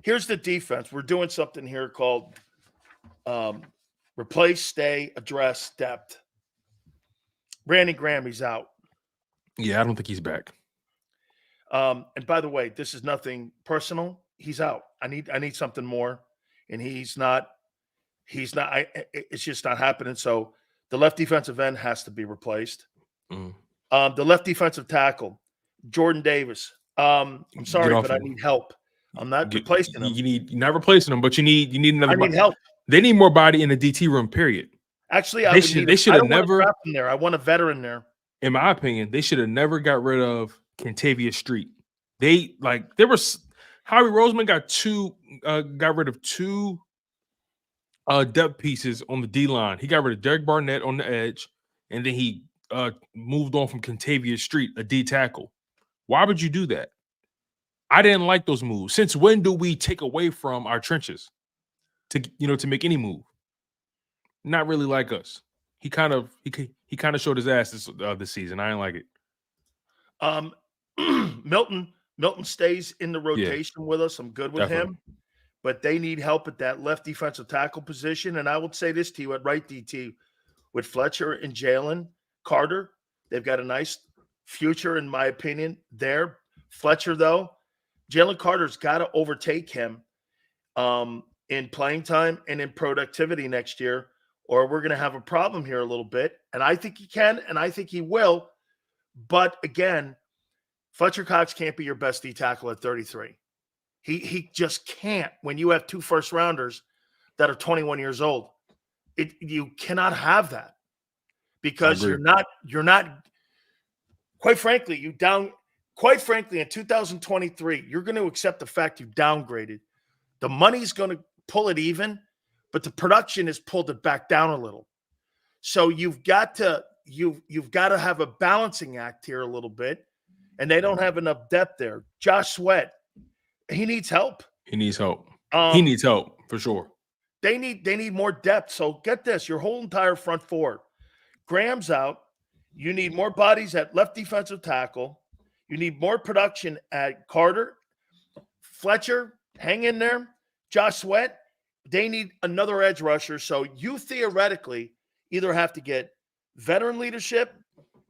Here's the defense. We're doing something here called replace, stay, address, depth. Brandon Graham, he's out. Yeah, I don't think he's back. And by the way, this is nothing personal. He's out. I need something more, and he's not. It's just not happening. So the left defensive end has to be replaced. The left defensive tackle, Jordan Davis. I'm sorry, but I need help. I'm not replacing him. You're not replacing him, but you need another. I need help. They need more body in the DT room. Period. Actually, they should have never. There, I want a veteran there. In my opinion, they should have never got rid of Kentavious Street. Howie Roseman got rid of 2 depth pieces on the D line. He got rid of Derek Barnett on the edge, and then he moved on from Kentavious Street, a D tackle. Why would you do that? I didn't like those moves. Since when do we take away from our trenches to make any move? Not really like us. He kind of showed his ass this season. I didn't like it. Milton stays in the rotation with us. I'm good with him, but they need help at that left defensive tackle position. And I would say this to you at right DT with Fletcher and Jalen Carter. They've got a nice future, in my opinion, there. Fletcher, though, Jalen Carter's got to overtake him in playing time and in productivity next year, or we're going to have a problem here a little bit. And I think he can, and I think he will. But again, Fletcher Cox can't be your best D tackle at 33. He just can't when you have 2 first-rounders that are 21 years old. You cannot have that because you're not quite frankly, in 2023, you're going to accept the fact you downgraded. The money's going to pull it even, but the production has pulled it back down a little. So you've got to have a balancing act here a little bit, and they don't have enough depth there. Josh Sweat, he needs help. He needs help. He needs help for sure. They need more depth. So get this, your whole entire front 4. Graham's out. You need more bodies at left defensive tackle. You need more production at Carter. Fletcher, hang in there. Josh Sweat, they need another edge rusher. So you theoretically either have to get veteran leadership,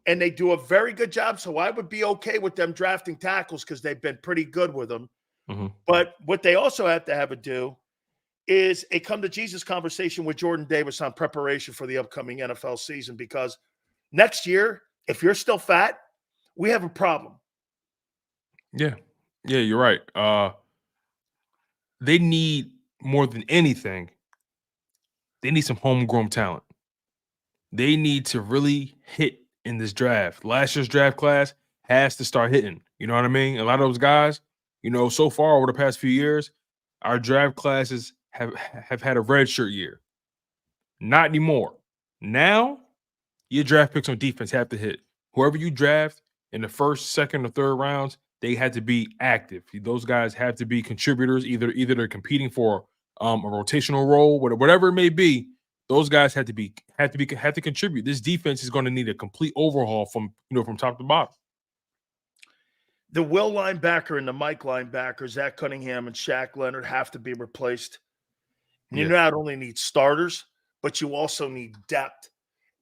and they do a very good job. So I would be okay with them drafting tackles because they've been pretty good with them. Mm-hmm. But what they also have to do is a come-to-Jesus conversation with Jordan Davis on preparation for the upcoming NFL season, because next year, if you're still fat, we have a problem. Yeah, you're right. They need more than anything. They need some homegrown talent. They need to really hit in this draft. Last year's draft class has to start hitting. You know what I mean? A lot of those guys, so far over the past few years, our draft classes have had a redshirt year. Not anymore. Now, your draft picks on defense have to hit. Whoever you draft in the first, second, or third rounds, they had to be active. Those guys have to be contributors. Either they're competing for a rotational role, whatever it may be. Those guys have to contribute. This defense is going to need a complete overhaul from top to bottom. The Will linebacker and the Mike linebacker, Zach Cunningham and Shaq Leonard, have to be replaced. You not only need starters, but you also need depth.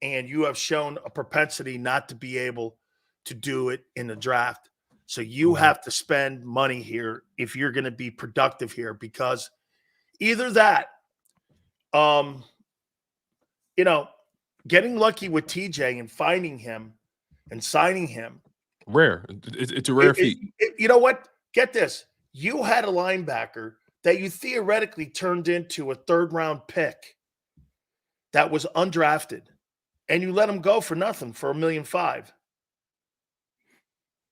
And you have shown a propensity not to be able to do it in the draft. So you have to spend money here if you're going to be productive here, because either that, getting lucky with TJ and finding him and signing him. Rare. It's a rare feat. You know what? Get this. You had a linebacker that you theoretically turned into a 3rd-round pick that was undrafted. and you let him go for nothing for $1.5 million.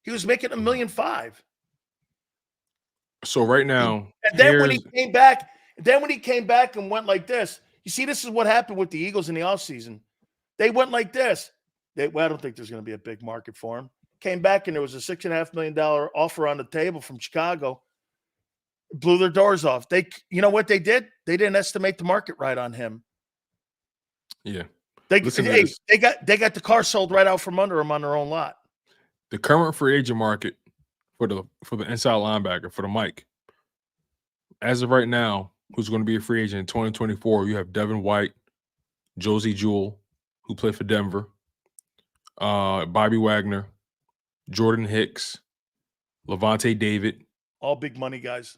He was making $1.5 million. So right now, And then when he came back and went like this, you see, this is what happened with the Eagles in the offseason. They went like this. I don't think there's going to be a big market for him. Came back and there was a $6.5 million offer on the table from Chicago. Blew their doors off. You know what they did? They didn't estimate the market right on him. Yeah. They got the car sold right out from under them on their own lot. The current free agent market for the inside linebacker, for the Mike, as of right now, who's going to be a free agent in 2024, you have Devin White, Josie Jewell, who played for Denver, Bobby Wagner, Jordan Hicks, Levante David. All big money guys.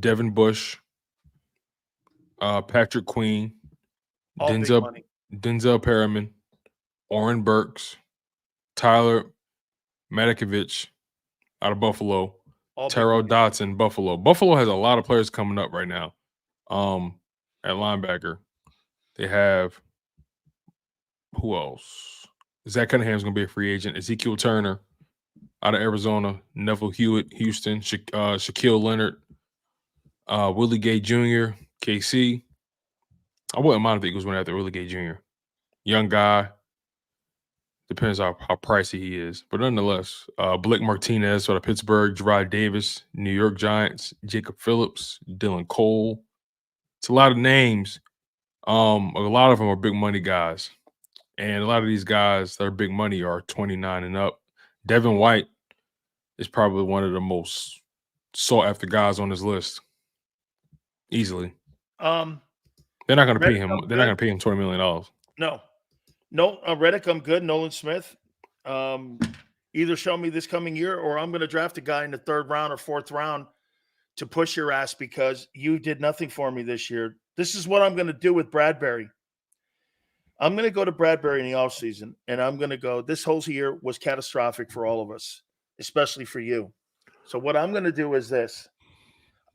Devin Bush, Patrick Queen, All Denzel Perriman, Oren Burks, Tyler Matakovich out of Buffalo, Terrell Dotson, Buffalo. Buffalo has a lot of players coming up right now at linebacker. They have, who else? Zach Cunningham's going to be a free agent. Ezekiel Turner out of Arizona, Neville Hewitt, Houston, Shaquille Leonard, Willie Gay Jr., KC. I wouldn't mind if the Eagles went after Willie Gay Jr. Young guy. Depends how pricey he is. But nonetheless, Blake Martinez out of Pittsburgh, Gerard Davis, New York Giants, Jacob Phillips, Dylan Cole. It's a lot of names. A lot of them are big money guys. And a lot of these guys that are big money are 29 and up. Devin White is probably one of the most sought after guys on this list. Easily. They're not going to pay him. They're not going to pay him $20 million. No, Reddick, I'm good. Nolan Smith. Either show me this coming year or I'm going to draft a guy in the 3rd round or 4th round to push your ass because you did nothing for me this year. This is what I'm going to do with Bradbury. I'm going to go to Bradbury in the offseason, and I'm going to go, this whole year was catastrophic for all of us, especially for you. So what I'm going to do is this.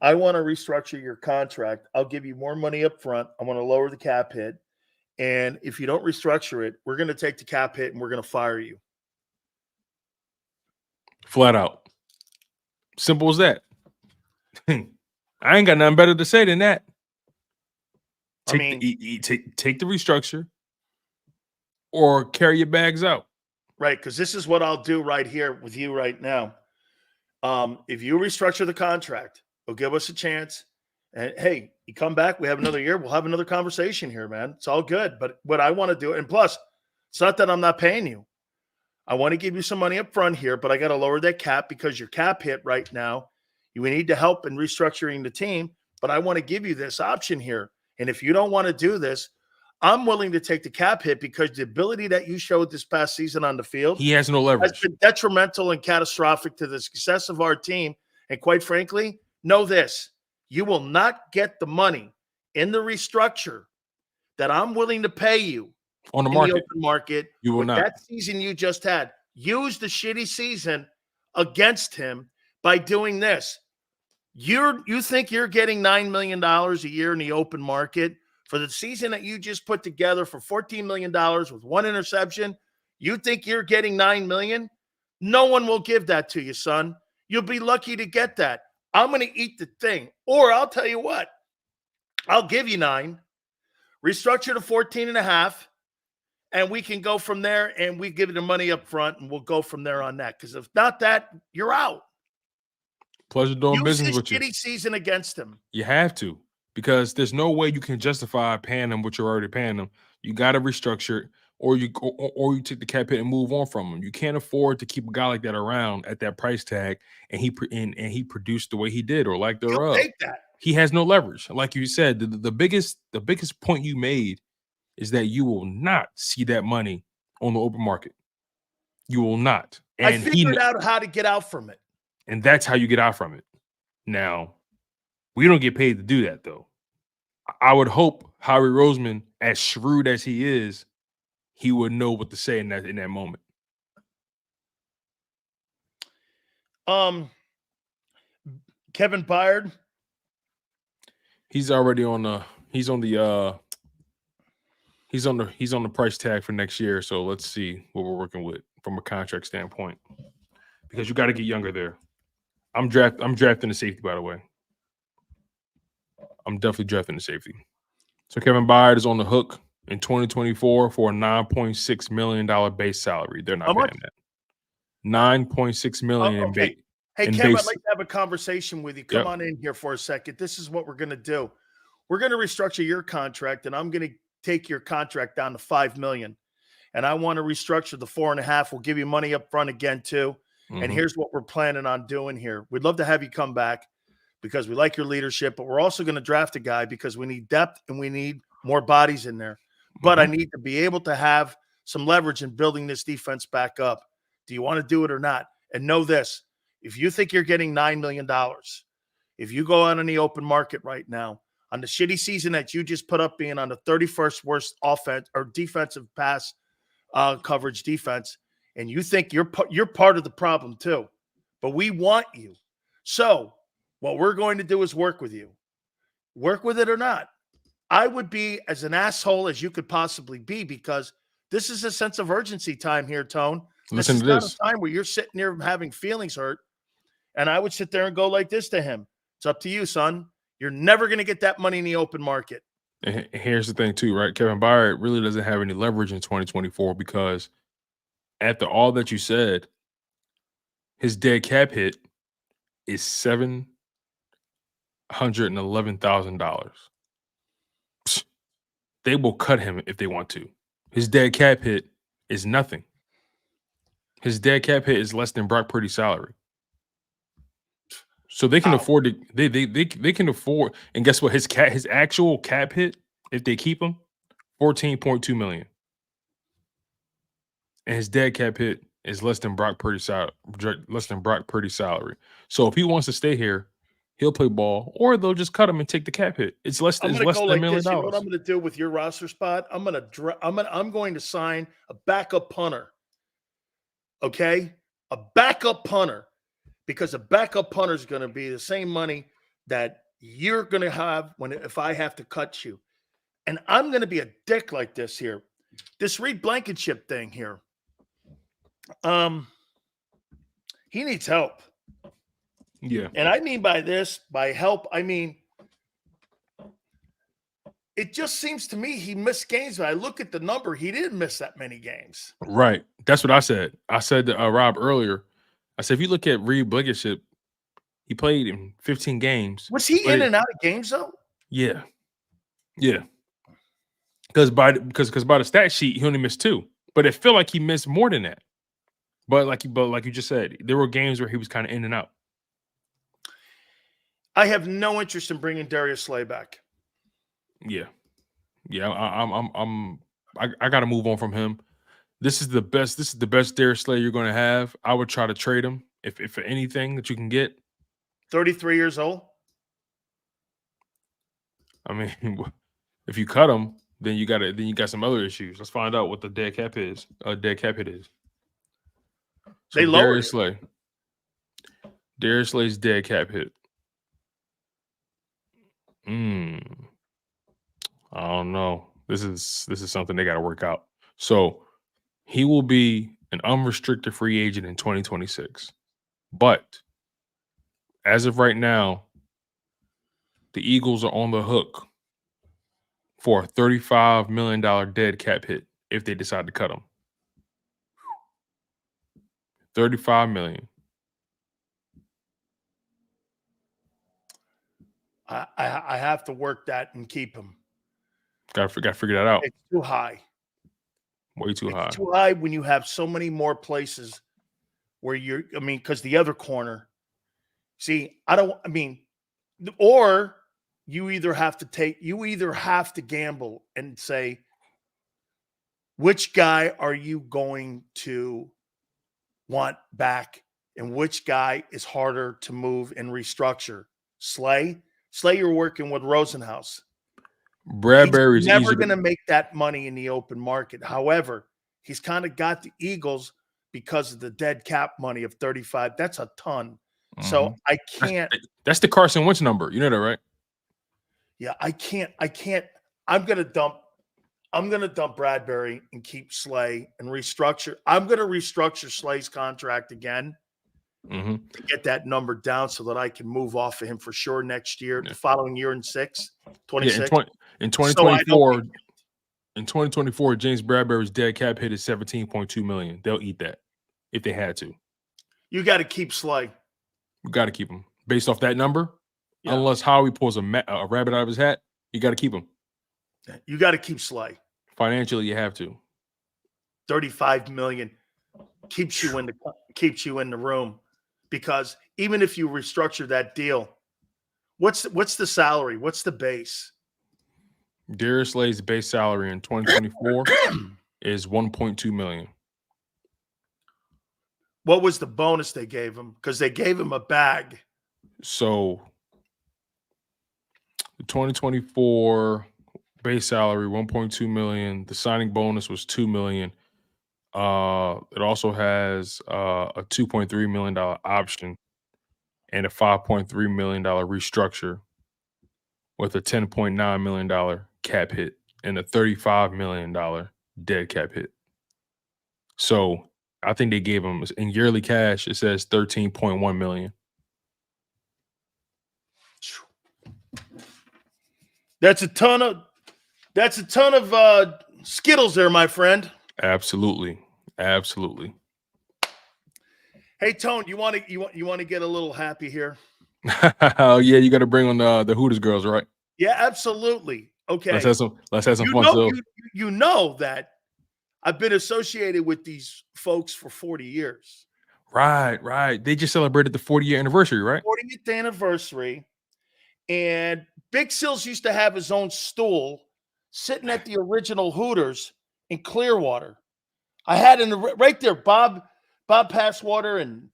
I want to restructure your contract. I'll give you more money up front. I want to lower the cap hit. And if you don't restructure it, we're going to take the cap hit and we're going to fire you. Flat out. Simple as that. I ain't got nothing better to say than that. Take the restructure or carry your bags out. Right, because this is what I'll do right here with you right now. If you restructure the contract, it'll give us a chance. And, hey, you come back, we have another year, we'll have another conversation here, man. It's all good. But what I want to do, and plus, it's not that I'm not paying you. I want to give you some money up front here, but I got to lower that cap because your cap hit right now. We need to help in restructuring the team, but I want to give you this option here. And if you don't want to do this, I'm willing to take the cap hit because the ability that you showed this past season on the field, he has no leverage. Has been detrimental and catastrophic to the success of our team. And quite frankly, know this. You will not get the money in the restructure that I'm willing to pay you on the open market. You will not. That season you just had. Use the shitty season against him by doing this. You think you're getting $9 million a year in the open market for the season that you just put together for $14 million with 1 interception? You think you're getting $9 million? No one will give that to you, son. You'll be lucky to get that. I'm going to eat the thing. Or I'll tell you what, I'll give you 9, restructure to 14.5, and we can go from there and we give you the money up front and we'll go from there on that. Because if not that, you're out. Pleasure doing business with you. Use this shitty season against him. You have to, because there's no way you can justify paying them what you're already paying them. You got to restructure it, or you take the cap hit and move on from him. You can't afford to keep a guy like that around at that price tag, and he produced the way he did, or like thereof. Take that. He has no leverage, like you said. The biggest point you made is that you will not see that money on the open market. You will not. And I figured out how to get out from it. And that's how you get out from it. Now, we don't get paid to do that, though. I would hope Howie Roseman, as shrewd as he is, he would know what to say in that moment. Kevin Byard. He's already on the He's on the price tag for next year. So let's see what we're working with from a contract standpoint, because you got to get younger there. I'm drafting the safety, by the way. I'm definitely drafting the safety. So Kevin Byard is on the hook in 2024 for a $9.6 million base salary. They're not paying that. $9.6 million in base. Hey, Kev, I'd like to have a conversation with you. Come on in here for a second. This is what we're going to do. We're going to restructure your contract, and I'm going to take your contract down to $5 million. And I want to restructure the 4.5. We'll give you money up front again, too. And here's what we're planning on doing here. We'd love to have you come back because we like your leadership, but we're also going to draft a guy because we need depth and we need more bodies in there. But I need to be able to have some leverage in building this defense back up. Do you want to do it or not? And know this. If you think you're getting $9 million, if you go out on the open market right now, on the shitty season that you just put up being on the 31st worst offense or defensive pass coverage defense, and you think you're part of the problem too, but we want you. So what we're going to do is work with you. Work with it or not. I would be as an asshole as you could possibly be because this is a sense of urgency time here, Tone. Listen to this. This. Not a time where you're sitting there having feelings hurt. And I would sit there and go like this to him. It's up to you, son. You're never going to get that money in the open market. And here's the thing, too, right? Kevin Byard really doesn't have any leverage in 2024 because after all that you said, his dead cap hit is $711,000. They will cut him if they want to. His dead cap hit is nothing. His dead cap hit is less than Brock Purdy's salary. So they can afford to they can afford, and guess what? His actual cap hit, if they keep him, $14.2 million. And his dead cap hit is less than Brock Purdy's salary. So if he wants to stay here, he'll play ball, or they'll just cut him and take the cap hit. It's less than $1 million. You know what I'm going to do with your roster spot? I'm going to sign a backup punter. Okay, a backup punter. Because a backup punter is going to be the same money that you're going to have if I have to cut you. And I'm going to be a dick like this here. This Reed Blankenship thing here. He needs help. Yeah. And I mean by help, I mean, it just seems to me he missed games. When I look at the number, he didn't miss that many games. Right. That's what I said. I said to Rob earlier, I said, if you look at Reed Blankenship, he played in 15 games. Was he in and out of games though? Yeah. Yeah. Because by the stat sheet, he only missed 2. But it felt like he missed more than that. But like you just said, there were games where he was kind of in and out. I have no interest in bringing Darius Slay back. Yeah. Yeah. I got to move on from him. This is the best Darius Slay you're going to have. I would try to trade him if for anything that you can get. 33 years old. I mean, if you cut him, then you got some other issues. Let's find out what the dead cap is. Dead cap hit is. So they lowered Darius Slay. Darius Slay's dead cap hit. I don't know. This is something they got to work out. So he will be an unrestricted free agent in 2026. But as of right now, the Eagles are on the hook for a $35 million dead cap hit if they decide to cut him. $35 million. I have to work that and keep him. Got to figure that out. It's too high. Way too high. It's too high when you have so many more places where because the other corner. See, or you either have to gamble and say, which guy are you going to want back and which guy is harder to move and restructure? Slay, you're working with Rosenhaus. Bradbury's never going to make that money in the open market. However, he's kind of got the Eagles because of the dead cap money of 35. That's a ton. So I can't. That's the Carson Wentz number. You know that, right? Yeah, I can't. I'm going to dump I'm going to dump Bradbury and keep Slay and restructure. I'm going to restructure Slay's contract again to get that number down so that I can move off of him for sure next year, the following year in 26. In 2024, in 2024, James Bradbury's dead cap hit is $17.2 million. They'll eat that if they had to. You got to keep Slay. You got to keep him based off that number. Yeah. Unless Howie pulls a rabbit out of his hat, you got to keep him. You got to keep Slay. Financially, you have to. $35 million keeps you in the room, because even if you restructure that deal, what's the salary? What's the base? Darius Slay's base salary in 2024 is $1.2 million. What was the bonus they gave him? Because they gave him a bag. So the 2024 base salary, $1.2 million. The signing bonus was $2 million. It also has a $2.3 million option and a $5.3 million restructure with a $10.9 million cap hit and a $35 million dead cap hit. So I think they gave him, in yearly cash, it says $13.1 million. That's a ton of Skittles there, my friend. Absolutely. Hey, Tone, you want to get a little happy here? Oh yeah, you got to bring on the Hooters girls, right? Yeah, absolutely. Okay, let's have some fun. You know that I've been associated with these folks for 40 years. Right. They just celebrated the 40-year anniversary, right? 40th anniversary. And Big Sills used to have his own stool sitting at the original Hooters in Clearwater. I had right there, Bob Passwater and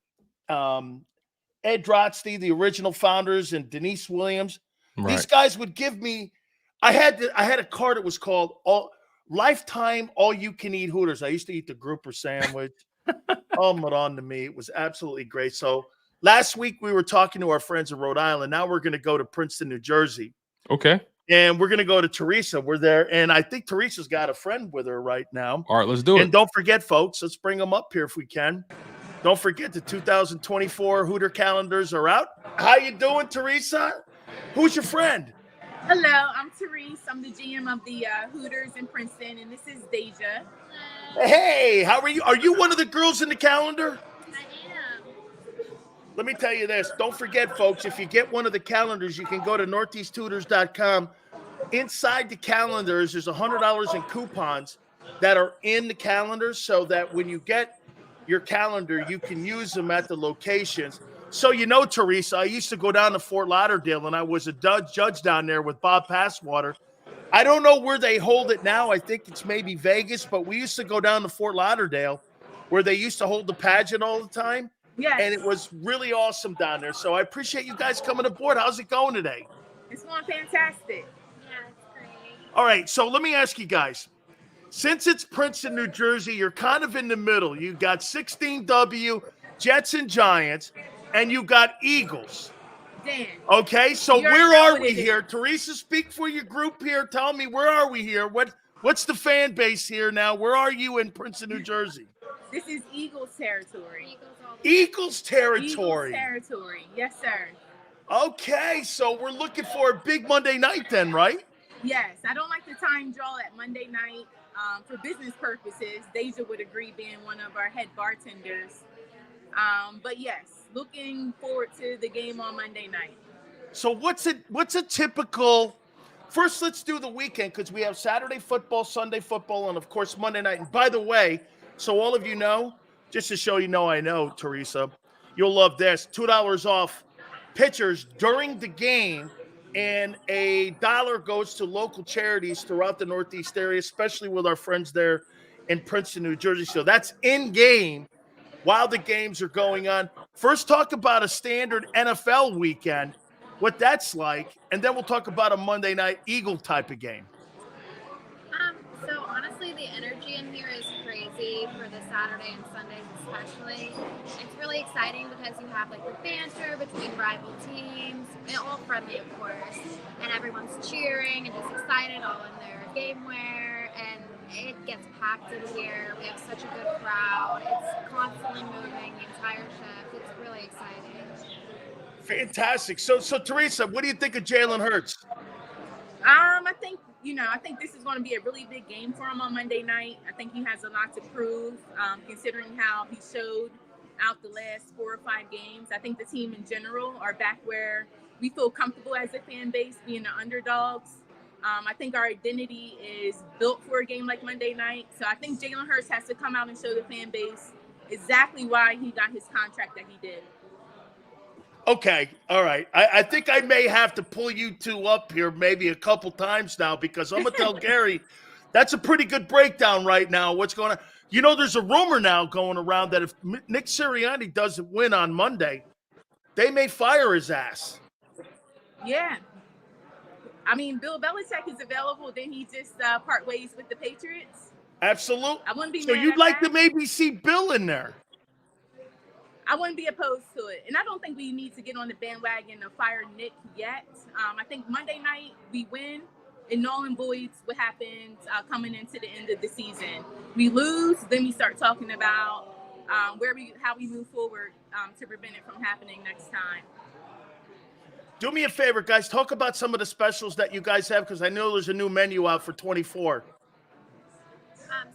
Ed Drotsky, the original founders, and Denise Williams. Right. These guys would give me. I had a card that was called Lifetime All You Can Eat Hooters. I used to eat the grouper sandwich. On to me, it was absolutely great. So last week we were talking to our friends in Rhode Island. Now we're going to go to Princeton, New Jersey. Okay. And we're going to go to Teresa. We're there. And I think Teresa's got a friend with her right now. All right, let's do it. And don't forget, folks, let's bring them up here if we can. Don't forget the 2024 Hooter calendars are out. How you doing, Teresa? Who's your friend? Hello, I'm Therese. I'm the GM of the Hooters in Princeton, and this is Deja. Hey, how are you? Are you one of the girls in the calendar? I am. Let me tell you this. Don't forget, folks, if you get one of the calendars, you can go to northeasthooters.com. Inside the calendars, there's $100 in coupons that are in the calendars, so that when you get your calendar, you can use them at the locations. So, Teresa, I used to go down to Fort Lauderdale, and I was a judge down there with Bob Passwater. I don't know where they hold it now. I think it's maybe Vegas, but we used to go down to Fort Lauderdale where they used to hold the pageant all the time. Yes. And it was really awesome down there. So I appreciate you guys coming aboard. How's it going today? It's going fantastic. Yeah, it's great. All right, so let me ask you guys. Since it's Princeton, New Jersey, you're kind of in the middle. You got 16W, Jets and Giants, and you got Eagles. Dan. Okay, so where are we here? Teresa, speak for your group here. Tell me, where are we here? What's the fan base here now? Where are you in Princeton, New Jersey? This is Eagles territory. Eagles territory. Eagles territory. Yes, sir. Okay, so we're looking for a big Monday night then, right? Yes. I don't like the time draw at Monday night for business purposes. Deja would agree, being one of our head bartenders. But yes, looking forward to the game on Monday night. So what's a typical, first let's do the weekend, because we have Saturday football, Sunday football, and of course Monday night. And by the way, so all of you know, just to show I know, Teresa, you'll love this. $2 off pitchers during the game, and $1 goes to local charities throughout the Northeast area, especially with our friends there in Princeton, New Jersey. So that's in game while the games are going on. First, talk about a standard NFL weekend, what that's like, and then we'll talk about a Monday night Eagle type of game. So honestly, the energy in here is crazy for the Saturday and Sundays especially. It's really exciting because you have like the banter between rival teams, and all friendly of course, and everyone's cheering and just excited, all in their game wear, and it gets packed in here. We have such a good crowd. It's constantly moving the entire shift. It's really exciting. Fantastic. So Teresa, what do you think of Jalen Hurts? I think this is going to be a really big game for him on Monday night. I think he has a lot to prove, considering how he showed out the last 4 or 5 games. I think the team in general are back where we feel comfortable as a fan base, being the underdogs. I think our identity is built for a game like Monday night. So I think Jalen Hurts has to come out and show the fan base exactly why he got his contract that he did. Okay, all right. I think I may have to pull you two up here maybe a couple times now, because I'm going to tell Gary that's a pretty good breakdown right now. What's going on? You know, there's a rumor now going around that if Nick Sirianni doesn't win on Monday, they may fire his ass. Yeah. I mean, Bill Belichick is available. Then he just part ways with the Patriots. Absolutely. I wouldn't be So mad you'd at like that. to maybe see Bill in there? I wouldn't be opposed to it. And I don't think we need to get on the bandwagon of fire Nick yet. I think Monday night we win, and null and voids what happens coming into the end of the season. We lose, then we start talking about how we move forward to prevent it from happening next time. Do me a favor, guys. Talk about some of the specials that you guys have, because I know there's a new menu out for 24.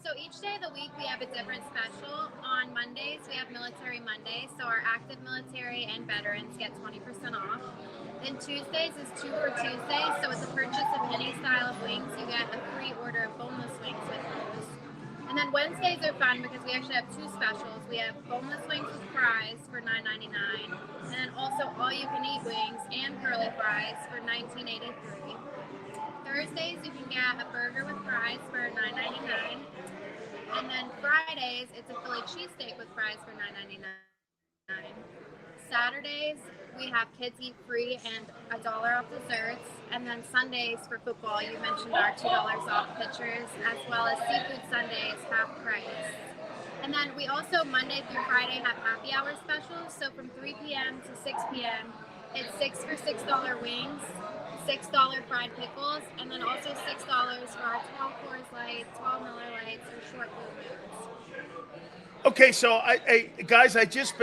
So each day of the week we have a different special. On Mondays we have Military Monday, so our active military and veterans get 20% off. Then Tuesdays is 2 for Tuesday, so with the purchase of any style of wings you get a free order of boneless wings with those. And then Wednesdays are fun because we actually have 2 specials. We have boneless wings with fries for $9.99, and then also all you can eat wings and curly fries for $19.83. Thursdays, you can get a burger with fries for $9.99. And then Fridays, it's a Philly cheesesteak with fries for $9.99. Saturdays, we have kids eat free and $1 off desserts. And then Sundays for football, you mentioned our $2 off pitchers, as well as seafood Sundays, half price. And then we also, Monday through Friday, have happy hour specials. So from 3 p.m. to 6 p.m., it's 6 for $6 wings, $6 fried pickles, and then also $6 for our 12 Coors Light, 12 Miller Lights, or short blue moons. Okay, so guys, I've just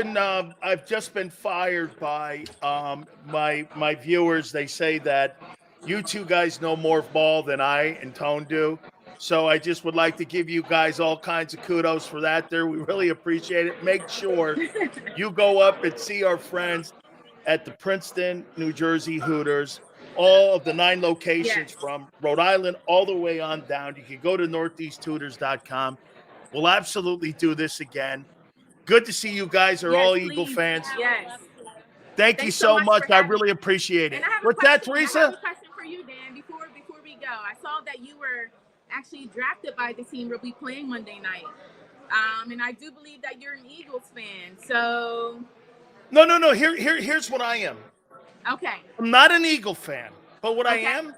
been fired by my viewers. They say that you two guys know more ball than I and Tone do. So I just would like to give you guys all kinds of kudos for that there. We really appreciate it. Make sure you go up and see our friends at the Princeton, New Jersey Hooters. All of the 9 locations from Rhode Island all the way on down. You can go to northeasthooters.com. We'll absolutely do this again. Good to see you guys are all please. Eagle fans. Yes. Thank you so much. I really appreciate it. And I have What's that, I have Teresa? a question for you, Dan, before we go. I saw that you were actually drafted by the team we'll be playing Monday night. And I do believe that you're an Eagles fan. So No. Here's what I am. okay. I'm not an Eagle fan, but what I am,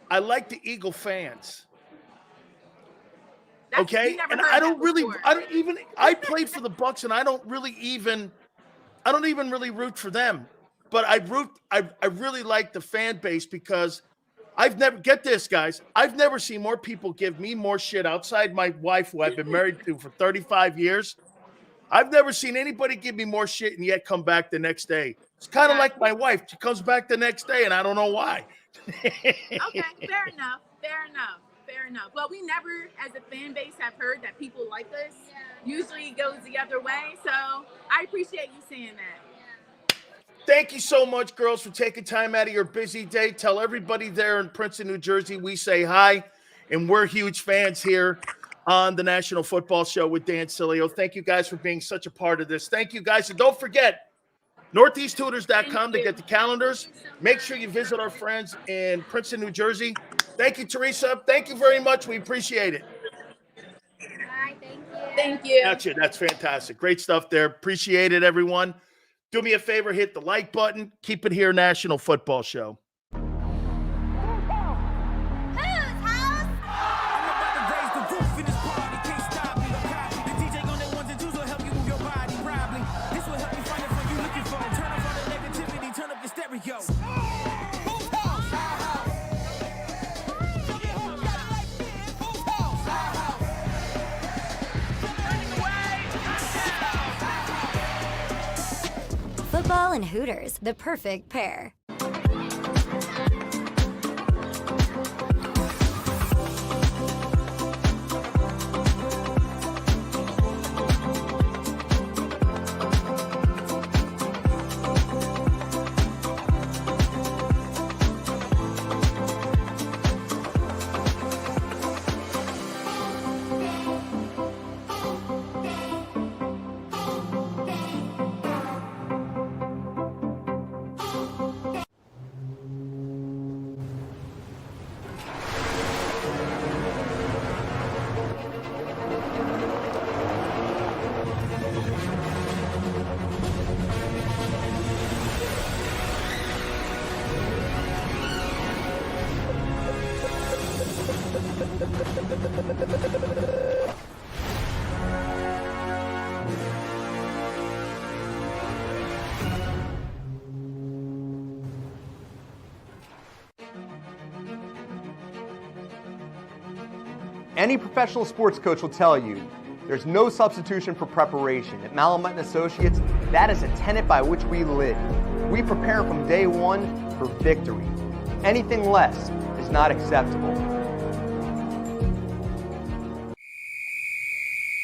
I like the Eagle fans. Okay, and I played for the Bucks, and I don't even really root for them, but I really like the fan base, because I've never seen more people give me more shit outside my wife, who I've been married to for 35 years. I've never seen anybody give me more shit and yet come back the next day. It's kind of like my wife. She comes back the next day, and I don't know why. Okay, fair enough. Well, we never, as a fan base, have heard that people like us. Usually it goes the other way. So I appreciate you saying that. Thank you so much, girls, for taking time out of your busy day. Tell everybody there in Princeton, New Jersey, we say hi, and we're huge fans here on the National Football Show with Dan Sileo. Thank you guys for being such a part of this. Thank you, guys. And don't forget, northeasthooters.com to get the calendars. Make sure you visit our friends in Princeton, New Jersey. Thank you, Teresa. Thank you very much. We appreciate it. Bye, thank you. Thank you. Gotcha. That's fantastic. Great stuff there. Appreciate it, everyone. Do me a favor, hit the like button. Keep it here, National Football Show. football and Hooters, the perfect pair. Any professional sports coach will tell you there's no substitution for preparation. At Malamut & Associates, that is a tenet by which we live. We prepare from day one for victory. Anything less is not acceptable.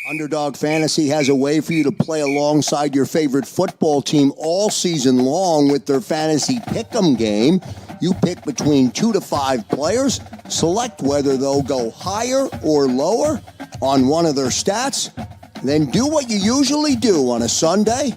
Underdog Fantasy has a way for you to play alongside your favorite football team all season long with their fantasy pick'em game. You pick between 2 to 5 players, select whether they'll go higher or lower on one of their stats, then do what you usually do on a Sunday,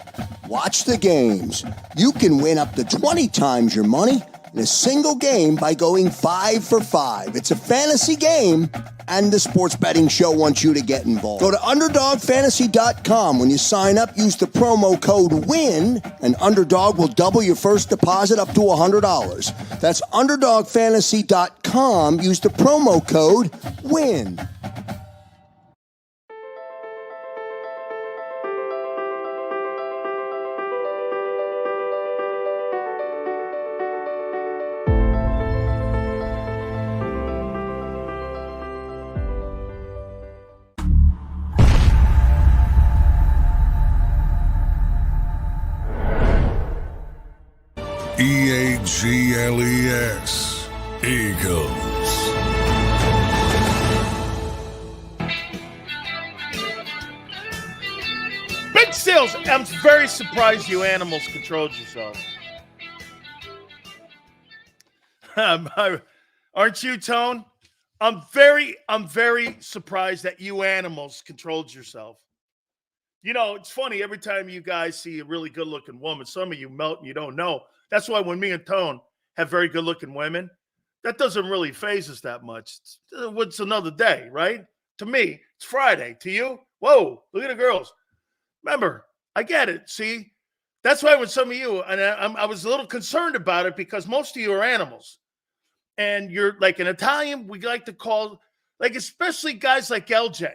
watch the games. You can win up to 20 times your money in a single game by going 5 for 5. It's a fantasy game, and the Sports Betting Show wants you to get involved. Go to UnderdogFantasy.com. When you sign up, use the promo code WIN, and Underdog will double your first deposit up to $100. That's UnderdogFantasy.com. Use the promo code WIN. EAGLES, Eagles. Big Sales, I'm very surprised you animals controlled yourself. Aren't you, Tone? I'm very surprised that you animals controlled yourself. You know, it's funny, every time you guys see a really good-looking woman, some of you melt and you don't know. That's why when me and Tone have very good-looking women, that doesn't really faze us that much. It's another day, right? To me, it's Friday. To you, whoa, look at the girls. Remember, I get it. See, that's why with some of you, and I was a little concerned about it because most of you are animals. And you're like an Italian, we like to call, like especially guys like LJ.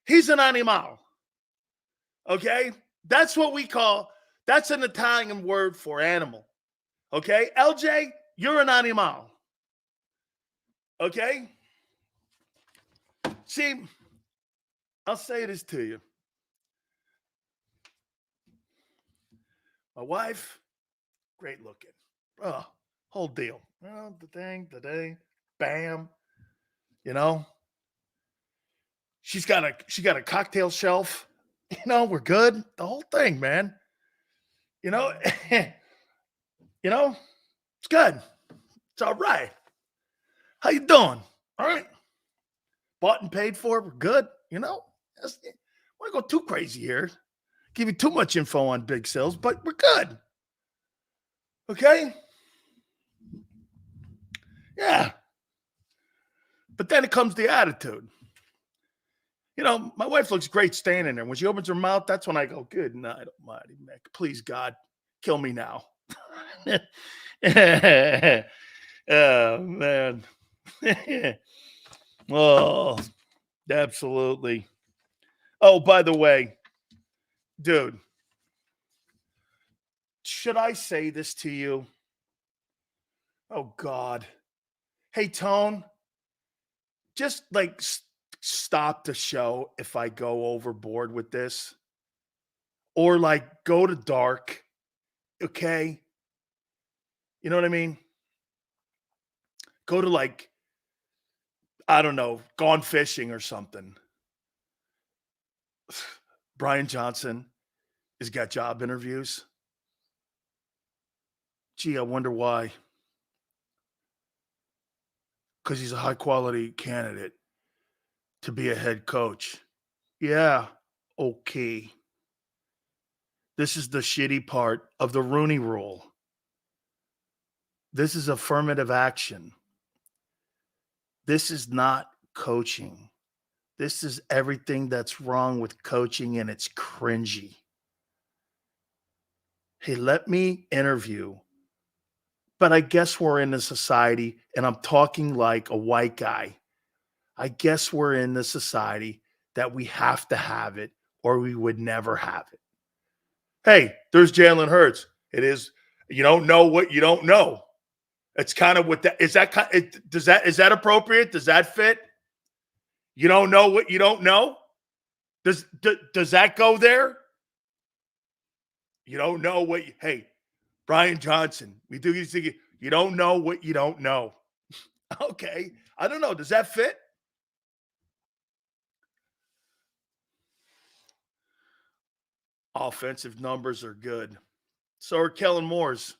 He's an animal. Okay? That's what we call, that's an Italian word for animal. Okay? LJ, you're an animal. Okay? See, I'll say this to you. My wife, great looking. Oh, whole deal. Oh, the day, bam. You know? She got a cocktail shelf. You know, we're good. The whole thing, man. You know, it's good. It's all right. How you doing? All right. Bought and paid for. We're good. You know, I want to go too crazy here. Give you too much info on Big Sales, but we're good. Okay? Yeah. But then it comes the attitude. You know, my wife looks great standing there. When she opens her mouth, that's when I go, good night, almighty Mick. Please, God, kill me now. Oh, man. Oh, absolutely. Oh, by the way, dude, should I say this to you? Oh, God. Hey, Tone, just like stop the show if I go overboard with this. or like go to dark. Okay. You know what I mean? Go to like, I don't know, gone fishing or something. Brian Johnson has got job interviews. Gee, I wonder why. Because he's a high quality candidate to be a head coach. Yeah, okay. This is the shitty part of the Rooney Rule. This is affirmative action. This is not coaching. This is everything that's wrong with coaching, and it's cringy. Hey, let me interview. But I guess we're in a society, and I'm talking like a white guy. I guess we're in the society that we have to have it or we would never have it. Hey, there's Jalen Hurts. It is, you don't know what you don't know. It's kind of what that is. Is that appropriate? Does that fit? You don't know what you don't know. Does that go there? You don't know what. Hey, Brian Johnson. We do these things. You don't know what you don't know. Okay, I don't know. Does that fit? Offensive numbers are good. So are Kellen Moore's.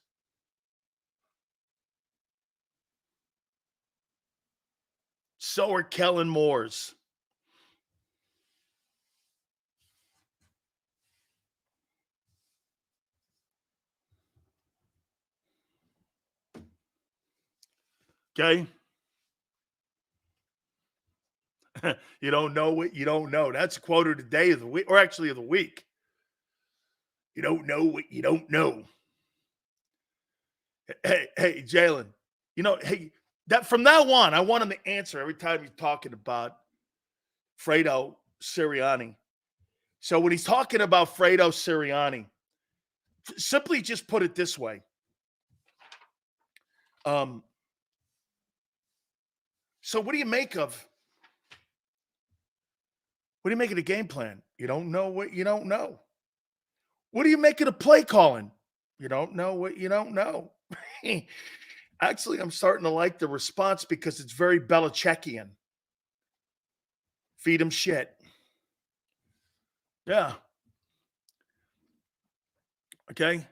So are Kellen Moore's. Okay? You don't know what you don't know. That's a quote of the day of the week, or actually of the week. You don't know what you don't know. Hey, Jalen, that from now on, I want him to answer every time he's talking about Fredo Sirianni. So when he's talking about Fredo Sirianni, simply just put it this way. So what do you make of the game plan? You don't know what you don't know. What do you make of the play calling? You don't know what you don't know. Actually, I'm starting to like the response because it's very Belichickian. Feed him shit. Yeah. Okay.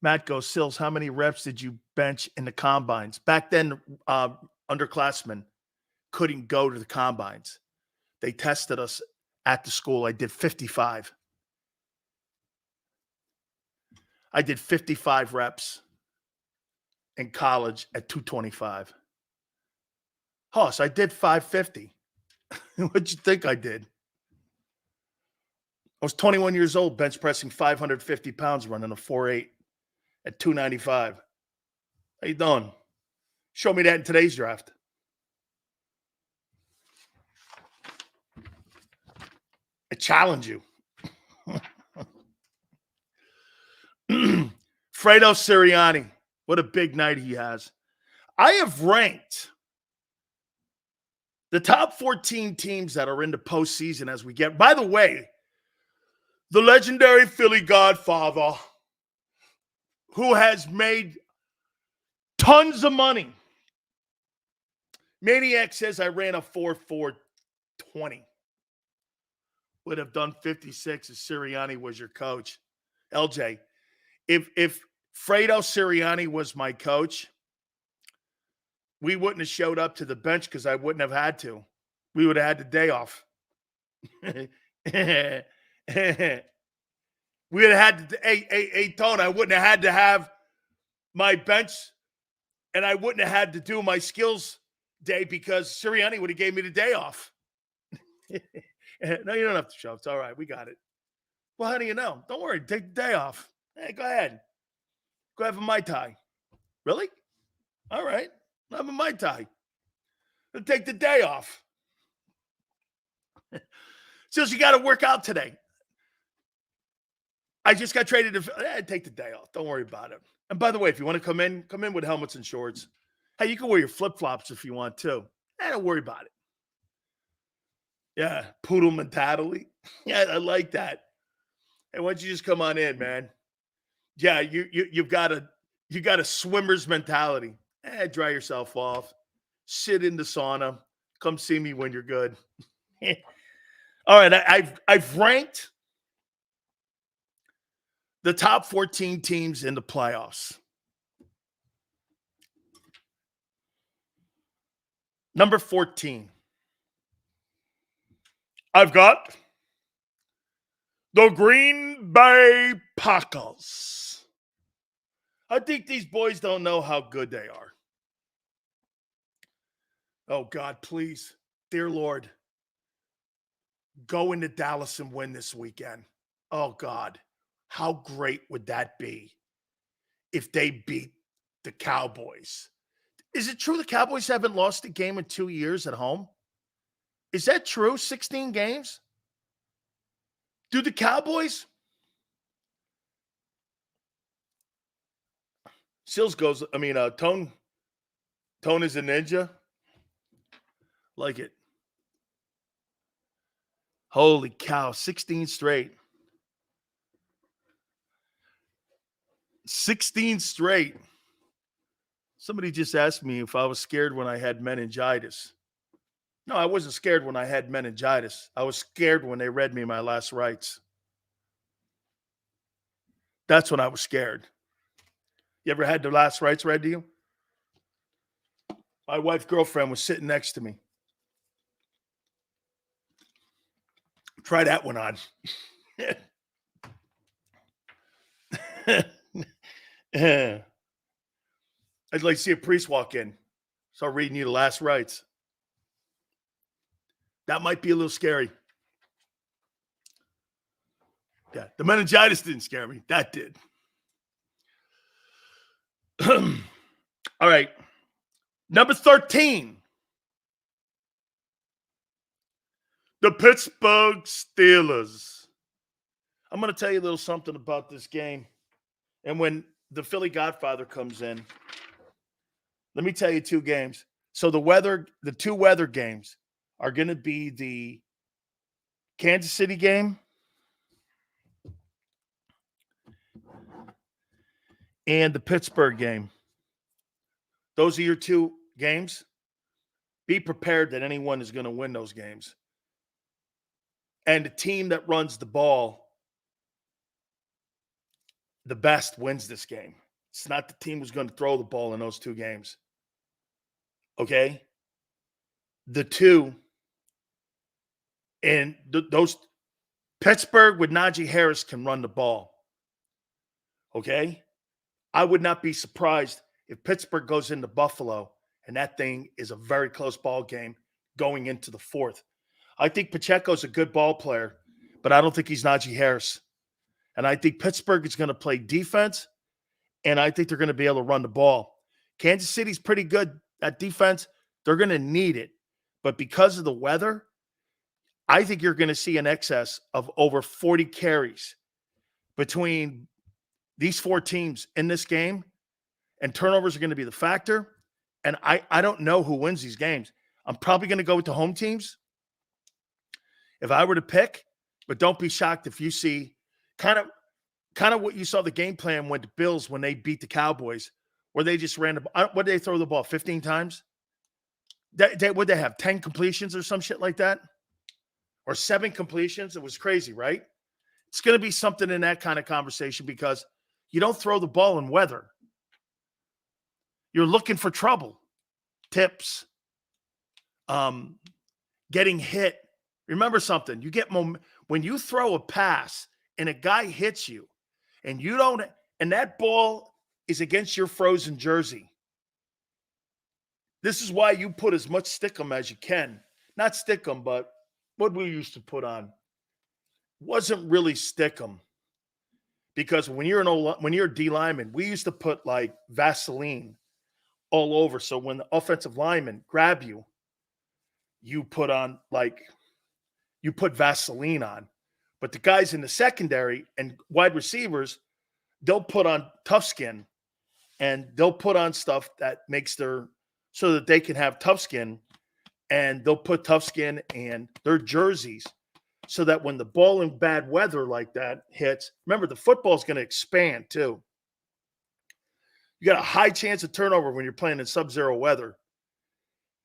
Matt goes, Sills, how many reps did you bench in the combines? Back then, underclassmen couldn't go to the combines. They tested us at the school. I did 55. I did 55 reps in college at 225. Hoss, I did 550. What'd you think I did? I was 21 years old, bench pressing 550 pounds, running a 4.8 at 295. How you doing? Show me that in today's draft. I challenge you. Fredo Sirianni. What a big night he has. I have ranked the top 14 teams that are in the postseason as we get. By the way, the legendary Philly Godfather, who has made tons of money. Maniac says I ran a 4.420. Would have done 56 if Sirianni was your coach. LJ, if Fredo Sirianni was my coach, we wouldn't have showed up to the bench because I wouldn't have had to. We would have had the day off. We would have had to, hey, Tone, I wouldn't have had to have my bench, and I wouldn't have had to do my skills day because Sirianni would have gave me the day off. No, you don't have to show. It's all right. We got it. Well, how do you know? Don't worry. Take the day off. Hey, go ahead. Go have a Mai Tai. Really? All right. Have a Mai Tai. I'll take the day off. Says you got to work out today. I just got traded to take the day off. Don't worry about it. And by the way, if you want to come in with helmets and shorts. Hey, you can wear your flip-flops if you want to. Don't worry about it. Yeah, poodle mentality. Yeah, I like that. Hey, why don't you just come on in, man? Yeah, you've got a swimmer's mentality. Dry yourself off. Sit in the sauna. Come see me when you're good. All right, I've ranked the top 14 teams in the playoffs. Number 14. I've got the Green Bay Packers. I think these boys don't know how good they are. Oh, God, please, dear Lord, go into Dallas and win this weekend. Oh, God, how great would that be if they beat the Cowboys? Is it true the Cowboys haven't lost a game in 2 years at home? Is that true? 16 games? Do the Cowboys? Tone is a ninja. Like it. Holy cow, 16 straight. 16 straight. Somebody just asked me if I was scared when I had meningitis. No, I wasn't scared when I had meningitis. I was scared when they read me my last rites. That's when I was scared. You ever had the last rites read to you? My wife's girlfriend was sitting next to me. Try that one on. I'd like to see a priest walk in. Start reading you the last rites. That might be a little scary. Yeah, the meningitis didn't scare me. That did. All right. Number 13. The Pittsburgh Steelers. I'm going to tell you a little something about this game. And when the Philly Godfather comes in, let me tell you two games. So the two weather games are going to be the Kansas City game and the Pittsburgh game. Those are your two games. Be prepared that anyone is going to win those games. And the team that runs the ball the best wins this game. It's not the team who's going to throw the ball in those two games. Okay? The two, and those Pittsburgh with Najee Harris can run the ball. Okay? I would not be surprised if Pittsburgh goes into Buffalo and that thing is a very close ball game going into the fourth. I think Pacheco's a good ball player, but I don't think he's Najee Harris. And I think Pittsburgh is going to play defense, and I think they're going to be able to run the ball. Kansas City's pretty good at defense. They're going to need it. But because of the weather, I think you're going to see an excess of over 40 carries between these four teams in this game, and turnovers are going to be the factor. And I don't know who wins these games. I'm probably going to go with the home teams if I were to pick, but don't be shocked if you see kind of what you saw the game plan with the Bills when they beat the Cowboys, where they just ran what did they throw the ball 15 times? Would they have 10 completions or some shit like that? Or 7 completions? It was crazy, right? It's going to be something in that kind of conversation because you don't throw the ball in weather. You're looking for trouble, tips, getting hit. Remember something. You get when you throw a pass and a guy hits you and you don't, and that ball is against your frozen jersey. This is why you put as much stickum as you can. Not stickum, but what we used to put on wasn't really stickum. Because when you're a D lineman, we used to put like Vaseline all over. So when the offensive linemen grab you, you put Vaseline on. But the guys in the secondary and wide receivers, they'll put on tough skin, and they'll put on stuff that makes so that they can have tough skin, and they'll put tough skin and their jerseys so that when the ball in bad weather like that hits, remember the football is going to expand too. You got a high chance of turnover when you're playing in sub-zero weather.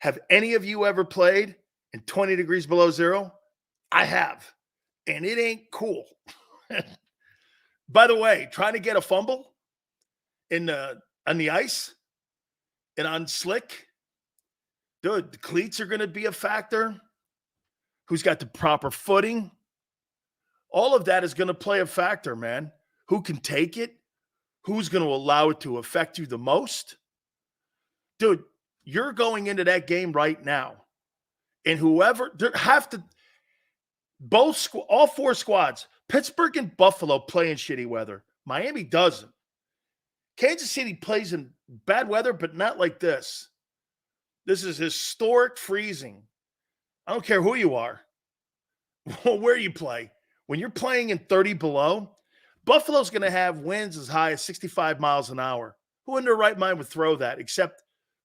Have any of you ever played in 20 degrees below zero? I have, and it ain't cool. By the way, trying to get a fumble on the ice and on slick, dude, the cleats are going to be a factor. Who's got the proper footing? All of that is going to play a factor, man. Who can take it? Who's going to allow it to affect you the most? Dude, you're going into that game right now. And whoever, all four squads, Pittsburgh and Buffalo play in shitty weather. Miami doesn't. Kansas City plays in bad weather, but not like this. This is historic freezing. I don't care who you are, where you play. When you're playing in 30 below, Buffalo's going to have winds as high as 65 miles an hour. Who in their right mind would throw that except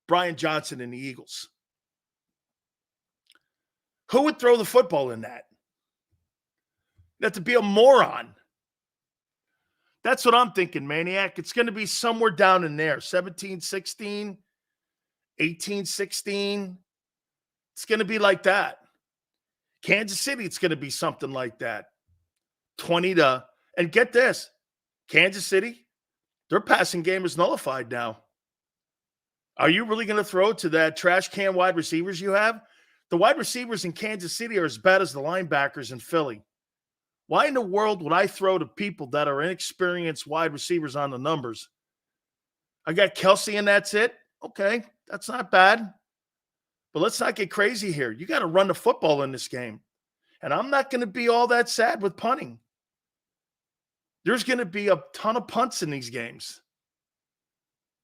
Brian Johnson and the Eagles? Who would throw the football in that? You have to be a moron. That's what I'm thinking, Maniac. It's going to be somewhere down in there. 17-16, 18-16. It's going to be like that. Kansas City, it's going to be something like that. 20 to, and get this, Kansas City, their passing game is nullified now. Are you really going to throw to that trash can wide receivers you have? The wide receivers in Kansas City are as bad as the linebackers in Philly. Why in the world would I throw to people that are inexperienced wide receivers on the numbers? I got Kelsey and that's it. Okay, that's not bad. But let's not get crazy here. You got to run the football in this game. And I'm not going to be all that sad with punting. There's going to be a ton of punts in these games.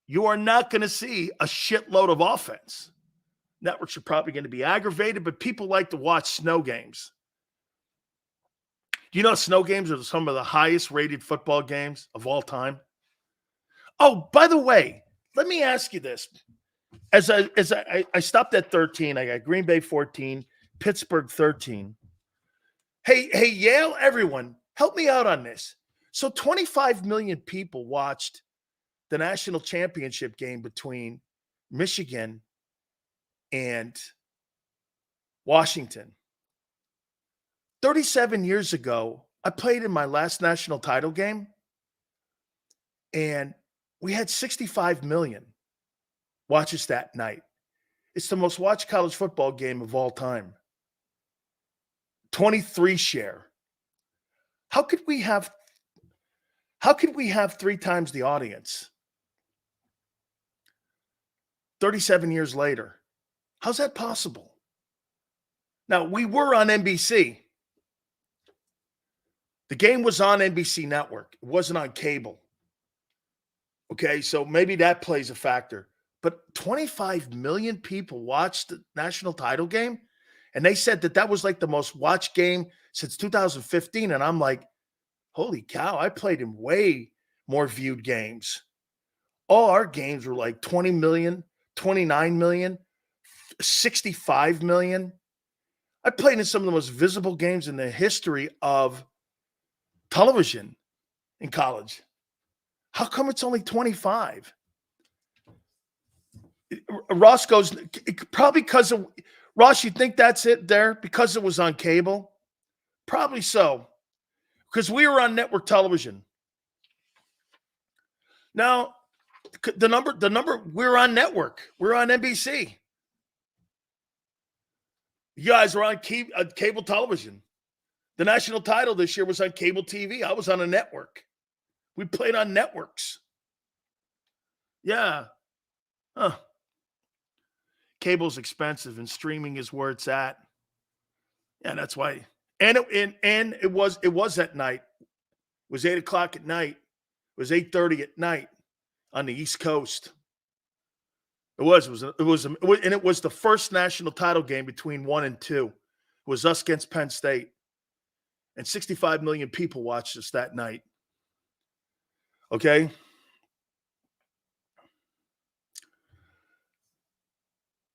You are not going to see a shitload of offense. Networks are probably going to be aggravated, but people like to watch snow games. Do you know snow games are some of the highest rated football games of all time? Oh, by the way, let me ask you this. As I stopped at 13, I got Green Bay 14, Pittsburgh 13. Hey, Yale, everyone, help me out on this. So 25 million people watched the national championship game between Michigan and Washington. 37 years ago, I played in my last national title game, and we had 65 million watches that night. It's the most watched college football game of all time. 23 share. How could we have 3 times the audience 37 years later? How's that possible? Now, we were on NBC. The game was on NBC Network. It wasn't on cable. Okay, so maybe that plays a factor. But 25 million people watched the national title game, and they said that was like the most watched game since 2015. And I'm like, holy cow, I played in way more viewed games. All our games were like 20 million, 29 million, 65 million. I played in some of the most visible games in the history of television in college. How come it's only 25? Ross goes, probably because of, Ross, you think that's it there? Because it was on cable? Probably so. Because we were on network television. Now, the number, we're on network. We're on NBC. You guys were on cable television. The national title this year was on cable TV. I was on a network. We played on networks. Yeah. Huh. Cable's expensive and streaming is where it's at. Yeah, that's why. And it was at night. It was 8 o'clock at night. It was 8:30 at night on the East Coast. It was the first national title game between 1 and 2. It was us against Penn State. And 65 million people watched us that night. Okay?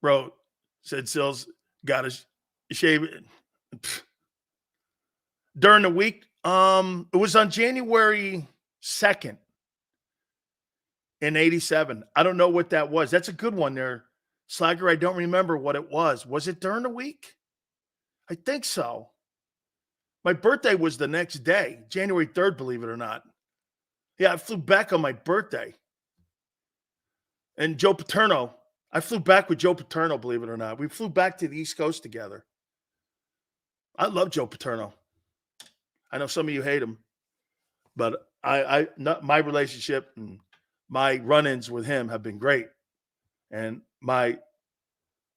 Bro, said Sills, got to shave it. During the week, it was on January 2nd in 87. I don't know what that was. That's a good one there, Slagger. I don't remember what it was. Was it during the week? I think so. My birthday was the next day, January 3rd, believe it or not. Yeah, I flew back on my birthday. And Joe Paterno, I flew back with Joe Paterno, believe it or not. We flew back to the East Coast together. I love Joe Paterno. I know some of you hate him, but my relationship and my run-ins with him have been great. And my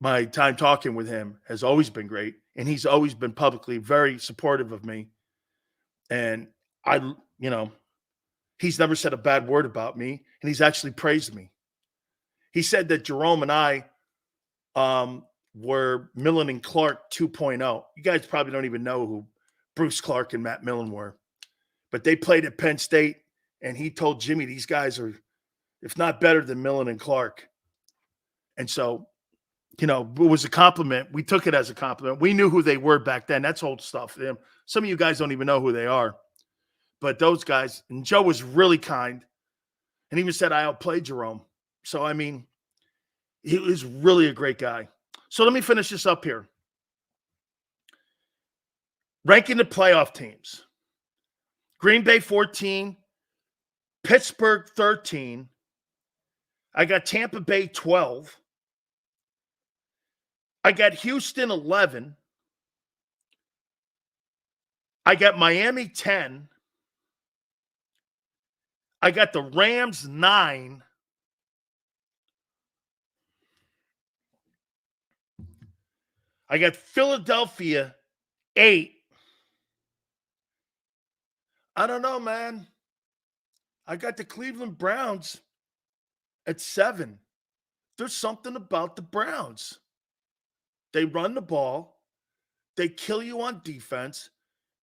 time talking with him has always been great. And he's always been publicly very supportive of me. And he's never said a bad word about me. And he's actually praised me. He said that Jerome and I were Millen and Clark 2.0. You guys probably don't even know who Bruce Clark and Matt Millen were. But they played at Penn State, and he told Jimmy these guys are, if not better than Millen and Clark. And so, it was a compliment. We took it as a compliment. We knew who they were back then. That's old stuff. Some of you guys don't even know who they are. But those guys, and Joe was really kind and even said I outplayed Jerome. So, he was really a great guy. So let me finish this up here. Ranking the playoff teams. Green Bay 14, Pittsburgh 13. I got Tampa Bay 12. I got Houston 11. I got Miami 10. I got the Rams 9. I got Philadelphia 8. I don't know, man. I got the Cleveland Browns at 7. There's something about the Browns. They run the ball. They kill you on defense.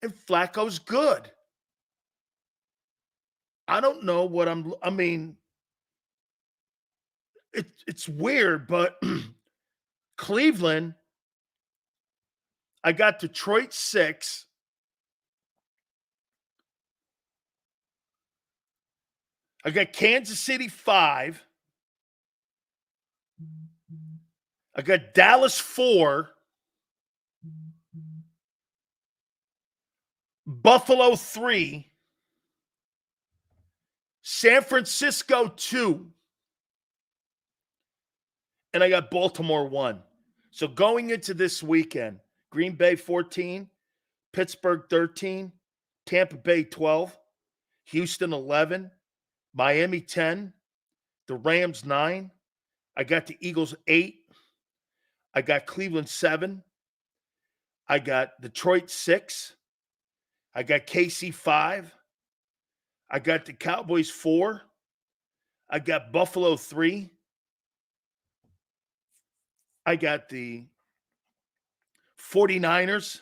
And Flacco's good. I don't know what it's weird, but Cleveland, I got Detroit 6. I got Kansas City 5. I got Dallas 4. Buffalo 3. San Francisco 2. And I got Baltimore 1. So going into this weekend, Green Bay 14, Pittsburgh 13, Tampa Bay 12, Houston 11, Miami 10, the Rams 9. I got the Eagles 8. I got Cleveland 7. I got Detroit 6. I got KC 5. I got the Cowboys 4. I got Buffalo 3. I got the 49ers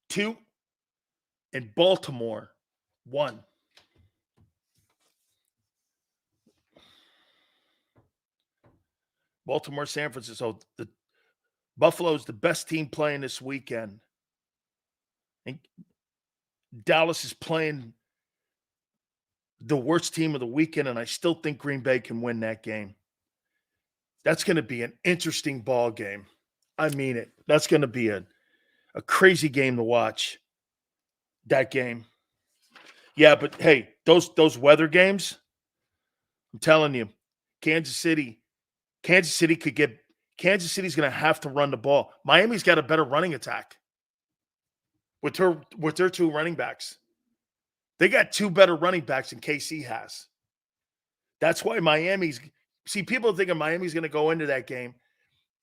2 and Baltimore 1. Baltimore, San Francisco. The Buffalo's the best team playing this weekend. And Dallas is playing the worst team of the weekend, and I still think Green Bay can win that game. That's going to be an interesting ball game. I mean it. That's going to be a crazy game to watch, that game. Yeah, but hey, those weather games, I'm telling you, Kansas City's going to have to run the ball. Miami's got a better running attack with their 2 running backs. They got 2 better running backs than KC has. That's why people think Miami's going to go into that game.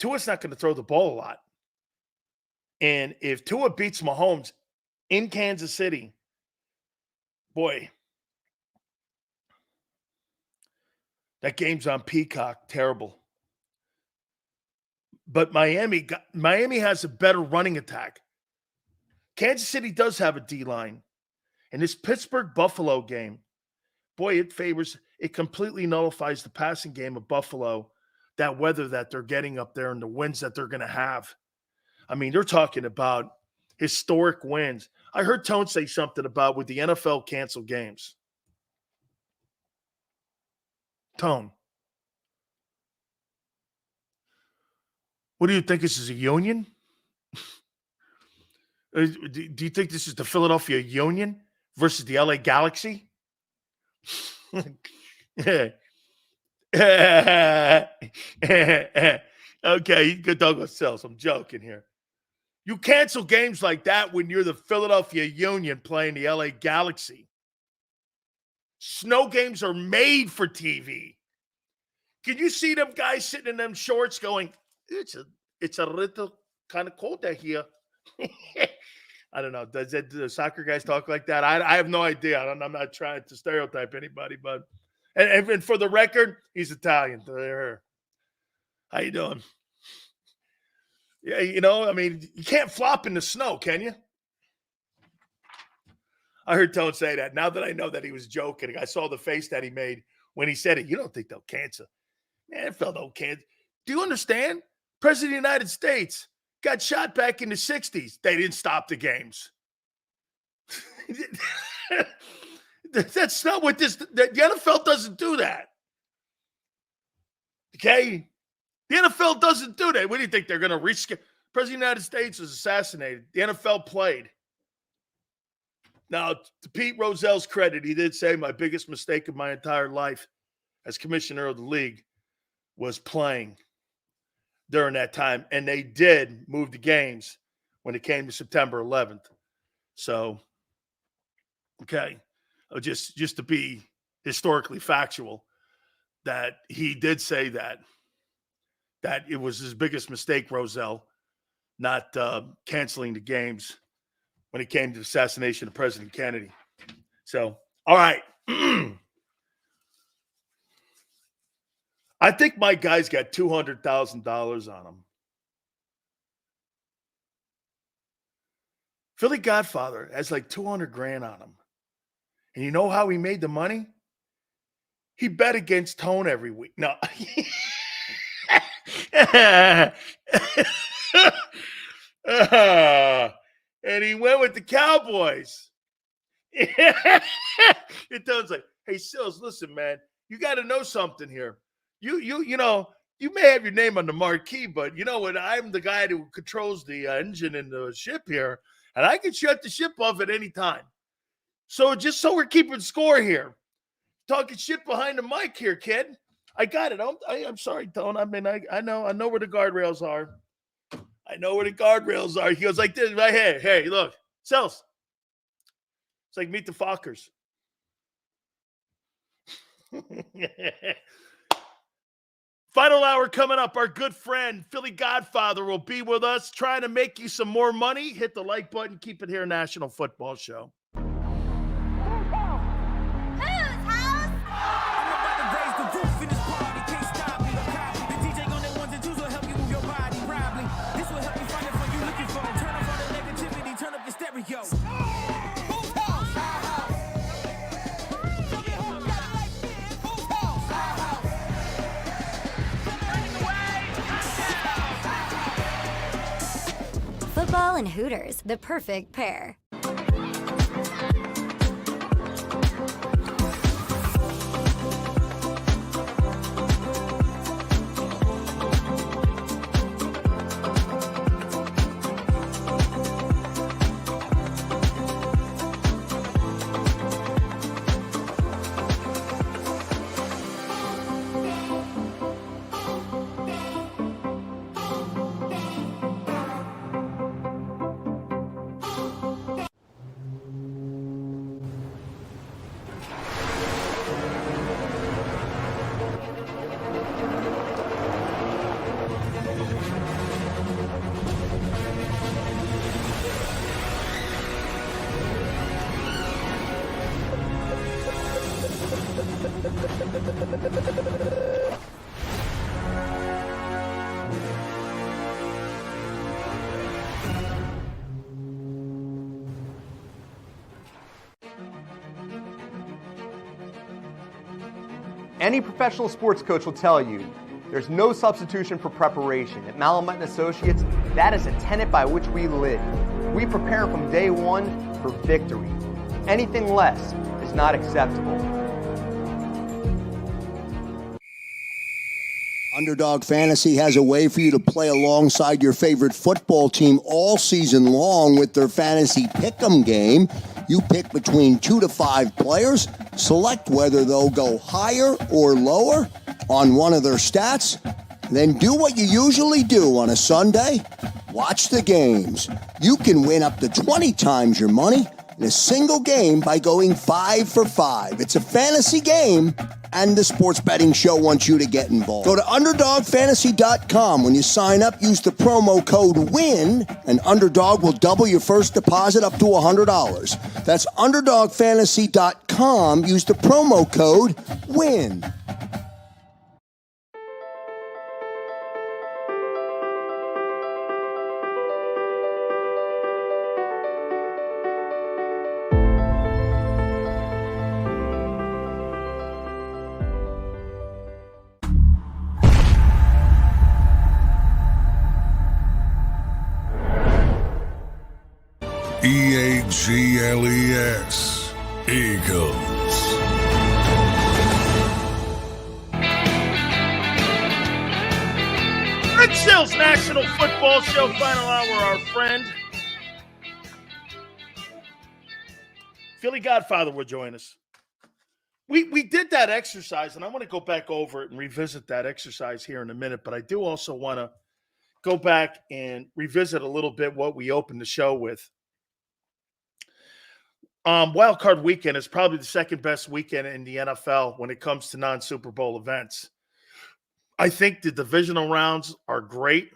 Tua's not going to throw the ball a lot. And if Tua beats Mahomes in Kansas City, boy, that game's on Peacock. Terrible. But Miami has a better running attack. Kansas City does have a D-line. And this Pittsburgh-Buffalo game, boy, it completely nullifies the passing game of Buffalo, that weather that they're getting up there and the winds that they're going to have. I mean, they're talking about historic winds. I heard Tone say something about would the NFL cancel games. Tone, what do you think? This is a union? Do you think this is the Philadelphia Union versus the LA Galaxy? Okay, good Douglas Sells. I'm joking here. You cancel games like that when you're the Philadelphia Union playing the LA Galaxy. Snow games are made for TV. Can you see them guys sitting in them shorts going, it's a little kind of cold out here. I don't know. Do the soccer guys talk like that? I have no idea. I'm not trying to stereotype anybody, but and for the record, he's Italian. How you doing? Yeah, I mean, you can't flop in the snow, can you? I heard Tone say that. Now that I know that he was joking, I saw the face that he made when he said it. You don't think they'll cancel? Man, NFL don't cancel. Do you understand? President of the United States got shot back in the 60s. They didn't stop the games. That's not what the NFL doesn't do that. Okay? The NFL doesn't do that. What do you think? They're going to reschedule? President of the United States was assassinated. The NFL played. Now, to Pete Rozelle's credit, he did say my biggest mistake of my entire life as commissioner of the league was playing during that time. And they did move the games when it came to September 11th. So, okay. Just to be historically factual, that he did say that it was his biggest mistake, Roselle, not canceling the games when it came to the assassination of President Kennedy. So, all right. I think my guy's got $200,000 on him. Philly Godfather has like $200,000 on him. And you know how he made the money? He bet against Tone every week. No. And he went with the Cowboys. It Tone's like, hey, Sills, listen, man, you got to know something here. You know, you may have your name on the marquee, but you know what? I'm the guy who controls the engine in the ship here, and I can shut the ship off at any time. So just so we're keeping score here, talking shit behind the mic here, kid. I got it. I'm sorry, Tone. I mean, I know where the guardrails are. I know where the guardrails are. He goes like this. Right, hey, look, Cells. It's like Meet the Fockers. Final hour coming up. Our good friend, Philly Godfather, will be with us trying to make you some more money. Hit the like button. Keep it here, National Football Show. Football and Hooters, the perfect pair. Any professional sports coach will tell you There's no substitution for preparation. At Malamut & Associates, that is a tenet by which we live. We prepare from day one for victory. Anything less is not acceptable. Underdog Fantasy has a way for you to play alongside your favorite football team all season long with their fantasy pick'em game. You pick between 2 to 5 players, select whether they'll go higher or lower on one of their stats, then do what you usually do on a Sunday. Watch the games. You can win up to 20 times your money in a single game by going 5 for 5. It's a fantasy game, and the Sports Betting Show wants you to get involved. Go to UnderdogFantasy.com. When you sign up, use the promo code WIN, and Underdog will double your first deposit up to $100. That's UnderdogFantasy.com. Use the promo code WIN. EAGLES, Eagles. Red Sills National Football Show, final hour, our friend Philly Godfather will join us. We did that exercise, and I want to go back over it and revisit that exercise here in a minute, but I do also want to go back and revisit a little bit what we opened the show with. Wild Card Weekend is probably the second best weekend in the NFL when it comes to non-Super Bowl events. I think the divisional rounds are great.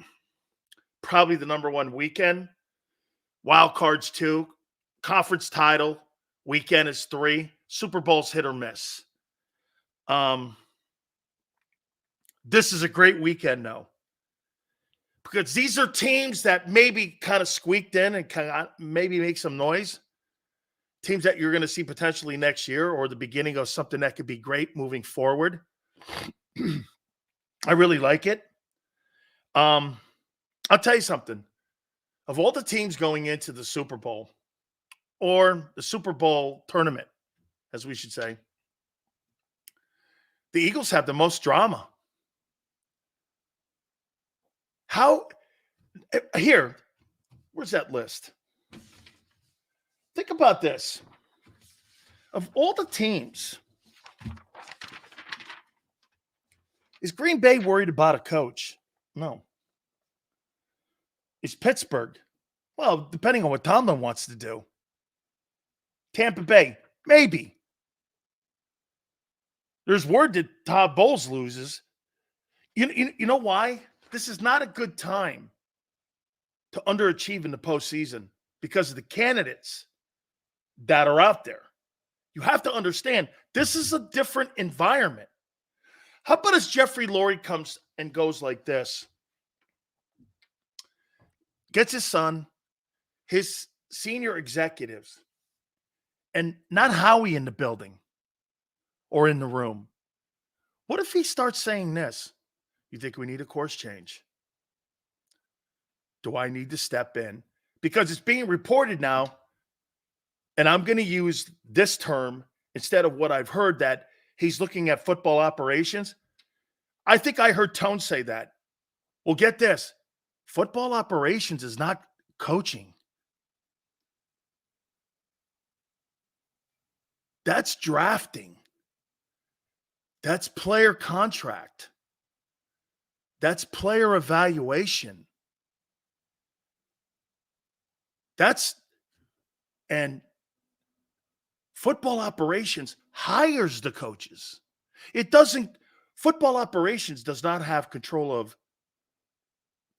Probably the number one weekend. Wild Cards 2. Conference title weekend is 3. Super Bowl's hit or miss. This is a great weekend, though. Because these are teams that maybe kind of squeaked in and kind of maybe make some noise. Teams that you're going to see potentially next year or the beginning of something that could be great moving forward. I really like it. I'll tell you something. Of all the teams going into the Super Bowl or the Super Bowl tournament, as we should say, the Eagles have the most drama. Where's that list? Think about this. Of all the teams, is Green Bay worried about a coach? No. Is Pittsburgh? Well, depending on what Tomlin wants to do. Tampa Bay? Maybe. There's word that Todd Bowles loses. You know why? This is not a good time to underachieve in the postseason because of the candidates that are out there. You have to understand, this is a different environment. How about as Jeffrey Lurie comes and goes like this? Gets his son, his senior executives, and not Howie in the building or in the room. What if he starts saying this? You think we need a course change? Do I need to step in? Because it's being reported now, and I'm going to use this term instead of what I've heard, that he's looking at football operations. I think I heard Tone say that. Well, get this. Football operations is not coaching. That's drafting. That's player contract. That's player evaluation. And football operations hires the coaches. Football operations does not have control of,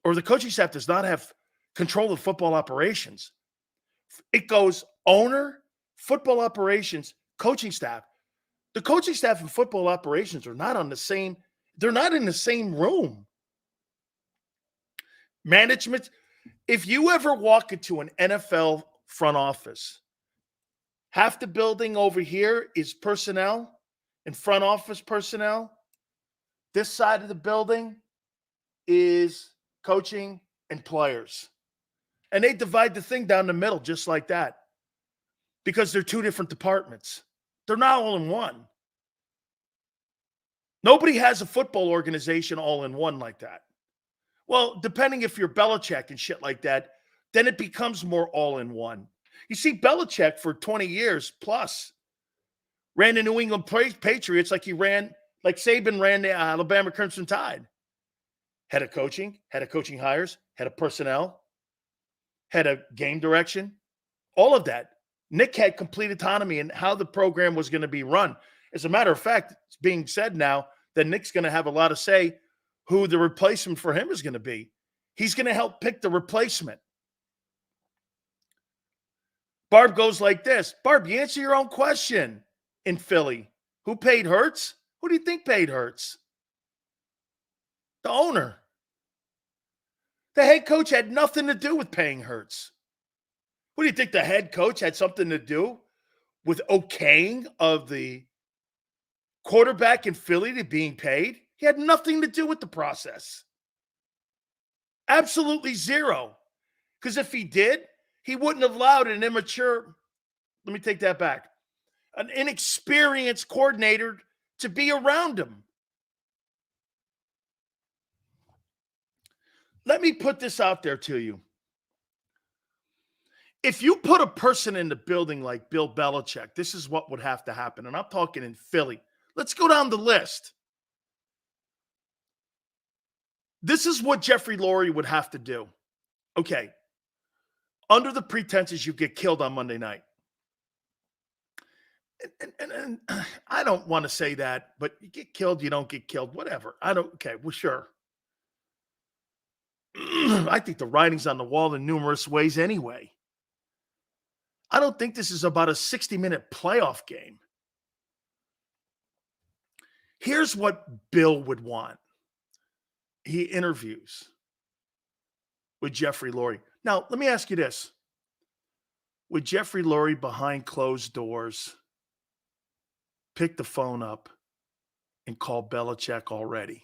or the coaching staff does not have control of football operations. It goes owner, football operations, coaching staff. The coaching staff and football operations are not they're not in the same room. Management, if you ever walk into an NFL front office, half the building over here is personnel and front office personnel. This side of the building is coaching and players. And they divide the thing down the middle just like that because they're two different departments. They're not all in one. Nobody has a football organization all in one like that. Well, depending if you're Belichick and shit like that, then it becomes more all in one. You see, Belichick for 20 years plus ran the New England Patriots like Saban ran the Alabama Crimson Tide. Head of coaching hires, head of personnel, head of game direction, all of that. Nick had complete autonomy in how the program was going to be run. As a matter of fact, it's being said now that Nick's going to have a lot of say who the replacement for him is going to be. He's going to help pick the replacement. Barb goes like this. Barb, you answer your own question in Philly. Who paid Hurts? Who do you think paid Hurts? The owner. The head coach had nothing to do with paying Hurts. What do you think the head coach had something to do with okaying of the quarterback in Philly to being paid? He had nothing to do with the process. Absolutely zero. Because if he did, he wouldn't have allowed an immature, let me take that back, an inexperienced coordinator to be around him. Let me put this out there to you. If you put a person in the building like Bill Belichick, this is what would have to happen. And I'm talking in Philly. Let's go down the list. This is what Jeffrey Lurie would have to do. Okay. Under the pretenses you get killed on Monday night. And I don't want to say that, but you get killed, you don't get killed, whatever. Okay, well, sure. I think the writing's on the wall in numerous ways anyway. I don't think this is about a 60-minute playoff game. Here's what Bill would want. He interviews with Jeffrey Lurie. Now, let me ask you this. Would Jeffrey Lurie behind closed doors pick the phone up and call Belichick already?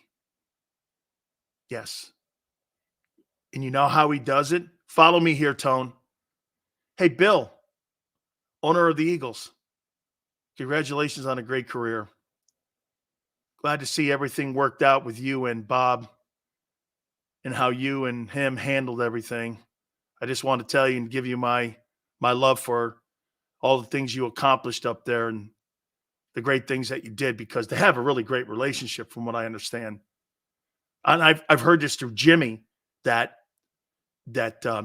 Yes. And you know how he does it? Follow me here, Tone. Hey, Bill, owner of the Eagles, congratulations on a great career. Glad to see everything worked out with you and Bob and how you and him handled everything. I just want to tell you and give you my love for all the things you accomplished up there and the great things that you did, because they have a really great relationship from what I understand. And I've heard this through Jimmy that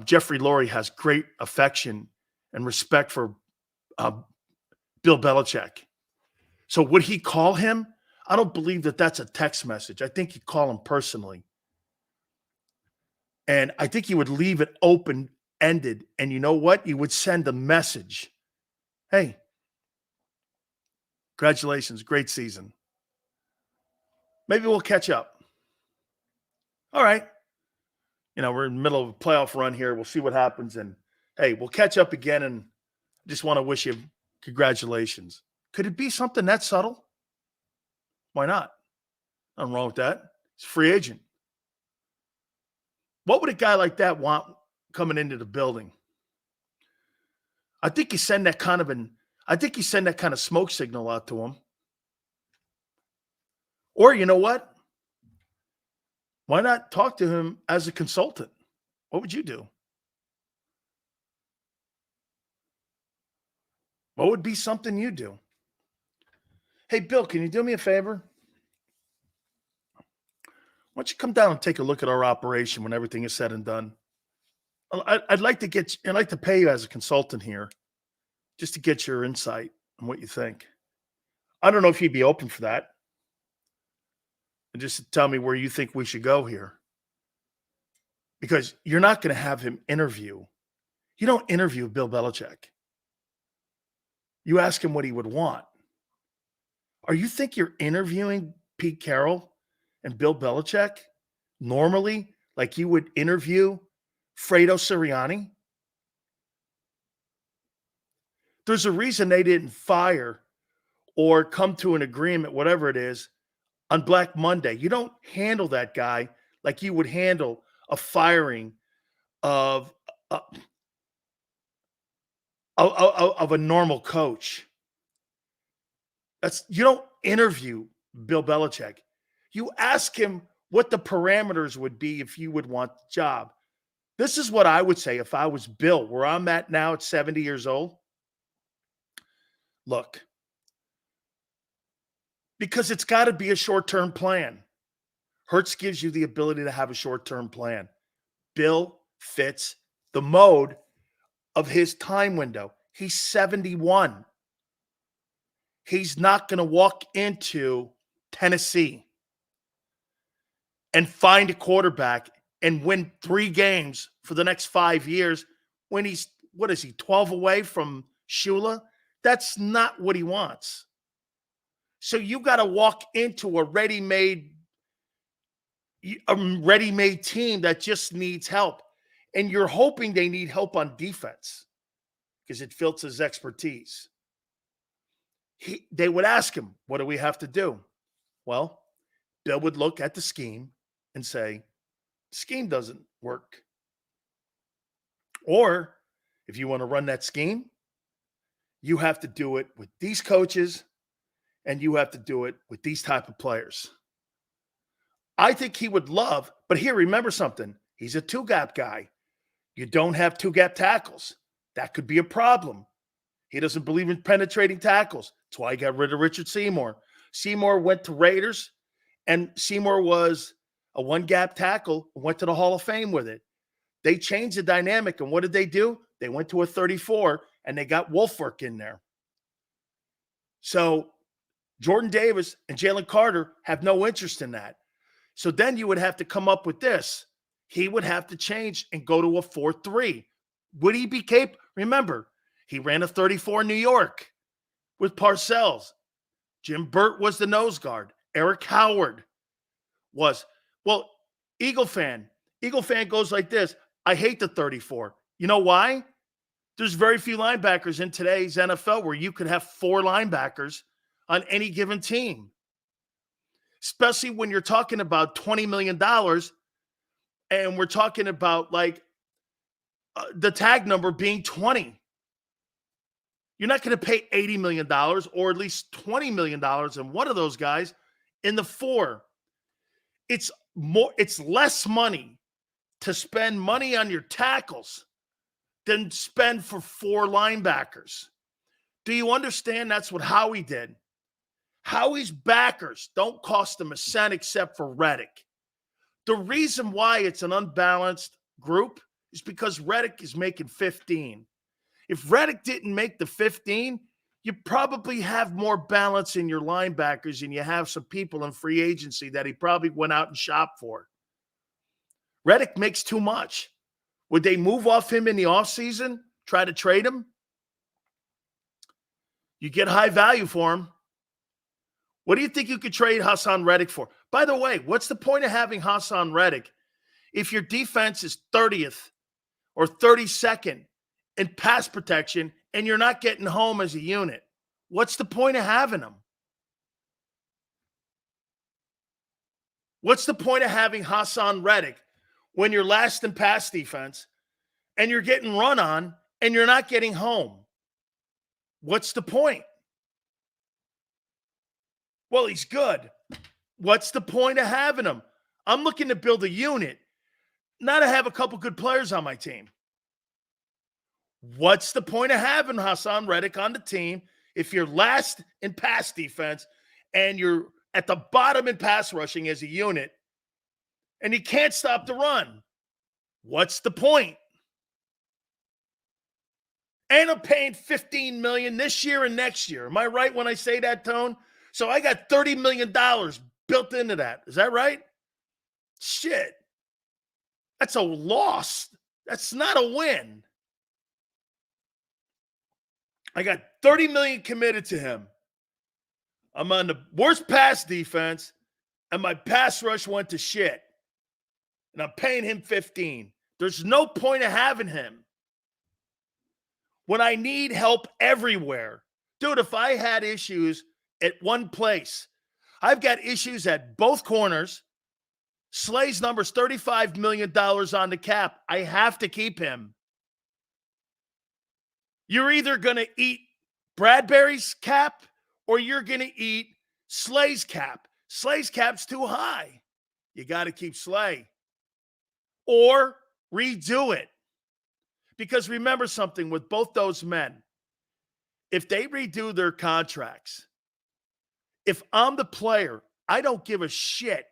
Jeffrey Lurie has great affection and respect for Bill Belichick. So would he call him? I don't believe that that's a text message. I think he'd call him personally. And I think he would leave it open-ended. And you know what? He would send a message. Hey, congratulations. Great season. Maybe we'll catch up. All right. You know, we're in the middle of a playoff run here. We'll see what happens. And, hey, we'll catch up again. And just want to wish you congratulations. Could it be something that subtle? Why not? Nothing wrong with that. He's a free agent. What would a guy like that want coming into the building? I think you send that kind of smoke signal out to him. Or you know what? Why not talk to him as a consultant? What would you do? What would be something you do? Hey, Bill, can you do me a favor? Why don't you come down and take a look at our operation when everything is said and done? I'd like to pay you as a consultant here, just to get your insight on what you think. I don't know if you'd be open for that. And just to tell me where you think we should go here. Because you're not going to have him interview. You don't interview Bill Belichick. You ask him what he would want. Or you think you're interviewing Pete Carroll and Bill Belichick normally like you would interview Fredo Sirianni? There's a reason they didn't fire or come to an agreement, whatever it is, on Black Monday. You don't handle that guy like you would handle a firing of a normal coach. You don't interview Bill Belichick. You ask him what the parameters would be if you would want the job. This is what I would say if I was Bill, where I'm at now at 70 years old. Look, because it's got to be a short-term plan. Hurts gives you the ability to have a short-term plan. Bill fits the mode of his time window. He's 71. He's not going to walk into Tennessee and find a quarterback and win 3 games for the next 5 years when he's, 12 away from Shula? That's not what he wants. So you got to walk into a ready-made team that just needs help. And you're hoping they need help on defense because it fits his expertise. They would ask him, what do we have to do? Well, Bill would look at the scheme and say, the scheme doesn't work. Or if you want to run that scheme, you have to do it with these coaches and you have to do it with these type of players. I think he would love, but here, remember something. He's a 2-gap guy. You don't have 2-gap tackles. That could be a problem. He doesn't believe in penetrating tackles. That's why he got rid of Richard Seymour. Seymour went to Raiders, and Seymour was a 1-gap tackle and went to the Hall of Fame with it. They changed the dynamic, and what did they do? They went to a 34, and they got Wolfwork in there. So Jordan Davis and Jalen Carter have no interest in that. So then you would have to come up with this. He would have to change and go to a 4-3. Would he be capable? Remember, he ran a 34 in New York with Parcells. Jim Burt was the nose guard. Eric Howard was. Well, Eagle fan goes like this. I hate the 34. You know why? There's very few linebackers in today's NFL where you could have 4 linebackers on any given team. Especially when you're talking about $20 million and we're talking about like the tag number being 20. You're not going to pay $80 million or at least $20 million in one of those guys in the 4. It's less money to spend money on your tackles than spend for 4 linebackers. Do you understand that's what Howie did? Howie's backers don't cost him a cent except for Reddick. The reason why it's an unbalanced group is because Reddick is making 15. If Reddick didn't make the 15, you probably have more balance in your linebackers and you have some people in free agency that he probably went out and shopped for. Reddick makes too much. Would they move off him in the offseason, try to trade him? You get high value for him. What do you think you could trade Hassan Reddick for? By the way, what's the point of having Hassan Reddick if your defense is 30th or 32nd in pass protection and you're not getting home as a unit? What's the point of having him? What's the point of having Hassan Reddick when you're last in pass defense and you're getting run on and you're not getting home? What's the point? Well, he's good. What's the point of having him? I'm looking to build a unit, not to have a couple good players on my team. What's the point of having Hassan Reddick on the team if you're last in pass defense and you're at the bottom in pass rushing as a unit and you can't stop the run? What's the point? And I'm paying $15 million this year and next year. Am I right when I say that, Tone? So I got $30 million built into that. Is that right? Shit. That's a loss. That's not a win. I got $30 million committed to him. I'm on the worst pass defense, and my pass rush went to shit. And I'm paying him $15. There's no point of having him when I need help everywhere. Dude, if I had issues at one place, I've got issues at both corners. Slay's number's $35 million on the cap. I have to keep him. You're either going to eat Bradbury's cap or you're going to eat Slay's cap. Slay's cap's too high. You got to keep Slay. Or redo it. Because remember something with both those men. If they redo their contracts, if I'm the player, I don't give a shit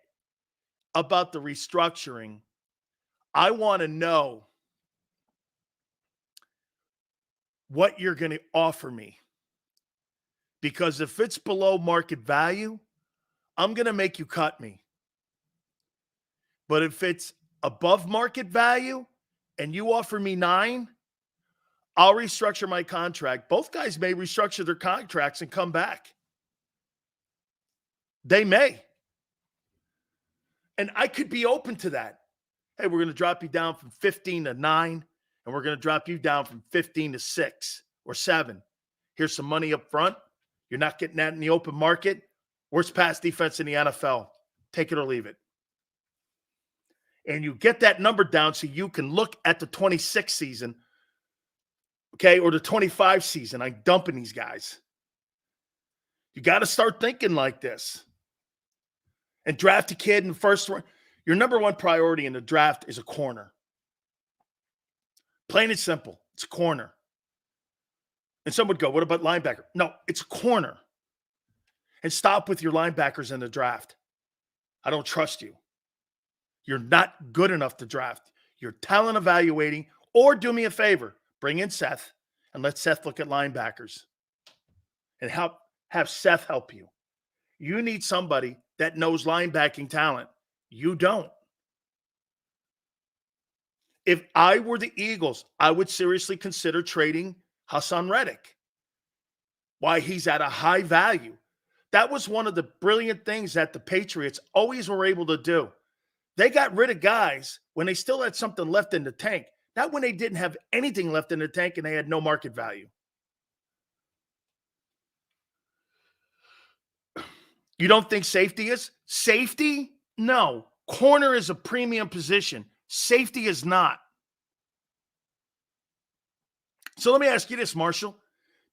about the restructuring. I want to know what you're going to offer me. Because if it's below market value, I'm going to make you cut me. But if it's above market value and you offer me 9, I'll restructure my contract. Both guys may restructure their contracts and come back. They may. And I could be open to that. Hey, we're going to drop you down from 15 to 9, and we're going to drop you down from 15 to 6 or 7. Here's some money up front. You're not getting that in the open market. Worst pass defense in the NFL. Take it or leave it. And you get that number down so you can look at the 26 season, okay, or the 25 season. I'm dumping these guys. You got to start thinking like this. And draft a kid in the first round. Your number one priority in the draft is a corner. Plain and simple. It's a corner. And some would go, what about linebacker? No, it's a corner. And stop with your linebackers in the draft. I don't trust you. You're not good enough to draft. You're talent evaluating, or do me a favor, bring in Seth and let Seth look at linebackers and have Seth help you. You need somebody that knows linebacking talent. You don't. If I were the Eagles, I would seriously consider trading Hassan Reddick. Why? He's at a high value. That was one of the brilliant things that the Patriots always were able to do. They got rid of guys when they still had something left in the tank, not when they didn't have anything left in the tank and they had no market value. You don't think safety is? Safety? No. Corner is a premium position. Safety is not. So let me ask you this, Marshall.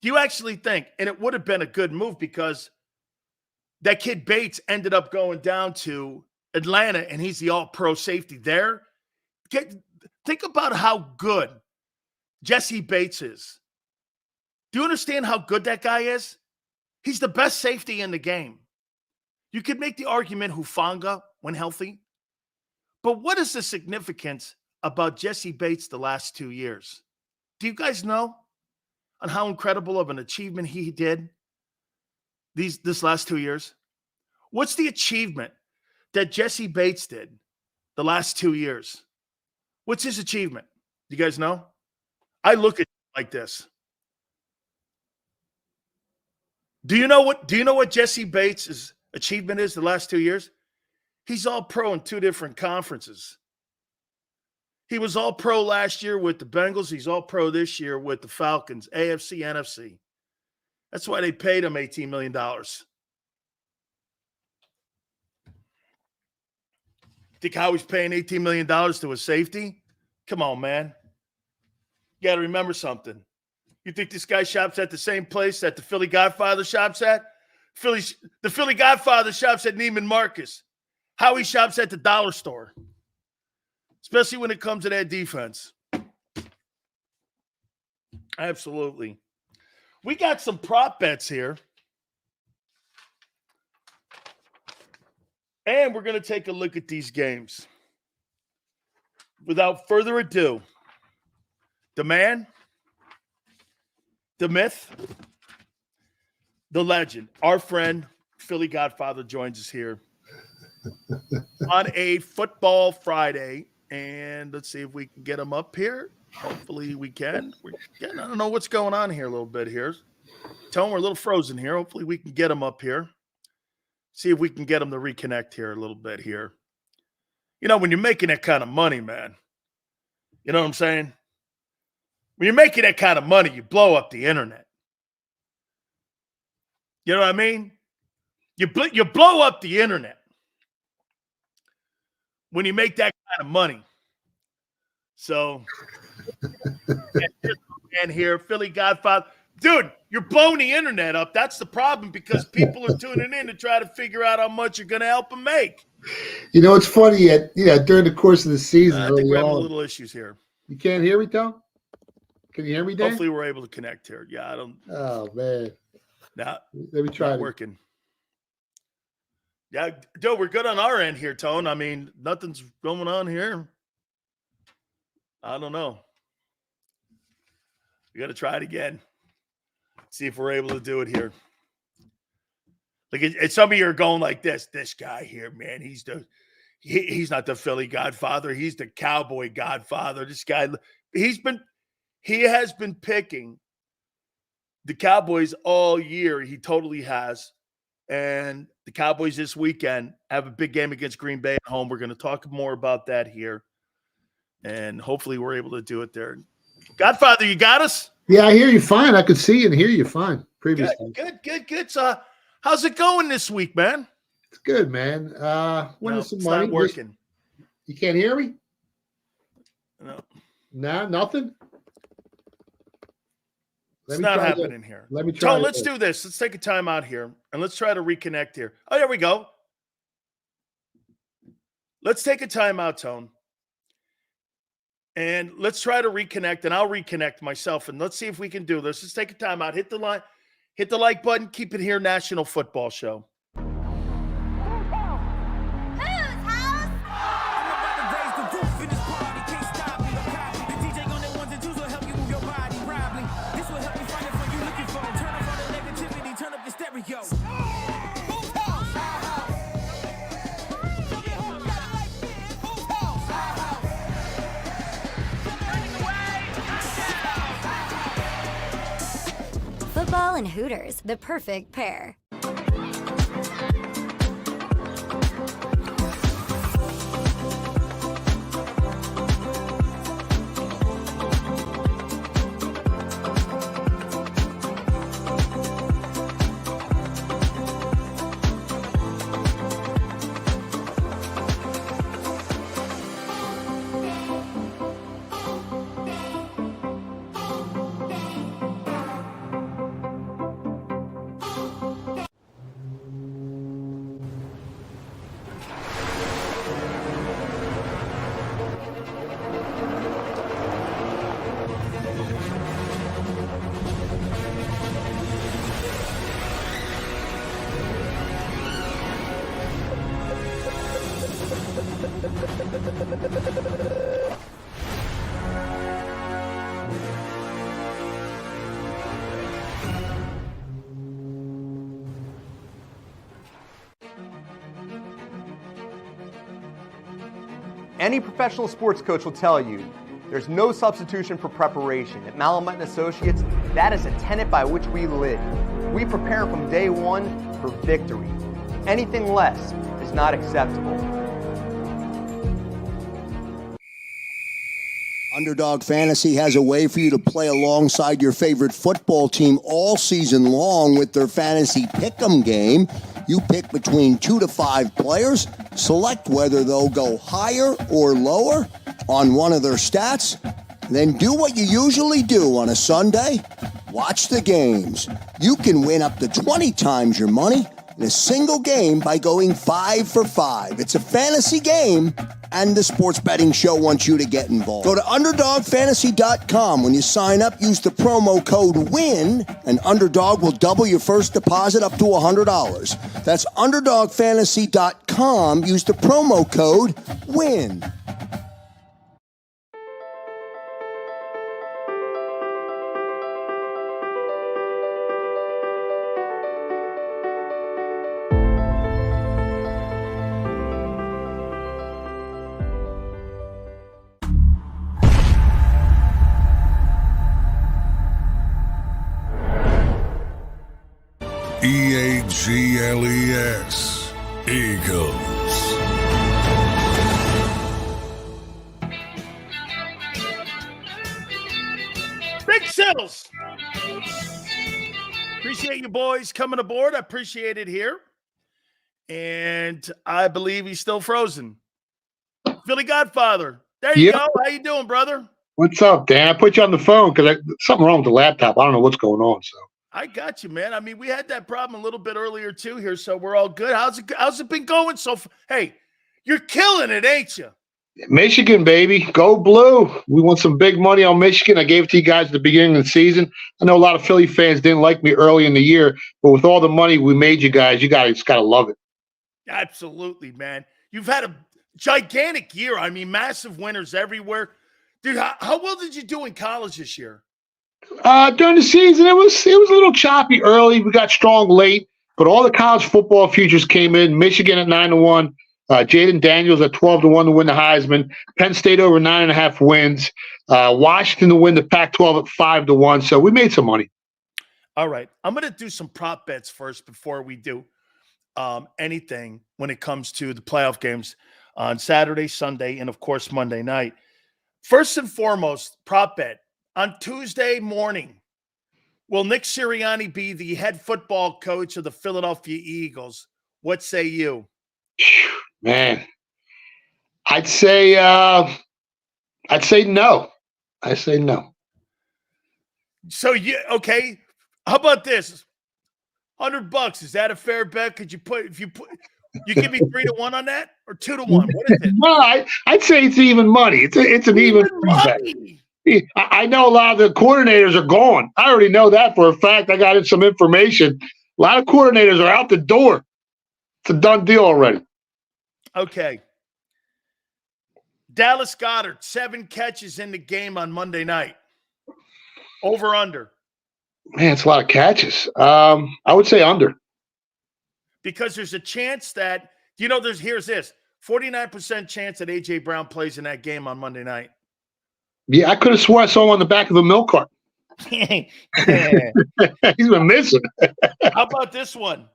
Do you actually think, and it would have been a good move because that kid Bates ended up going down to Atlanta and he's the all-pro safety there? Think about how good Jesse Bates is. Do you understand how good that guy is? He's the best safety in the game. You could make the argument Hufanga when healthy. But what is the significance about Jesse Bates the last 2 years? Do you guys know on how incredible of an achievement he did this last 2 years? What's the achievement that Jesse Bates did the last 2 years? What's his achievement? Do you guys know? I look at it like this. Do you know what Jesse Bates' achievement is the last 2 years? He's all pro in 2 different conferences. He was all pro last year with the Bengals. He's all pro this year with the Falcons, AFC, NFC. That's why they paid him $18 million. Think Howie's paying $18 million to a safety? Come on, man. You got to remember something. You think this guy shops at the same place that the Philly Godfather shops at? The Philly Godfather shops at Neiman Marcus. Howie shops at the dollar store, especially when it comes to that defense. Absolutely. We got some prop bets here. And we're going to take a look at these games. Without further ado, the man, the myth, the legend, our friend, Philly Godfather joins us here on a football Friday. And let's see if we can get him up here. Hopefully we can. I don't know what's going on here a little bit here. Tell him we're a little frozen here. Hopefully we can get him up here. See if we can get him to reconnect here a little bit here. You know, when you're making that kind of money, man, you know what I'm saying? When you're making that kind of money, you blow up the internet. You know what I mean? You blow up the internet when you make that kind of money. So, and here, Philly Godfather. Dude, you're blowing the internet up. That's the problem because people are tuning in to try to figure out how much you're going to help them make. You know, it's funny. During the course of the season, I think we're having little issues here. You can't hear me, Tom? Can you hear me, Dan? Hopefully, we're able to connect here. Yeah, I don't. Oh man. Now, let me try. Working. Yeah, Joe, we're good on our end here, Tone. I mean, nothing's going on here. I don't know. We got to try it again. See if we're able to do it here. Like some of you are going like this. This guy here, man, he's not the Philly Godfather. He's the Cowboy Godfather. This guy, he has been picking the Cowboys all year. He totally has. And the Cowboys this weekend have a big game against Green Bay at home. We're going to talk more about that here. And hopefully we're able to do it there. Godfather, you got us? Yeah, I hear you fine. I could see and hear you fine previously. Good. So, how's it going this week, man? It's good, man. Winning some money. Not working. You can't hear me? No. Nah, nothing? It's not happening here. Let me try. Tone, let's do this. Let's take a time out here, and let's try to reconnect here. Oh, there we go. Let's take a time out, Tone. And let's try to reconnect, and I'll reconnect myself, and let's see if we can do this. Let's take a time out. Hit the like button. Keep it here, National Football Show. Football and Hooters, the perfect pair. Any professional sports coach will tell you there's no substitution for preparation. At Malamut & Associates, that is a tenet by which we live. We prepare from day one for victory. Anything less is not acceptable. Underdog Fantasy has a way for you to play alongside your favorite football team all season long with their fantasy pick'em game. You pick between 2 to 5 players, select whether they'll go higher or lower on one of their stats, then do what you usually do on a Sunday, watch the games. You can win up to 20 times your money in a single game by going 5 for 5. It's a fantasy game, and the Sports Betting Show wants you to get involved. Go to UnderdogFantasy.com. When you sign up, use the promo code WIN, and Underdog will double your first deposit up to $100. That's UnderdogFantasy.com. Use the promo code WIN. EAGLES, Eagles. Big Sills. Appreciate you boys coming aboard. I appreciate it here. And I believe he's still frozen. Philly Godfather. There you Yep. go. How you doing, brother? What's up, Dan? I put you on the phone because something wrong with the laptop. I don't know what's going on. So I got you, man. I mean, we had that problem a little bit earlier too here, so we're all good. How's it been going so far? Hey, you're killing it, ain't you? Michigan, baby, go blue. We want some big money on Michigan. I gave it to you guys at the beginning of the season. I know a lot of Philly fans didn't like me early in the year, but with all the money we made you guys gotta love it. Absolutely, man. You've had a gigantic year. I mean, massive winners everywhere. Dude, how well did you do in college this year? During the season, it was a little choppy early. We got strong late, but all the college football futures came in. Michigan at 9-1. Jaden Daniels at 12-1 to win the Heisman. Penn State over 9.5 wins. Washington to win the Pac-12 at 5-1. So we made some money. All right. I'm going to do some prop bets first before we do anything when it comes to the playoff games on Saturday, Sunday, and, of course, Monday night. First and foremost, prop bet. On Tuesday morning, will Nick Sirianni be the head football coach of the Philadelphia Eagles? What say you? Man, I'd say no. I say no. So okay. How about this? $100. Is that a fair bet? Could you you give me 3-1 on that or 2-1? What is it? No, I'd say it's even money. It's an even bet. I know a lot of the coordinators are gone. I already know that for a fact. I got in some information. A lot of coordinators are out the door. It's a done deal already. Okay. Dallas Goedert, 7 catches in the game on Monday night. Over, under. Man, it's a lot of catches. I would say under. Because there's a chance that, here's this, 49% chance that A.J. Brown plays in that game on Monday night. Yeah, I could have swore I saw him on the back of a milk cart. He's been missing. How about this one?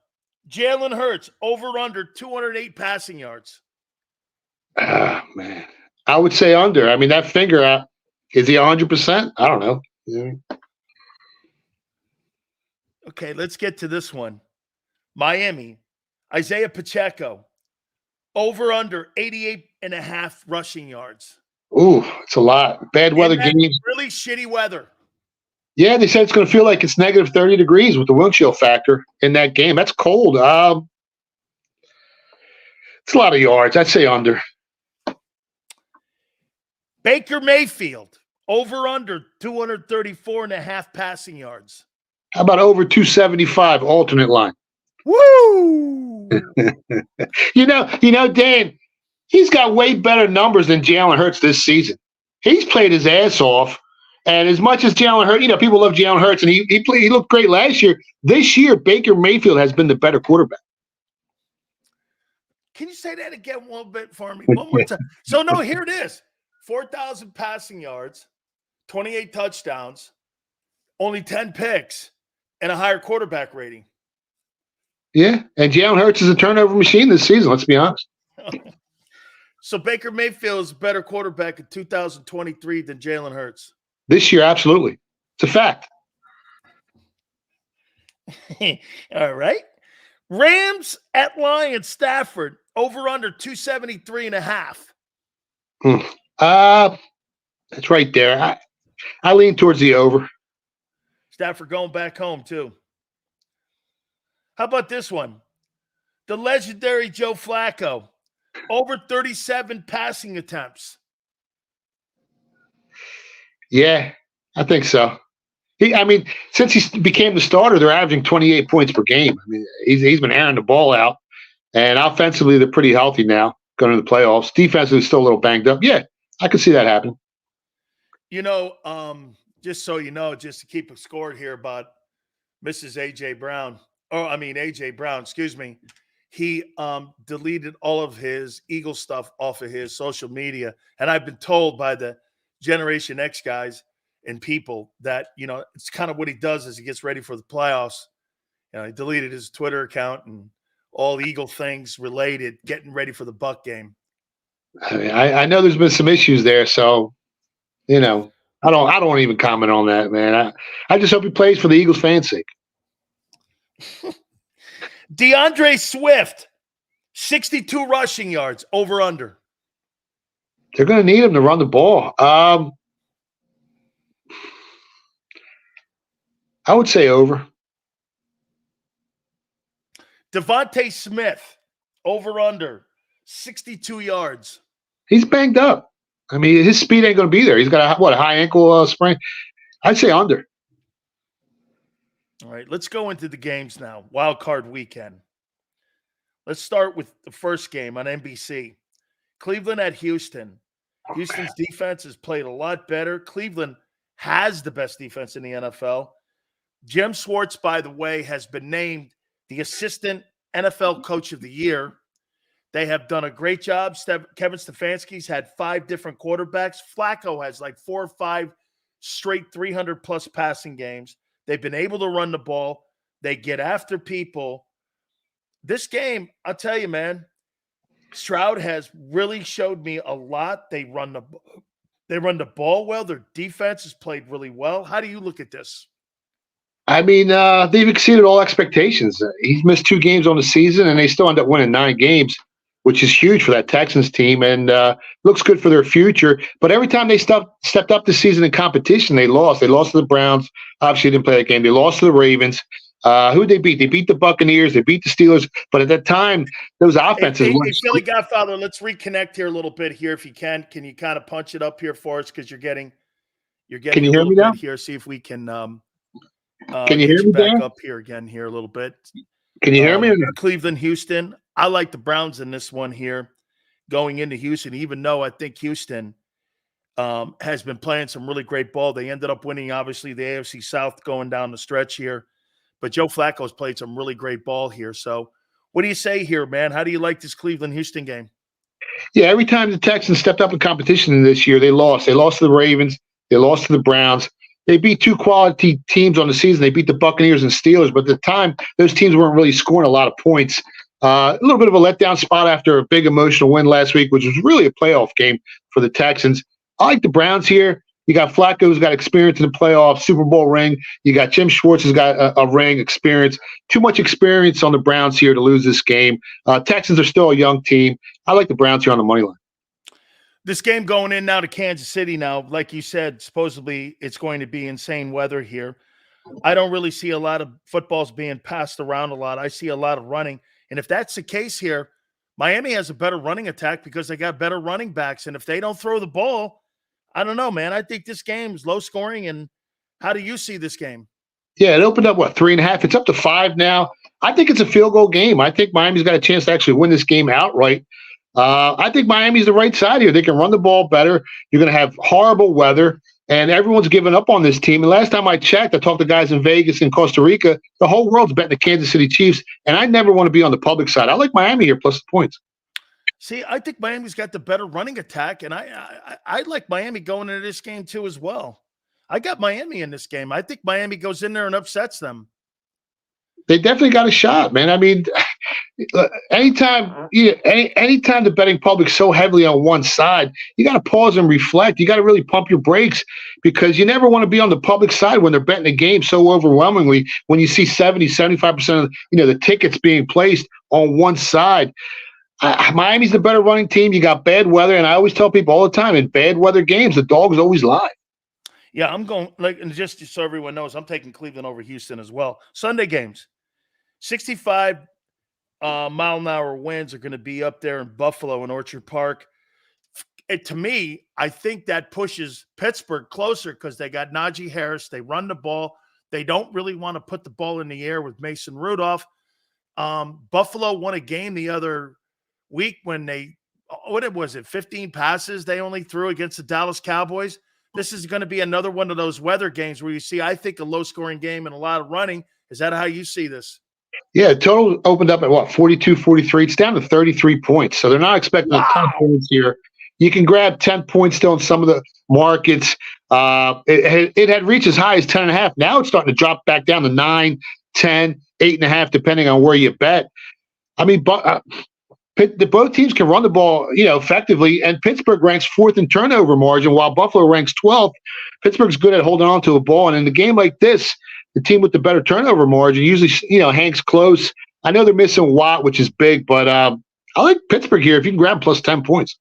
Jalen Hurts, over, under, 208 passing yards. Man. I would say under. I mean, that finger, is he 100%? I don't know. Yeah. Okay, let's get to this one. Miami, Isaiah Pacheco, over, under, 88.5 rushing yards. Ooh, it's a lot. Bad weather games. Really shitty weather. Yeah, they said it's going to feel like it's negative 30 degrees with the wind chill factor in that game. That's cold. It's a lot of yards. I'd say under. Baker Mayfield, over, under, 234.5 passing yards. How about over 275 alternate line? Woo! Dan, he's got way better numbers than Jalen Hurts this season. He's played his ass off. And as much as Jalen Hurts, people love Jalen Hurts, and he looked great last year. This year, Baker Mayfield has been the better quarterback. Can you say that again one bit for me? One more time. So, no, here it is. 4,000 passing yards, 28 touchdowns, only 10 picks, and a higher quarterback rating. Yeah, and Jalen Hurts is a turnover machine this season, let's be honest. So Baker Mayfield is a better quarterback in 2023 than Jalen Hurts. This year, absolutely. It's a fact. All right. Rams at Lions, Stafford, over, under, 273.5. That's right there. I lean towards the over. Stafford going back home, too. How about this one? The legendary Joe Flacco, over 37 passing attempts. Yeah, I think so. Since he became the starter, they're averaging 28 points per game. I mean, he's been airing the ball out, and offensively, they're pretty healthy now going to the playoffs. Defensively, still a little banged up. Yeah, I could see that happen. Just so you know, just to keep a score here about Mrs. AJ Brown, excuse me. He deleted all of his Eagle stuff off of his social media, and I've been told by the Generation X guys and people that, it's kind of what he does as he gets ready for the playoffs. He deleted his Twitter account and all Eagle things related, getting ready for the Buck game. I know there's been some issues there, so I don't want to even comment on that, man. I just hope he plays for the Eagles' fans' sake. DeAndre Swift, 62 rushing yards, over under. They're going to need him to run the ball. I would say over. Devontae Smith, over under, 62 yards. He's banged up. I mean, his speed ain't going to be there. He's got a high ankle sprain. I'd say under. All right, let's go into the games now. Wild card weekend. Let's start with the first game on NBC. Cleveland at Houston. Houston's defense has played a lot better. Cleveland has the best defense in the NFL. Jim Schwartz, by the way, has been named the assistant NFL coach of the year. They have done a great job. Kevin Stefanski's had 5 different quarterbacks. Flacco has like 4 or 5 straight 300-plus passing games. They've been able to run the ball. They get after people. This game, I'll tell you, man, Stroud has really showed me a lot. They run the ball well. Their defense has played really well. How do you look at this? I mean, they've exceeded all expectations. He's missed 2 games on the season, and they still end up winning 9 games, which is huge for that Texans team, and looks good for their future. But every time they stepped up this season in competition, they lost. They lost to the Browns. Obviously, they didn't play that game. They lost to the Ravens. Who they beat? They beat the Buccaneers. They beat the Steelers. But at that time, those offenses Hey, weren't. Philly Godfather, let's reconnect here a little bit here if you can. Can you kind of punch it up here for us? Because you're getting Can you a hear little me bit now? here. See if we can Can you hear me, back Dan? up here again here a little bit. Can you hear me? Or not? Cleveland, Houston. I like the Browns in this one here going into Houston, even though I think Houston has been playing some really great ball. They ended up winning, obviously, the AFC South going down the stretch here. But Joe Flacco's played some really great ball here. So what do you say here, man? How do you like this Cleveland-Houston game? Yeah, every time the Texans stepped up in competition this year, they lost. They lost to the Ravens. They lost to the Browns. They beat 2 quality teams on the season. They beat the Buccaneers and Steelers. But at the time, those teams weren't really scoring a lot of points. A little bit of a letdown spot after a big emotional win last week, which was really a playoff game for the Texans. I like the Browns here. You got Flacco, who's got experience in the playoffs, Super Bowl ring. You got Jim Schwartz, who's got a ring experience. Too much experience on the Browns here to lose this game. Texans are still a young team. I like the Browns here on the money line. This game going in now to Kansas City now, like you said, supposedly it's going to be insane weather here. I don't really see a lot of footballs being passed around a lot. I see a lot of running. And if that's the case here, Miami has a better running attack because they got better running backs. And if they don't throw the ball, I don't know, man. I think this game is low scoring. And how do you see this game? Yeah, it opened up, 3.5? It's up to 5 now. I think it's a field goal game. I think Miami's got a chance to actually win this game outright. I think Miami's the right side here. They can run the ball better. You're going to have horrible weather, and everyone's giving up on this team. And last time I checked, I talked to guys in Vegas and Costa Rica. The whole world's betting the Kansas City Chiefs, and I never want to be on the public side. I like Miami here plus the points. See, I think Miami's got the better running attack, and I like Miami going into this game too as well. I got Miami in this game. I think Miami goes in there and upsets them. They definitely got a shot, man. I mean, anytime the betting public's so heavily on one side, you got to pause and reflect. You got to really pump your brakes because you never want to be on the public side when they're betting the game so overwhelmingly. When you see 70, 75% of the tickets being placed on one side. Miami's the better running team. You got bad weather, and I always tell people all the time, in bad weather games, the dogs always lie. Yeah, I'm going, and just so everyone knows, I'm taking Cleveland over Houston as well. Sunday games, 65 mile-an-hour winds are going to be up there in Buffalo and Orchard Park. To me, I think that pushes Pittsburgh closer because they got Najee Harris. They run the ball. They don't really want to put the ball in the air with Mason Rudolph. Buffalo won a game the other week when they, 15 passes they only threw against the Dallas Cowboys. This is going to be another one of those weather games where you see, I think, a low-scoring game and a lot of running. Is that how you see this? Yeah, total opened up at 42, 43. It's down to 33 points. So they're not expecting a ton of points here. You can grab 10 points still in some of the markets. It had reached as high as 10.5. Now it's starting to drop back down to 9, 10, 8.5, depending on where you bet. I mean, both teams can run the ball, effectively, and Pittsburgh ranks 4th in turnover margin, while Buffalo ranks 12th. Pittsburgh's good at holding on to a ball, and in a game like this, the team with the better turnover margin usually, hangs close. I know they're missing Watt, which is big, but I like Pittsburgh here if you can grab plus 10 points.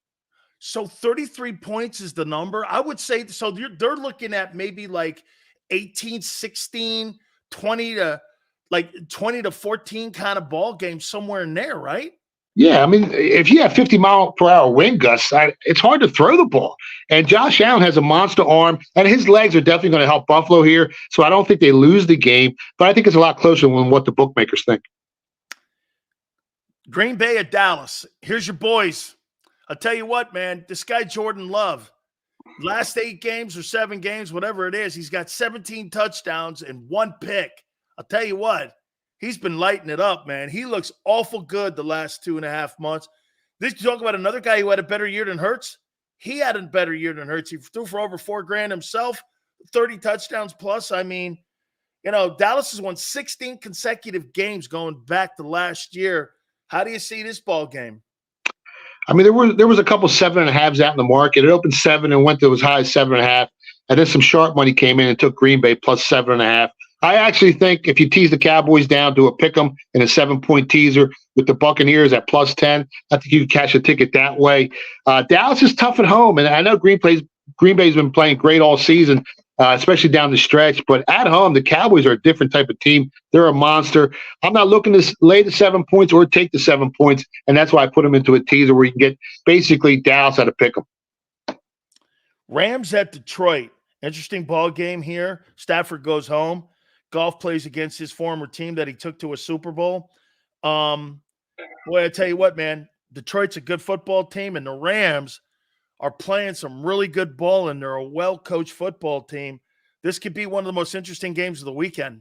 So 33 points is the number. I would say so. They're looking at maybe like 18, 16, 20 to 14 kind of ball game somewhere in there, right? Yeah, I mean, if you have 50-mile-per-hour wind gusts, it's hard to throw the ball. And Josh Allen has a monster arm, and his legs are definitely going to help Buffalo here. So I don't think they lose the game, but I think it's a lot closer than what the bookmakers think. Green Bay at Dallas. Here's your boys. I'll tell you what, man, this guy Jordan Love, last 8 games or 7 games, whatever it is, he's got 17 touchdowns and 1 pick. I'll tell you what, he's been lighting it up, man. He looks awful good the last 2.5 months. This you talk about another guy who had a better year than Hurts. He had a better year than Hurts. He threw for over $4,000 himself, 30 touchdowns plus. I mean, Dallas has won 16 consecutive games going back to last year. How do you see this ball game? I mean, there was a couple 7.5s out in the market. It opened 7 and went to as high as 7.5. And then some sharp money came in and took Green Bay plus 7.5. I actually think if you tease the Cowboys down to a pick 'em in a 7-point teaser with the Buccaneers at plus 10, I think you can cash a ticket that way. Dallas is tough at home, and I know Green Bay's been playing great all season, especially down the stretch. But at home, the Cowboys are a different type of team. They're a monster. I'm not looking to lay the 7 points or take the 7 points, and that's why I put them into a teaser where you can get basically Dallas at a pick 'em. Rams at Detroit. Interesting ball game here. Stafford goes home. Goff plays against his former team that he took to a Super Bowl. Boy, I tell you what, man, Detroit's a good football team, and the Rams are playing some really good ball, and they're a well-coached football team. This could be one of the most interesting games of the weekend.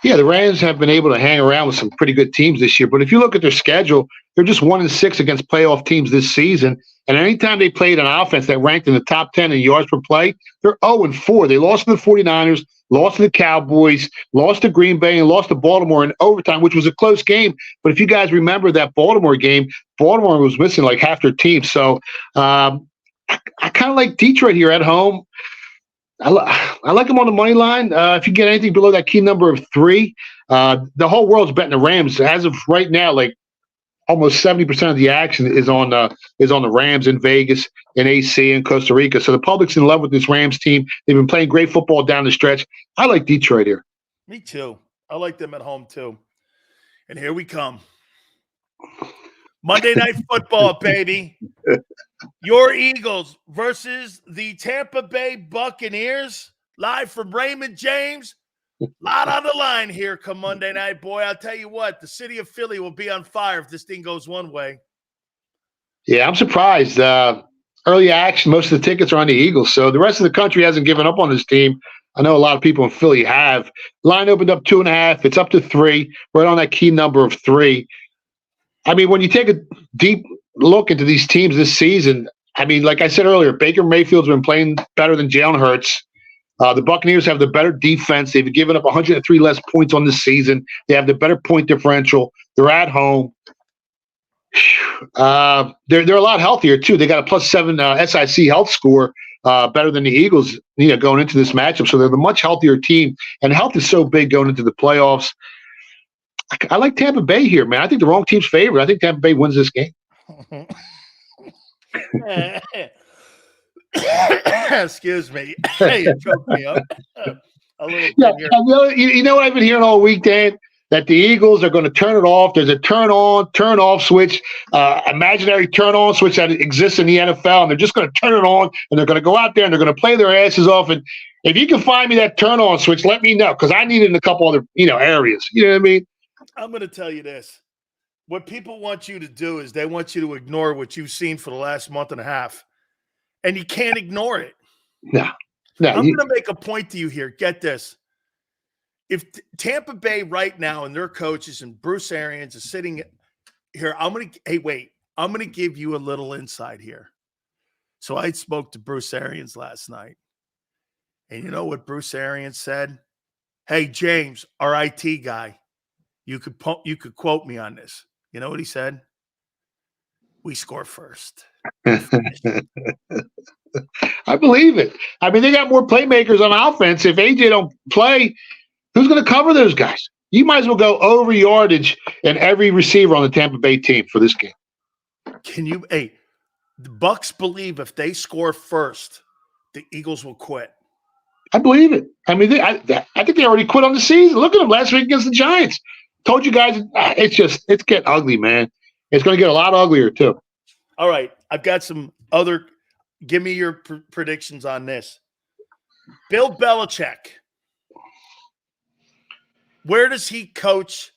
Yeah, the Rams have been able to hang around with some pretty good teams this year. But if you look at their schedule, they're just 1-6 against playoff teams this season. And anytime they played an offense that ranked in the top 10 in yards per play, they're 0-4. They lost to the 49ers, lost to the Cowboys, lost to Green Bay, and lost to Baltimore in overtime, which was a close game. But if you guys remember that Baltimore game, Baltimore was missing like half their team. So I kind of like Detroit here at home. I like them on the money line. If you get anything below that key number of 3, the whole world's betting the Rams. As of right now, like almost 70% of the action is on the Rams in Vegas, in AC, and Costa Rica. So the public's in love with this Rams team. They've been playing great football down the stretch. I like Detroit here. Me too. I like them at home too. And here we come. Monday Night Football, baby. Your Eagles versus the Tampa Bay Buccaneers, live from Raymond James. Lot on the line here come Monday night, boy. I'll tell you what, the city of Philly will be on fire if this thing goes one way. Yeah, I'm surprised. Early action, most of the tickets are on the Eagles, so the rest of the country hasn't given up on this team. I know a lot of people in Philly have. Line opened up 2.5. It's up to 3. Right on that key number of 3. I mean, when you take a deep look into these teams this season, I mean, like I said earlier, Baker Mayfield's been playing better than Jalen Hurts. The Buccaneers have the better defense. They've given up 103 less points on this season. They have the better point differential. They're at home. They're a lot healthier too. They got a +7 SIC health score, better than the Eagles, going into this matchup. So they're the much healthier team, and health is so big going into the playoffs. I like Tampa Bay here, man. I think the wrong team's favorite. I think Tampa Bay wins this game. Excuse me. You choked me up. A little Yeah, bit here. you know what I've been hearing all week, Dan? That the Eagles are going to turn it off. There's a turn on, turn off switch, imaginary turn on switch that exists in the NFL, and they're just going to turn it on, and they're going to go out there and they're going to play their asses off. And if you can find me that turn on switch, let me know, because I need it in a couple other areas. You know what I mean? I'm going to tell you this. What people want you to do is they want you to ignore what you've seen for the last month and a half, and you can't ignore it. No. I'm going to make a point to you here. Get this. If Tampa Bay right now and their coaches and Bruce Arians is sitting here, I'm going to give you a little insight here. So I spoke to Bruce Arians last night, and you know what Bruce Arians said? Hey, James, our IT guy, you could quote me on this. You know what he said? We score first. I believe it. I mean, they got more playmakers on offense. If AJ don't play, who's going to cover those guys? You might as well go over yardage in every receiver on the Tampa Bay team for this game. Can you? Hey, the Bucks believe if they score first, the Eagles will quit. I believe it. I mean, I think they already quit on the season. Look at them last week against the Giants. Told you guys, it's getting ugly, man. It's going to get a lot uglier too. All right, I've got some other. Give me your predictions on this. Bill Belichick. Where does he coach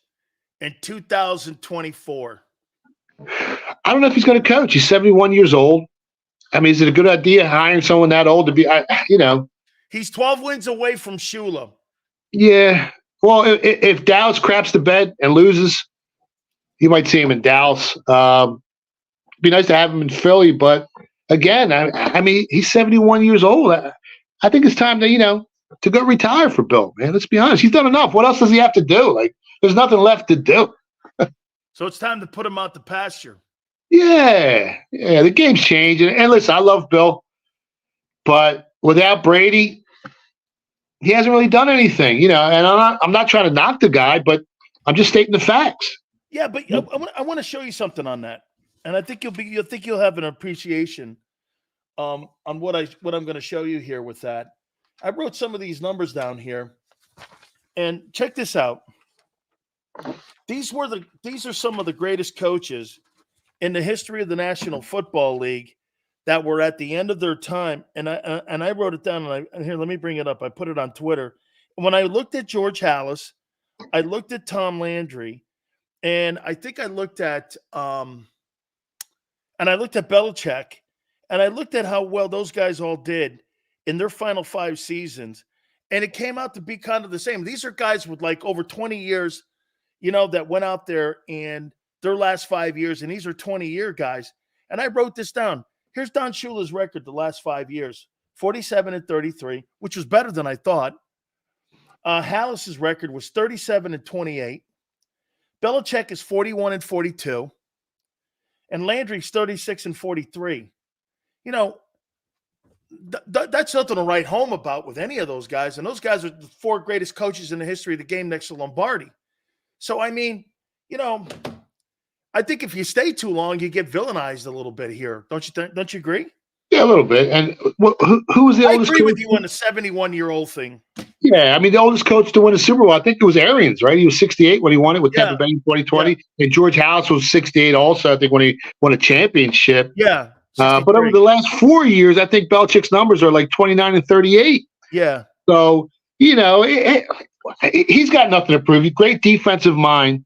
in 2024? I don't know if he's going to coach. He's 71 years old. I mean, is it a good idea hiring someone that old to be, He's 12 wins away from Shula. Yeah. Well, if Dallas craps the bed and loses, you might see him in Dallas. It'd be nice to have him in Philly, but again, I mean, he's 71 years old. I think it's time to go retire for Bill, man. Let's be honest. He's done enough. What else does he have to do? Like, there's nothing left to do. So it's time to put him out the pasture. Yeah. The game's changing. And listen, I love Bill, but without Brady, he hasn't really done anything, And I'm not trying to knock the guy, but I'm just stating the facts. Yeah, but I want to show you something on that, and I think you'll have an appreciation on what I'm going to show you here with that. I wrote some of these numbers down here, and check this out. These are some of the greatest coaches in the history of the National Football League that were at the end of their time, and I wrote it down. And here, let me bring it up. I put it on Twitter. When I looked at George Halas, I looked at Tom Landry, and I think I looked at Belichick, and I looked at how well those guys all did in their final 5 seasons, and it came out to be kind of the same. These are guys with like over 20 years, that went out there and their last 5 years, and these are 20-year guys. And I wrote this down. Here's Don Shula's record the last 5 years, 47-33, which was better than I thought. Halas's record was 37-28. Belichick is 41-42. And Landry's 36-43. That's nothing to write home about with any of those guys. And those guys are the 4 greatest coaches in the history of the game next to Lombardi. So, I mean, I think if you stay too long, you get villainized a little bit here. Don't you think? Don't you agree? Yeah, a little bit. And who was the oldest coach? I agree with you on the 71-year-old thing. Yeah, I mean, the oldest coach to win a Super Bowl, I think it was Arians, right? He was 68 when he won it with Tampa Bay in 2020. Yeah. And George Halas was 68 also, I think, when he won a championship. Yeah. But over the last 4 years, I think Belichick's numbers are like 29-38. Yeah. So, he's got nothing to prove. He's a great defensive mind.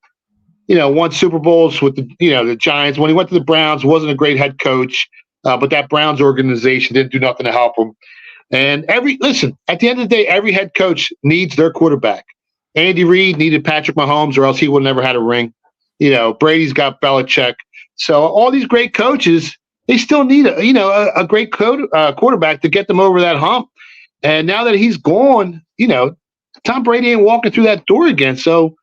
Won Super Bowls with the Giants. When he went to the Browns, wasn't a great head coach, but that Browns organization didn't do nothing to help him. And at the end of the day, every head coach needs their quarterback. Andy Reid needed Patrick Mahomes, or else he would never had a ring. Brady's got Belichick. So all these great coaches, they still need a great quarterback to get them over that hump. And now that he's gone, Tom Brady ain't walking through that door again. So,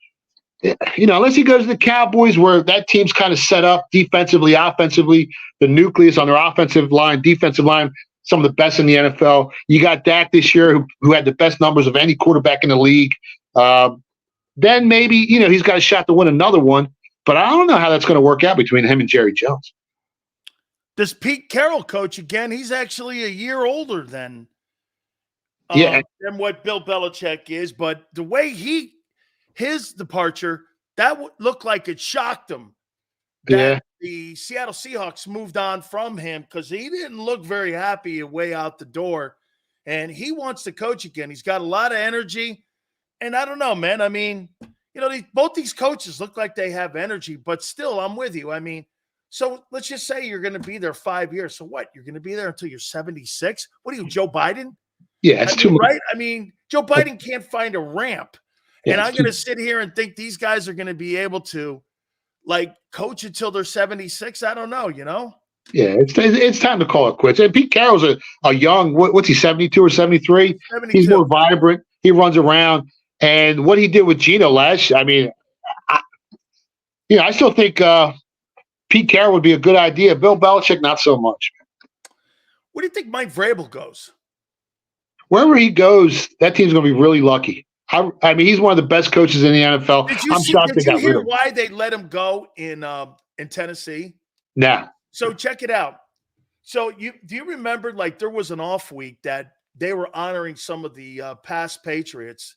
unless he goes to the Cowboys, where that team's kind of set up defensively, offensively, the nucleus on their offensive line, defensive line, some of the best in the NFL. You got Dak this year, who had the best numbers of any quarterback in the league. Then maybe, he's got a shot to win another one. But I don't know how that's going to work out between him and Jerry Jones. Does Pete Carroll coach again? He's actually a year older than what Bill Belichick is. But the way his departure, that would look like it shocked him. That the Seattle Seahawks moved on from him because he didn't look very happy way out the door. And he wants to coach again. He's got a lot of energy. And I don't know, man. I mean, both these coaches look like they have energy, but still, I'm with you. I mean, so let's just say you're going to be there 5 years. So what? You're going to be there until you're 76? What are you, Joe Biden? Yeah, it's too much. Right? I mean, Joe Biden can't find a ramp. And I'm going to sit here and think these guys are going to be able to, coach until they're 76. I don't know, Yeah, it's time to call it quits. And Pete Carroll's a young, what's he, 72 or 73? 72. He's more vibrant. He runs around. And what he did with Geno last year, I mean, I still think Pete Carroll would be a good idea. Bill Belichick, not so much. Where do you think Mike Vrabel goes? Wherever he goes, that team's going to be really lucky. I mean, he's one of the best coaches in the NFL. Did you hear why they let him go in Tennessee? Nah. So check it out. So do you remember, like, there was an off week that they were honoring some of the past Patriots.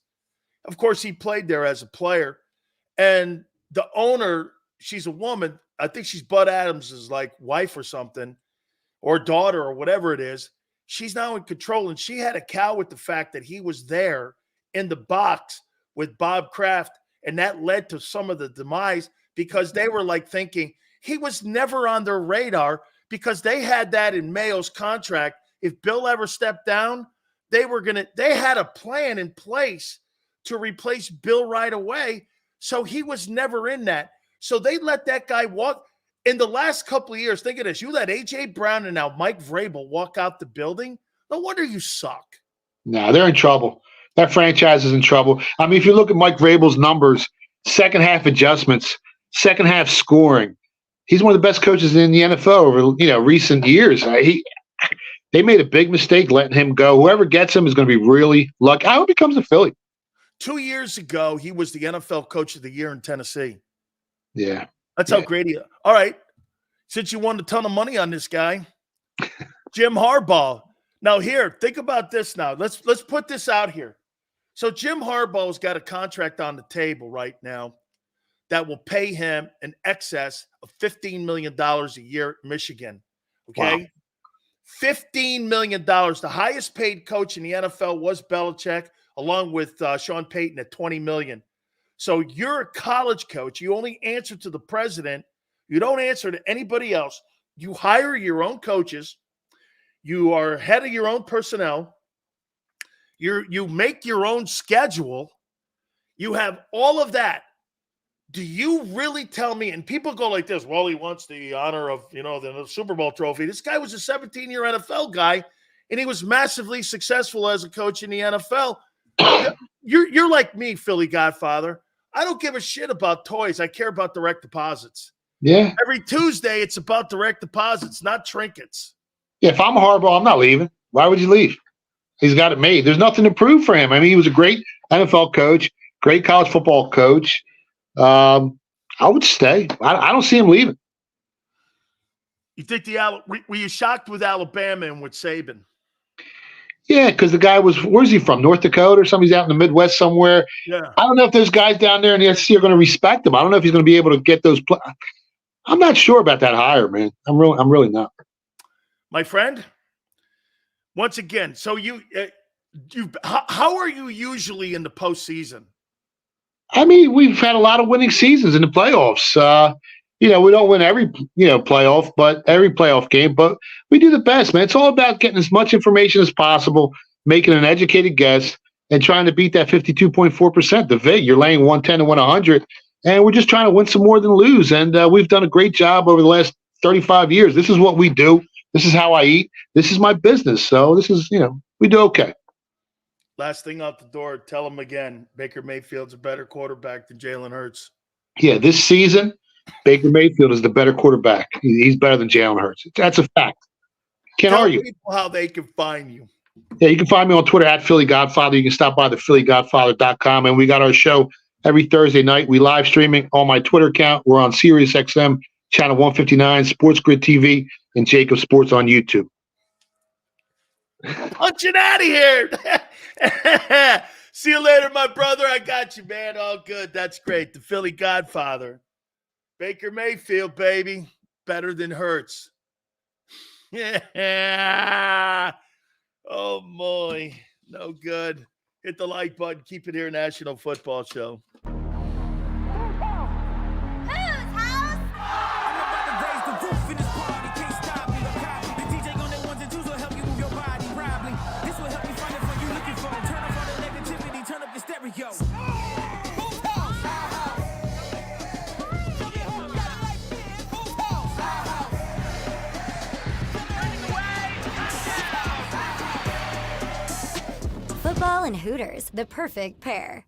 Of course, he played there as a player. And the owner, she's a woman. I think she's Bud Adams' like wife or something, or daughter or whatever it is. She's now in control. And she had a cow with the fact that he was there in the box with Bob Kraft. And that led to some of the demise because they were like thinking he was never on their radar because they had that in Mayo's contract. If Bill ever stepped down, they had a plan in place to replace Bill right away. So he was never in that. So they let that guy walk. In the last couple of years, think of this. You let A.J. Brown and now Mike Vrabel walk out the building. No wonder you suck. No, they're in trouble. That franchise is in trouble. I mean, if you look at Mike Vrabel's numbers, second half adjustments, second half scoring, he's one of the best coaches in the NFL over recent years. They made a big mistake letting him go. Whoever gets him is going to be really lucky. I hope he comes to Philly. 2 years ago, he was the NFL Coach of the Year in Tennessee. Yeah. That's how great he is. All right. Since you won a ton of money on this guy, Jim Harbaugh. Now here, think about this now. Let's put this out here. So Jim Harbaugh's got a contract on the table right now that will pay him in excess of $15 million a year in Michigan. Okay? Wow. $15 million. The highest paid coach in the NFL was Belichick, along with Sean Payton at $20 million. So you're a college coach. You only answer to the president. You don't answer to anybody else. You hire your own coaches. You are head of your own personnel. You make your own schedule. You have all of that. Do you really tell me? And people go like this, well, he wants the honor of, the Super Bowl trophy. This guy was a 17-year NFL guy, and he was massively successful as a coach in the NFL. You're like me, Philly Godfather. I don't give a shit about toys. I care about direct deposits. Yeah. Every Tuesday, it's about direct deposits, not trinkets. Yeah, if I'm Harbaugh, I'm not leaving. Why would you leave? He's got it made. There's nothing to prove for him. I mean, he was a great NFL coach, great college football coach. I would stay. I don't see him leaving. You think were you shocked with Alabama and with Saban? Yeah, because the guy where's he from? North Dakota or something? He's out in the Midwest somewhere. Yeah. I don't know if those guys down there in the SEC are going to respect him. I don't know if he's going to be able to get those. I'm not sure about that hire, man. I'm really not. My friend, once again, so how are you usually in the postseason? I mean, we've had a lot of winning seasons in the playoffs. We don't win every playoff, but every playoff game. But we do the best, man. It's all about getting as much information as possible, making an educated guess, and trying to beat that 52.4%. The VIG, you're laying 110 to 100, and we're just trying to win some more than lose. And we've done a great job over the last 35 years. This is what we do. This is how I eat. This is my business. So this is, we do okay. Last thing out the door, tell them again, Baker Mayfield's a better quarterback than Jalen Hurts. Yeah, this season, Baker Mayfield is the better quarterback. He's better than Jalen Hurts. That's a fact. Can't tell argue. People how they can find you. Yeah, you can find me on Twitter at Philly Godfather. You can stop by the phillygodfather.com. And we got our show every Thursday night. We live streaming on my Twitter account. We're on Sirius XM, channel 159, Sports Grid TV, and JAKIB Sports on YouTube. Punching out of here. See you later, my brother. I got you, man. All good. That's great. The Philly Godfather. Baker Mayfield, baby. Better than Hurts. Yeah. Oh, boy. No good. Hit the like button. Keep it here, National Football Show. Football and Hooters, the perfect pair.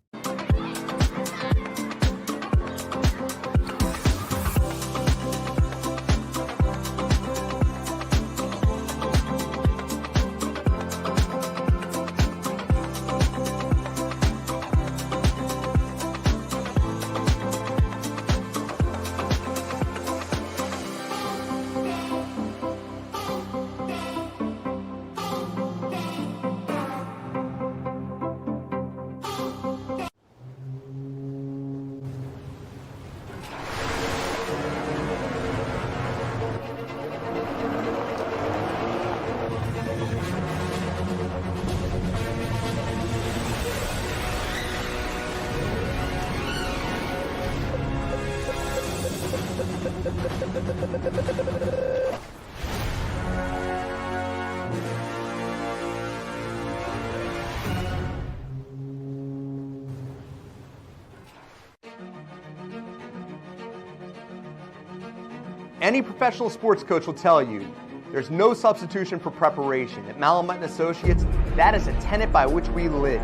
Any professional sports coach will tell you there's no substitution for preparation. At Malamut & Associates, that is a tenet by which we live.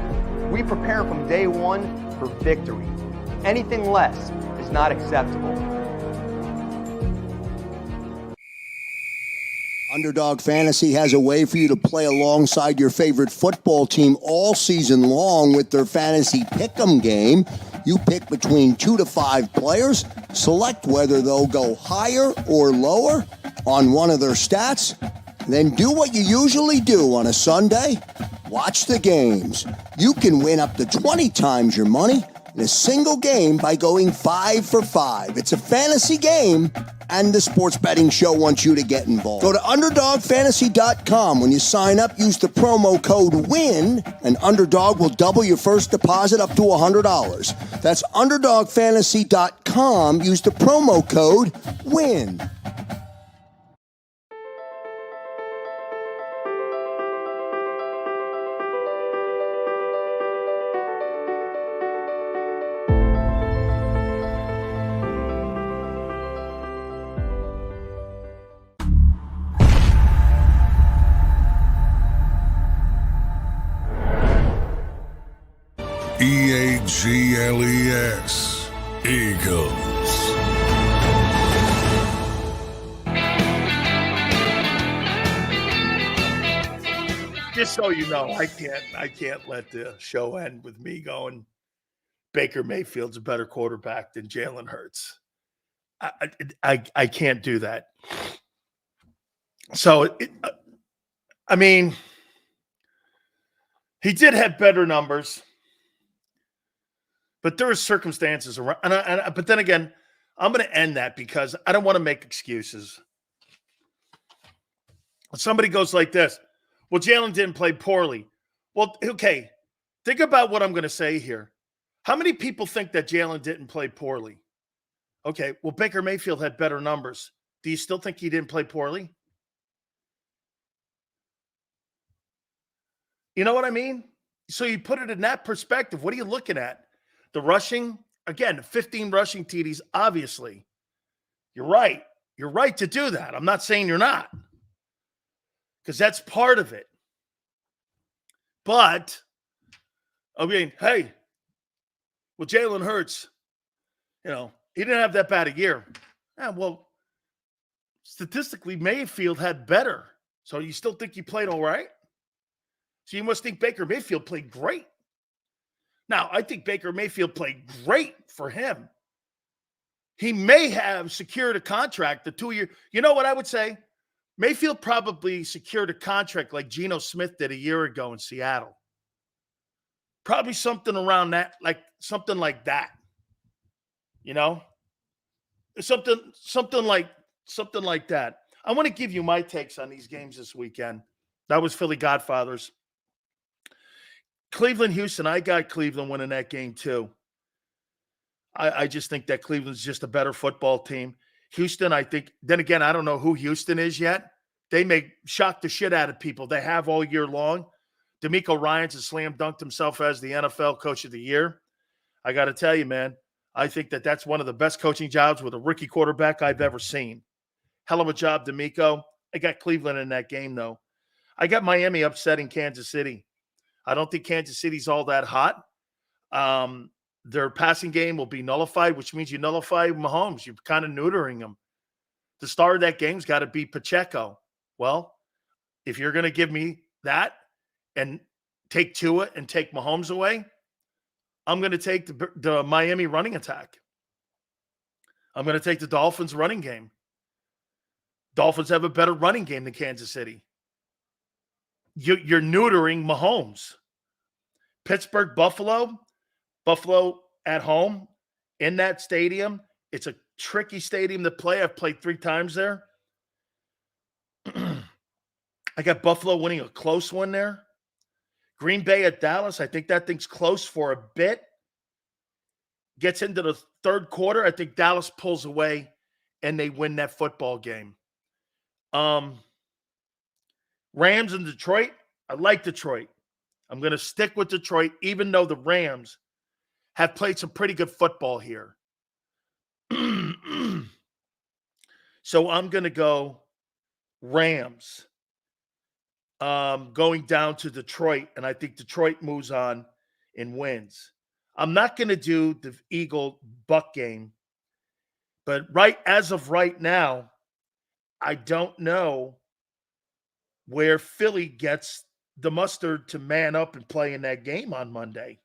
We prepare from day one for victory. Anything less is not acceptable. Underdog Fantasy has a way for you to play alongside your favorite football team all season long with their fantasy pick'em game. You pick between 2 to 5 players, select whether they'll go higher or lower on one of their stats, then do what you usually do on a Sunday, watch the games. You can win up to 20 times your money in a single game by going 5 for 5. It's a fantasy game, and the Sports Betting Show wants you to get involved. Go to UnderdogFantasy.com. When you sign up, use the promo code WIN, and Underdog will double your first deposit up to $100. That's UnderdogFantasy.com. Use the promo code WIN. EAGLES, Eagles. Just so you know, I can't let the show end with me going, Baker Mayfield's a better quarterback than Jalen Hurts. I can't do that. So, I mean, he did have better numbers. But there are circumstances around, but then again, I'm going to end that because I don't want to make excuses. Somebody goes like this, well, Jalen didn't play poorly. Well, okay, think about what I'm going to say here. How many people think that Jalen didn't play poorly? Okay, well, Baker Mayfield had better numbers. Do you still think he didn't play poorly? You know what I mean? So you put it in that perspective. What are you looking at? The rushing, again, 15 rushing TDs, obviously. You're right. You're right to do that. I'm not saying you're not, because that's part of it. But, I mean, hey, well, Jalen Hurts, he didn't have that bad a year. Yeah, well, statistically, Mayfield had better. So you still think he played all right? So you must think Baker Mayfield played great. Now, I think Baker Mayfield played great for him. He may have secured a contract, the 2-year. You know what I would say? Mayfield probably secured a contract like Geno Smith did a year ago in Seattle. Probably something around that, something like that. Something like that. I want to give you my takes on these games this weekend. That was Philly Godfathers. Cleveland, Houston, I got Cleveland winning that game too. I just think that Cleveland's just a better football team. Houston, I think, then again, I don't know who Houston is yet. They may shock the shit out of people. They have all year long. DeMeco Ryans has slam dunked himself as the NFL Coach of the Year. I got to tell you, man, I think that that's one of the best coaching jobs with a rookie quarterback I've ever seen. Hell of a job, DeMeco. I got Cleveland in that game, though. I got Miami upsetting Kansas City. I don't think Kansas City's all that hot. Their passing game will be nullified, which means you nullify Mahomes. You're kind of neutering him. The star of that game's got to be Pacheco. Well, if you're going to give me that and take Tua and take Mahomes away, I'm going to take the Miami running attack. I'm going to take the Dolphins running game. Dolphins have a better running game than Kansas City. You're neutering Mahomes. Pittsburgh, Buffalo at home in that stadium. It's a tricky stadium to play. I've played 3 times there. I got Buffalo winning a close one there. Green Bay at Dallas. I think that thing's close for a bit. Gets into the third quarter. I think Dallas pulls away and they win that football game. Rams in Detroit. I like Detroit. I'm going to stick with Detroit, even though the Rams have played some pretty good football here. So I'm going to go Rams. Going down to Detroit, and I think Detroit moves on and wins. I'm not going to do the Eagle-Buck game, but as of right now, I don't know where Philly gets the mustard to man up and play in that game on Monday.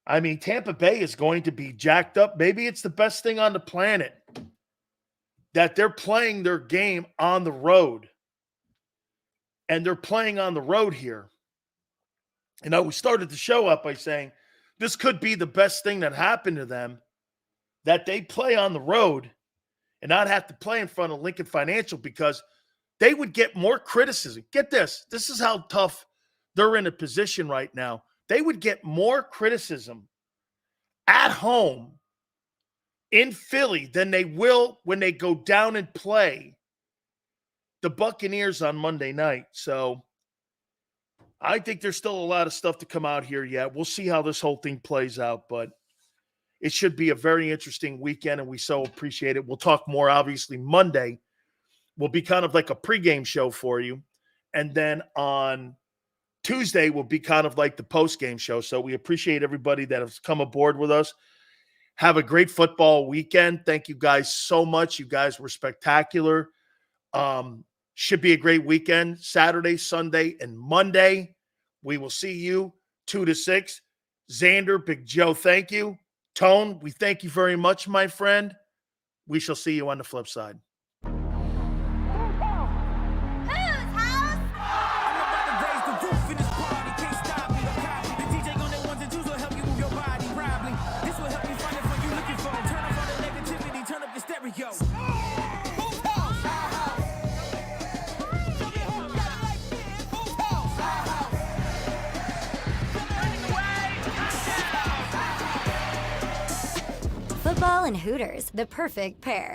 I mean, Tampa Bay is going to be jacked up. Maybe it's the best thing on the planet that they're playing their game on the road. And they're playing on the road here. You know, we started the show up by saying this could be the best thing that happened to them, that they play on the road and not have to play in front of Lincoln Financial, because they would get more criticism. Get this. This is how tough they're in a position right now. They would get more criticism at home in Philly than they will when they go down and play the Buccaneers on Monday night. So I think there's still a lot of stuff to come out here yet. We'll see how this whole thing plays out, but it should be a very interesting weekend, and we so appreciate it. We'll talk more, obviously. Monday will be kind of like a pregame show for you, and then on Tuesday will be kind of like the postgame show. So we appreciate everybody that has come aboard with us. Have a great football weekend. Thank you guys so much. You guys were spectacular. Should be a great weekend. Saturday, Sunday, and Monday. We will see you 2 to 6. Xander, Big Joe, thank you. Tone, we thank you very much, my friend. We shall see you on the flip side. Football and Hooters, the perfect pair.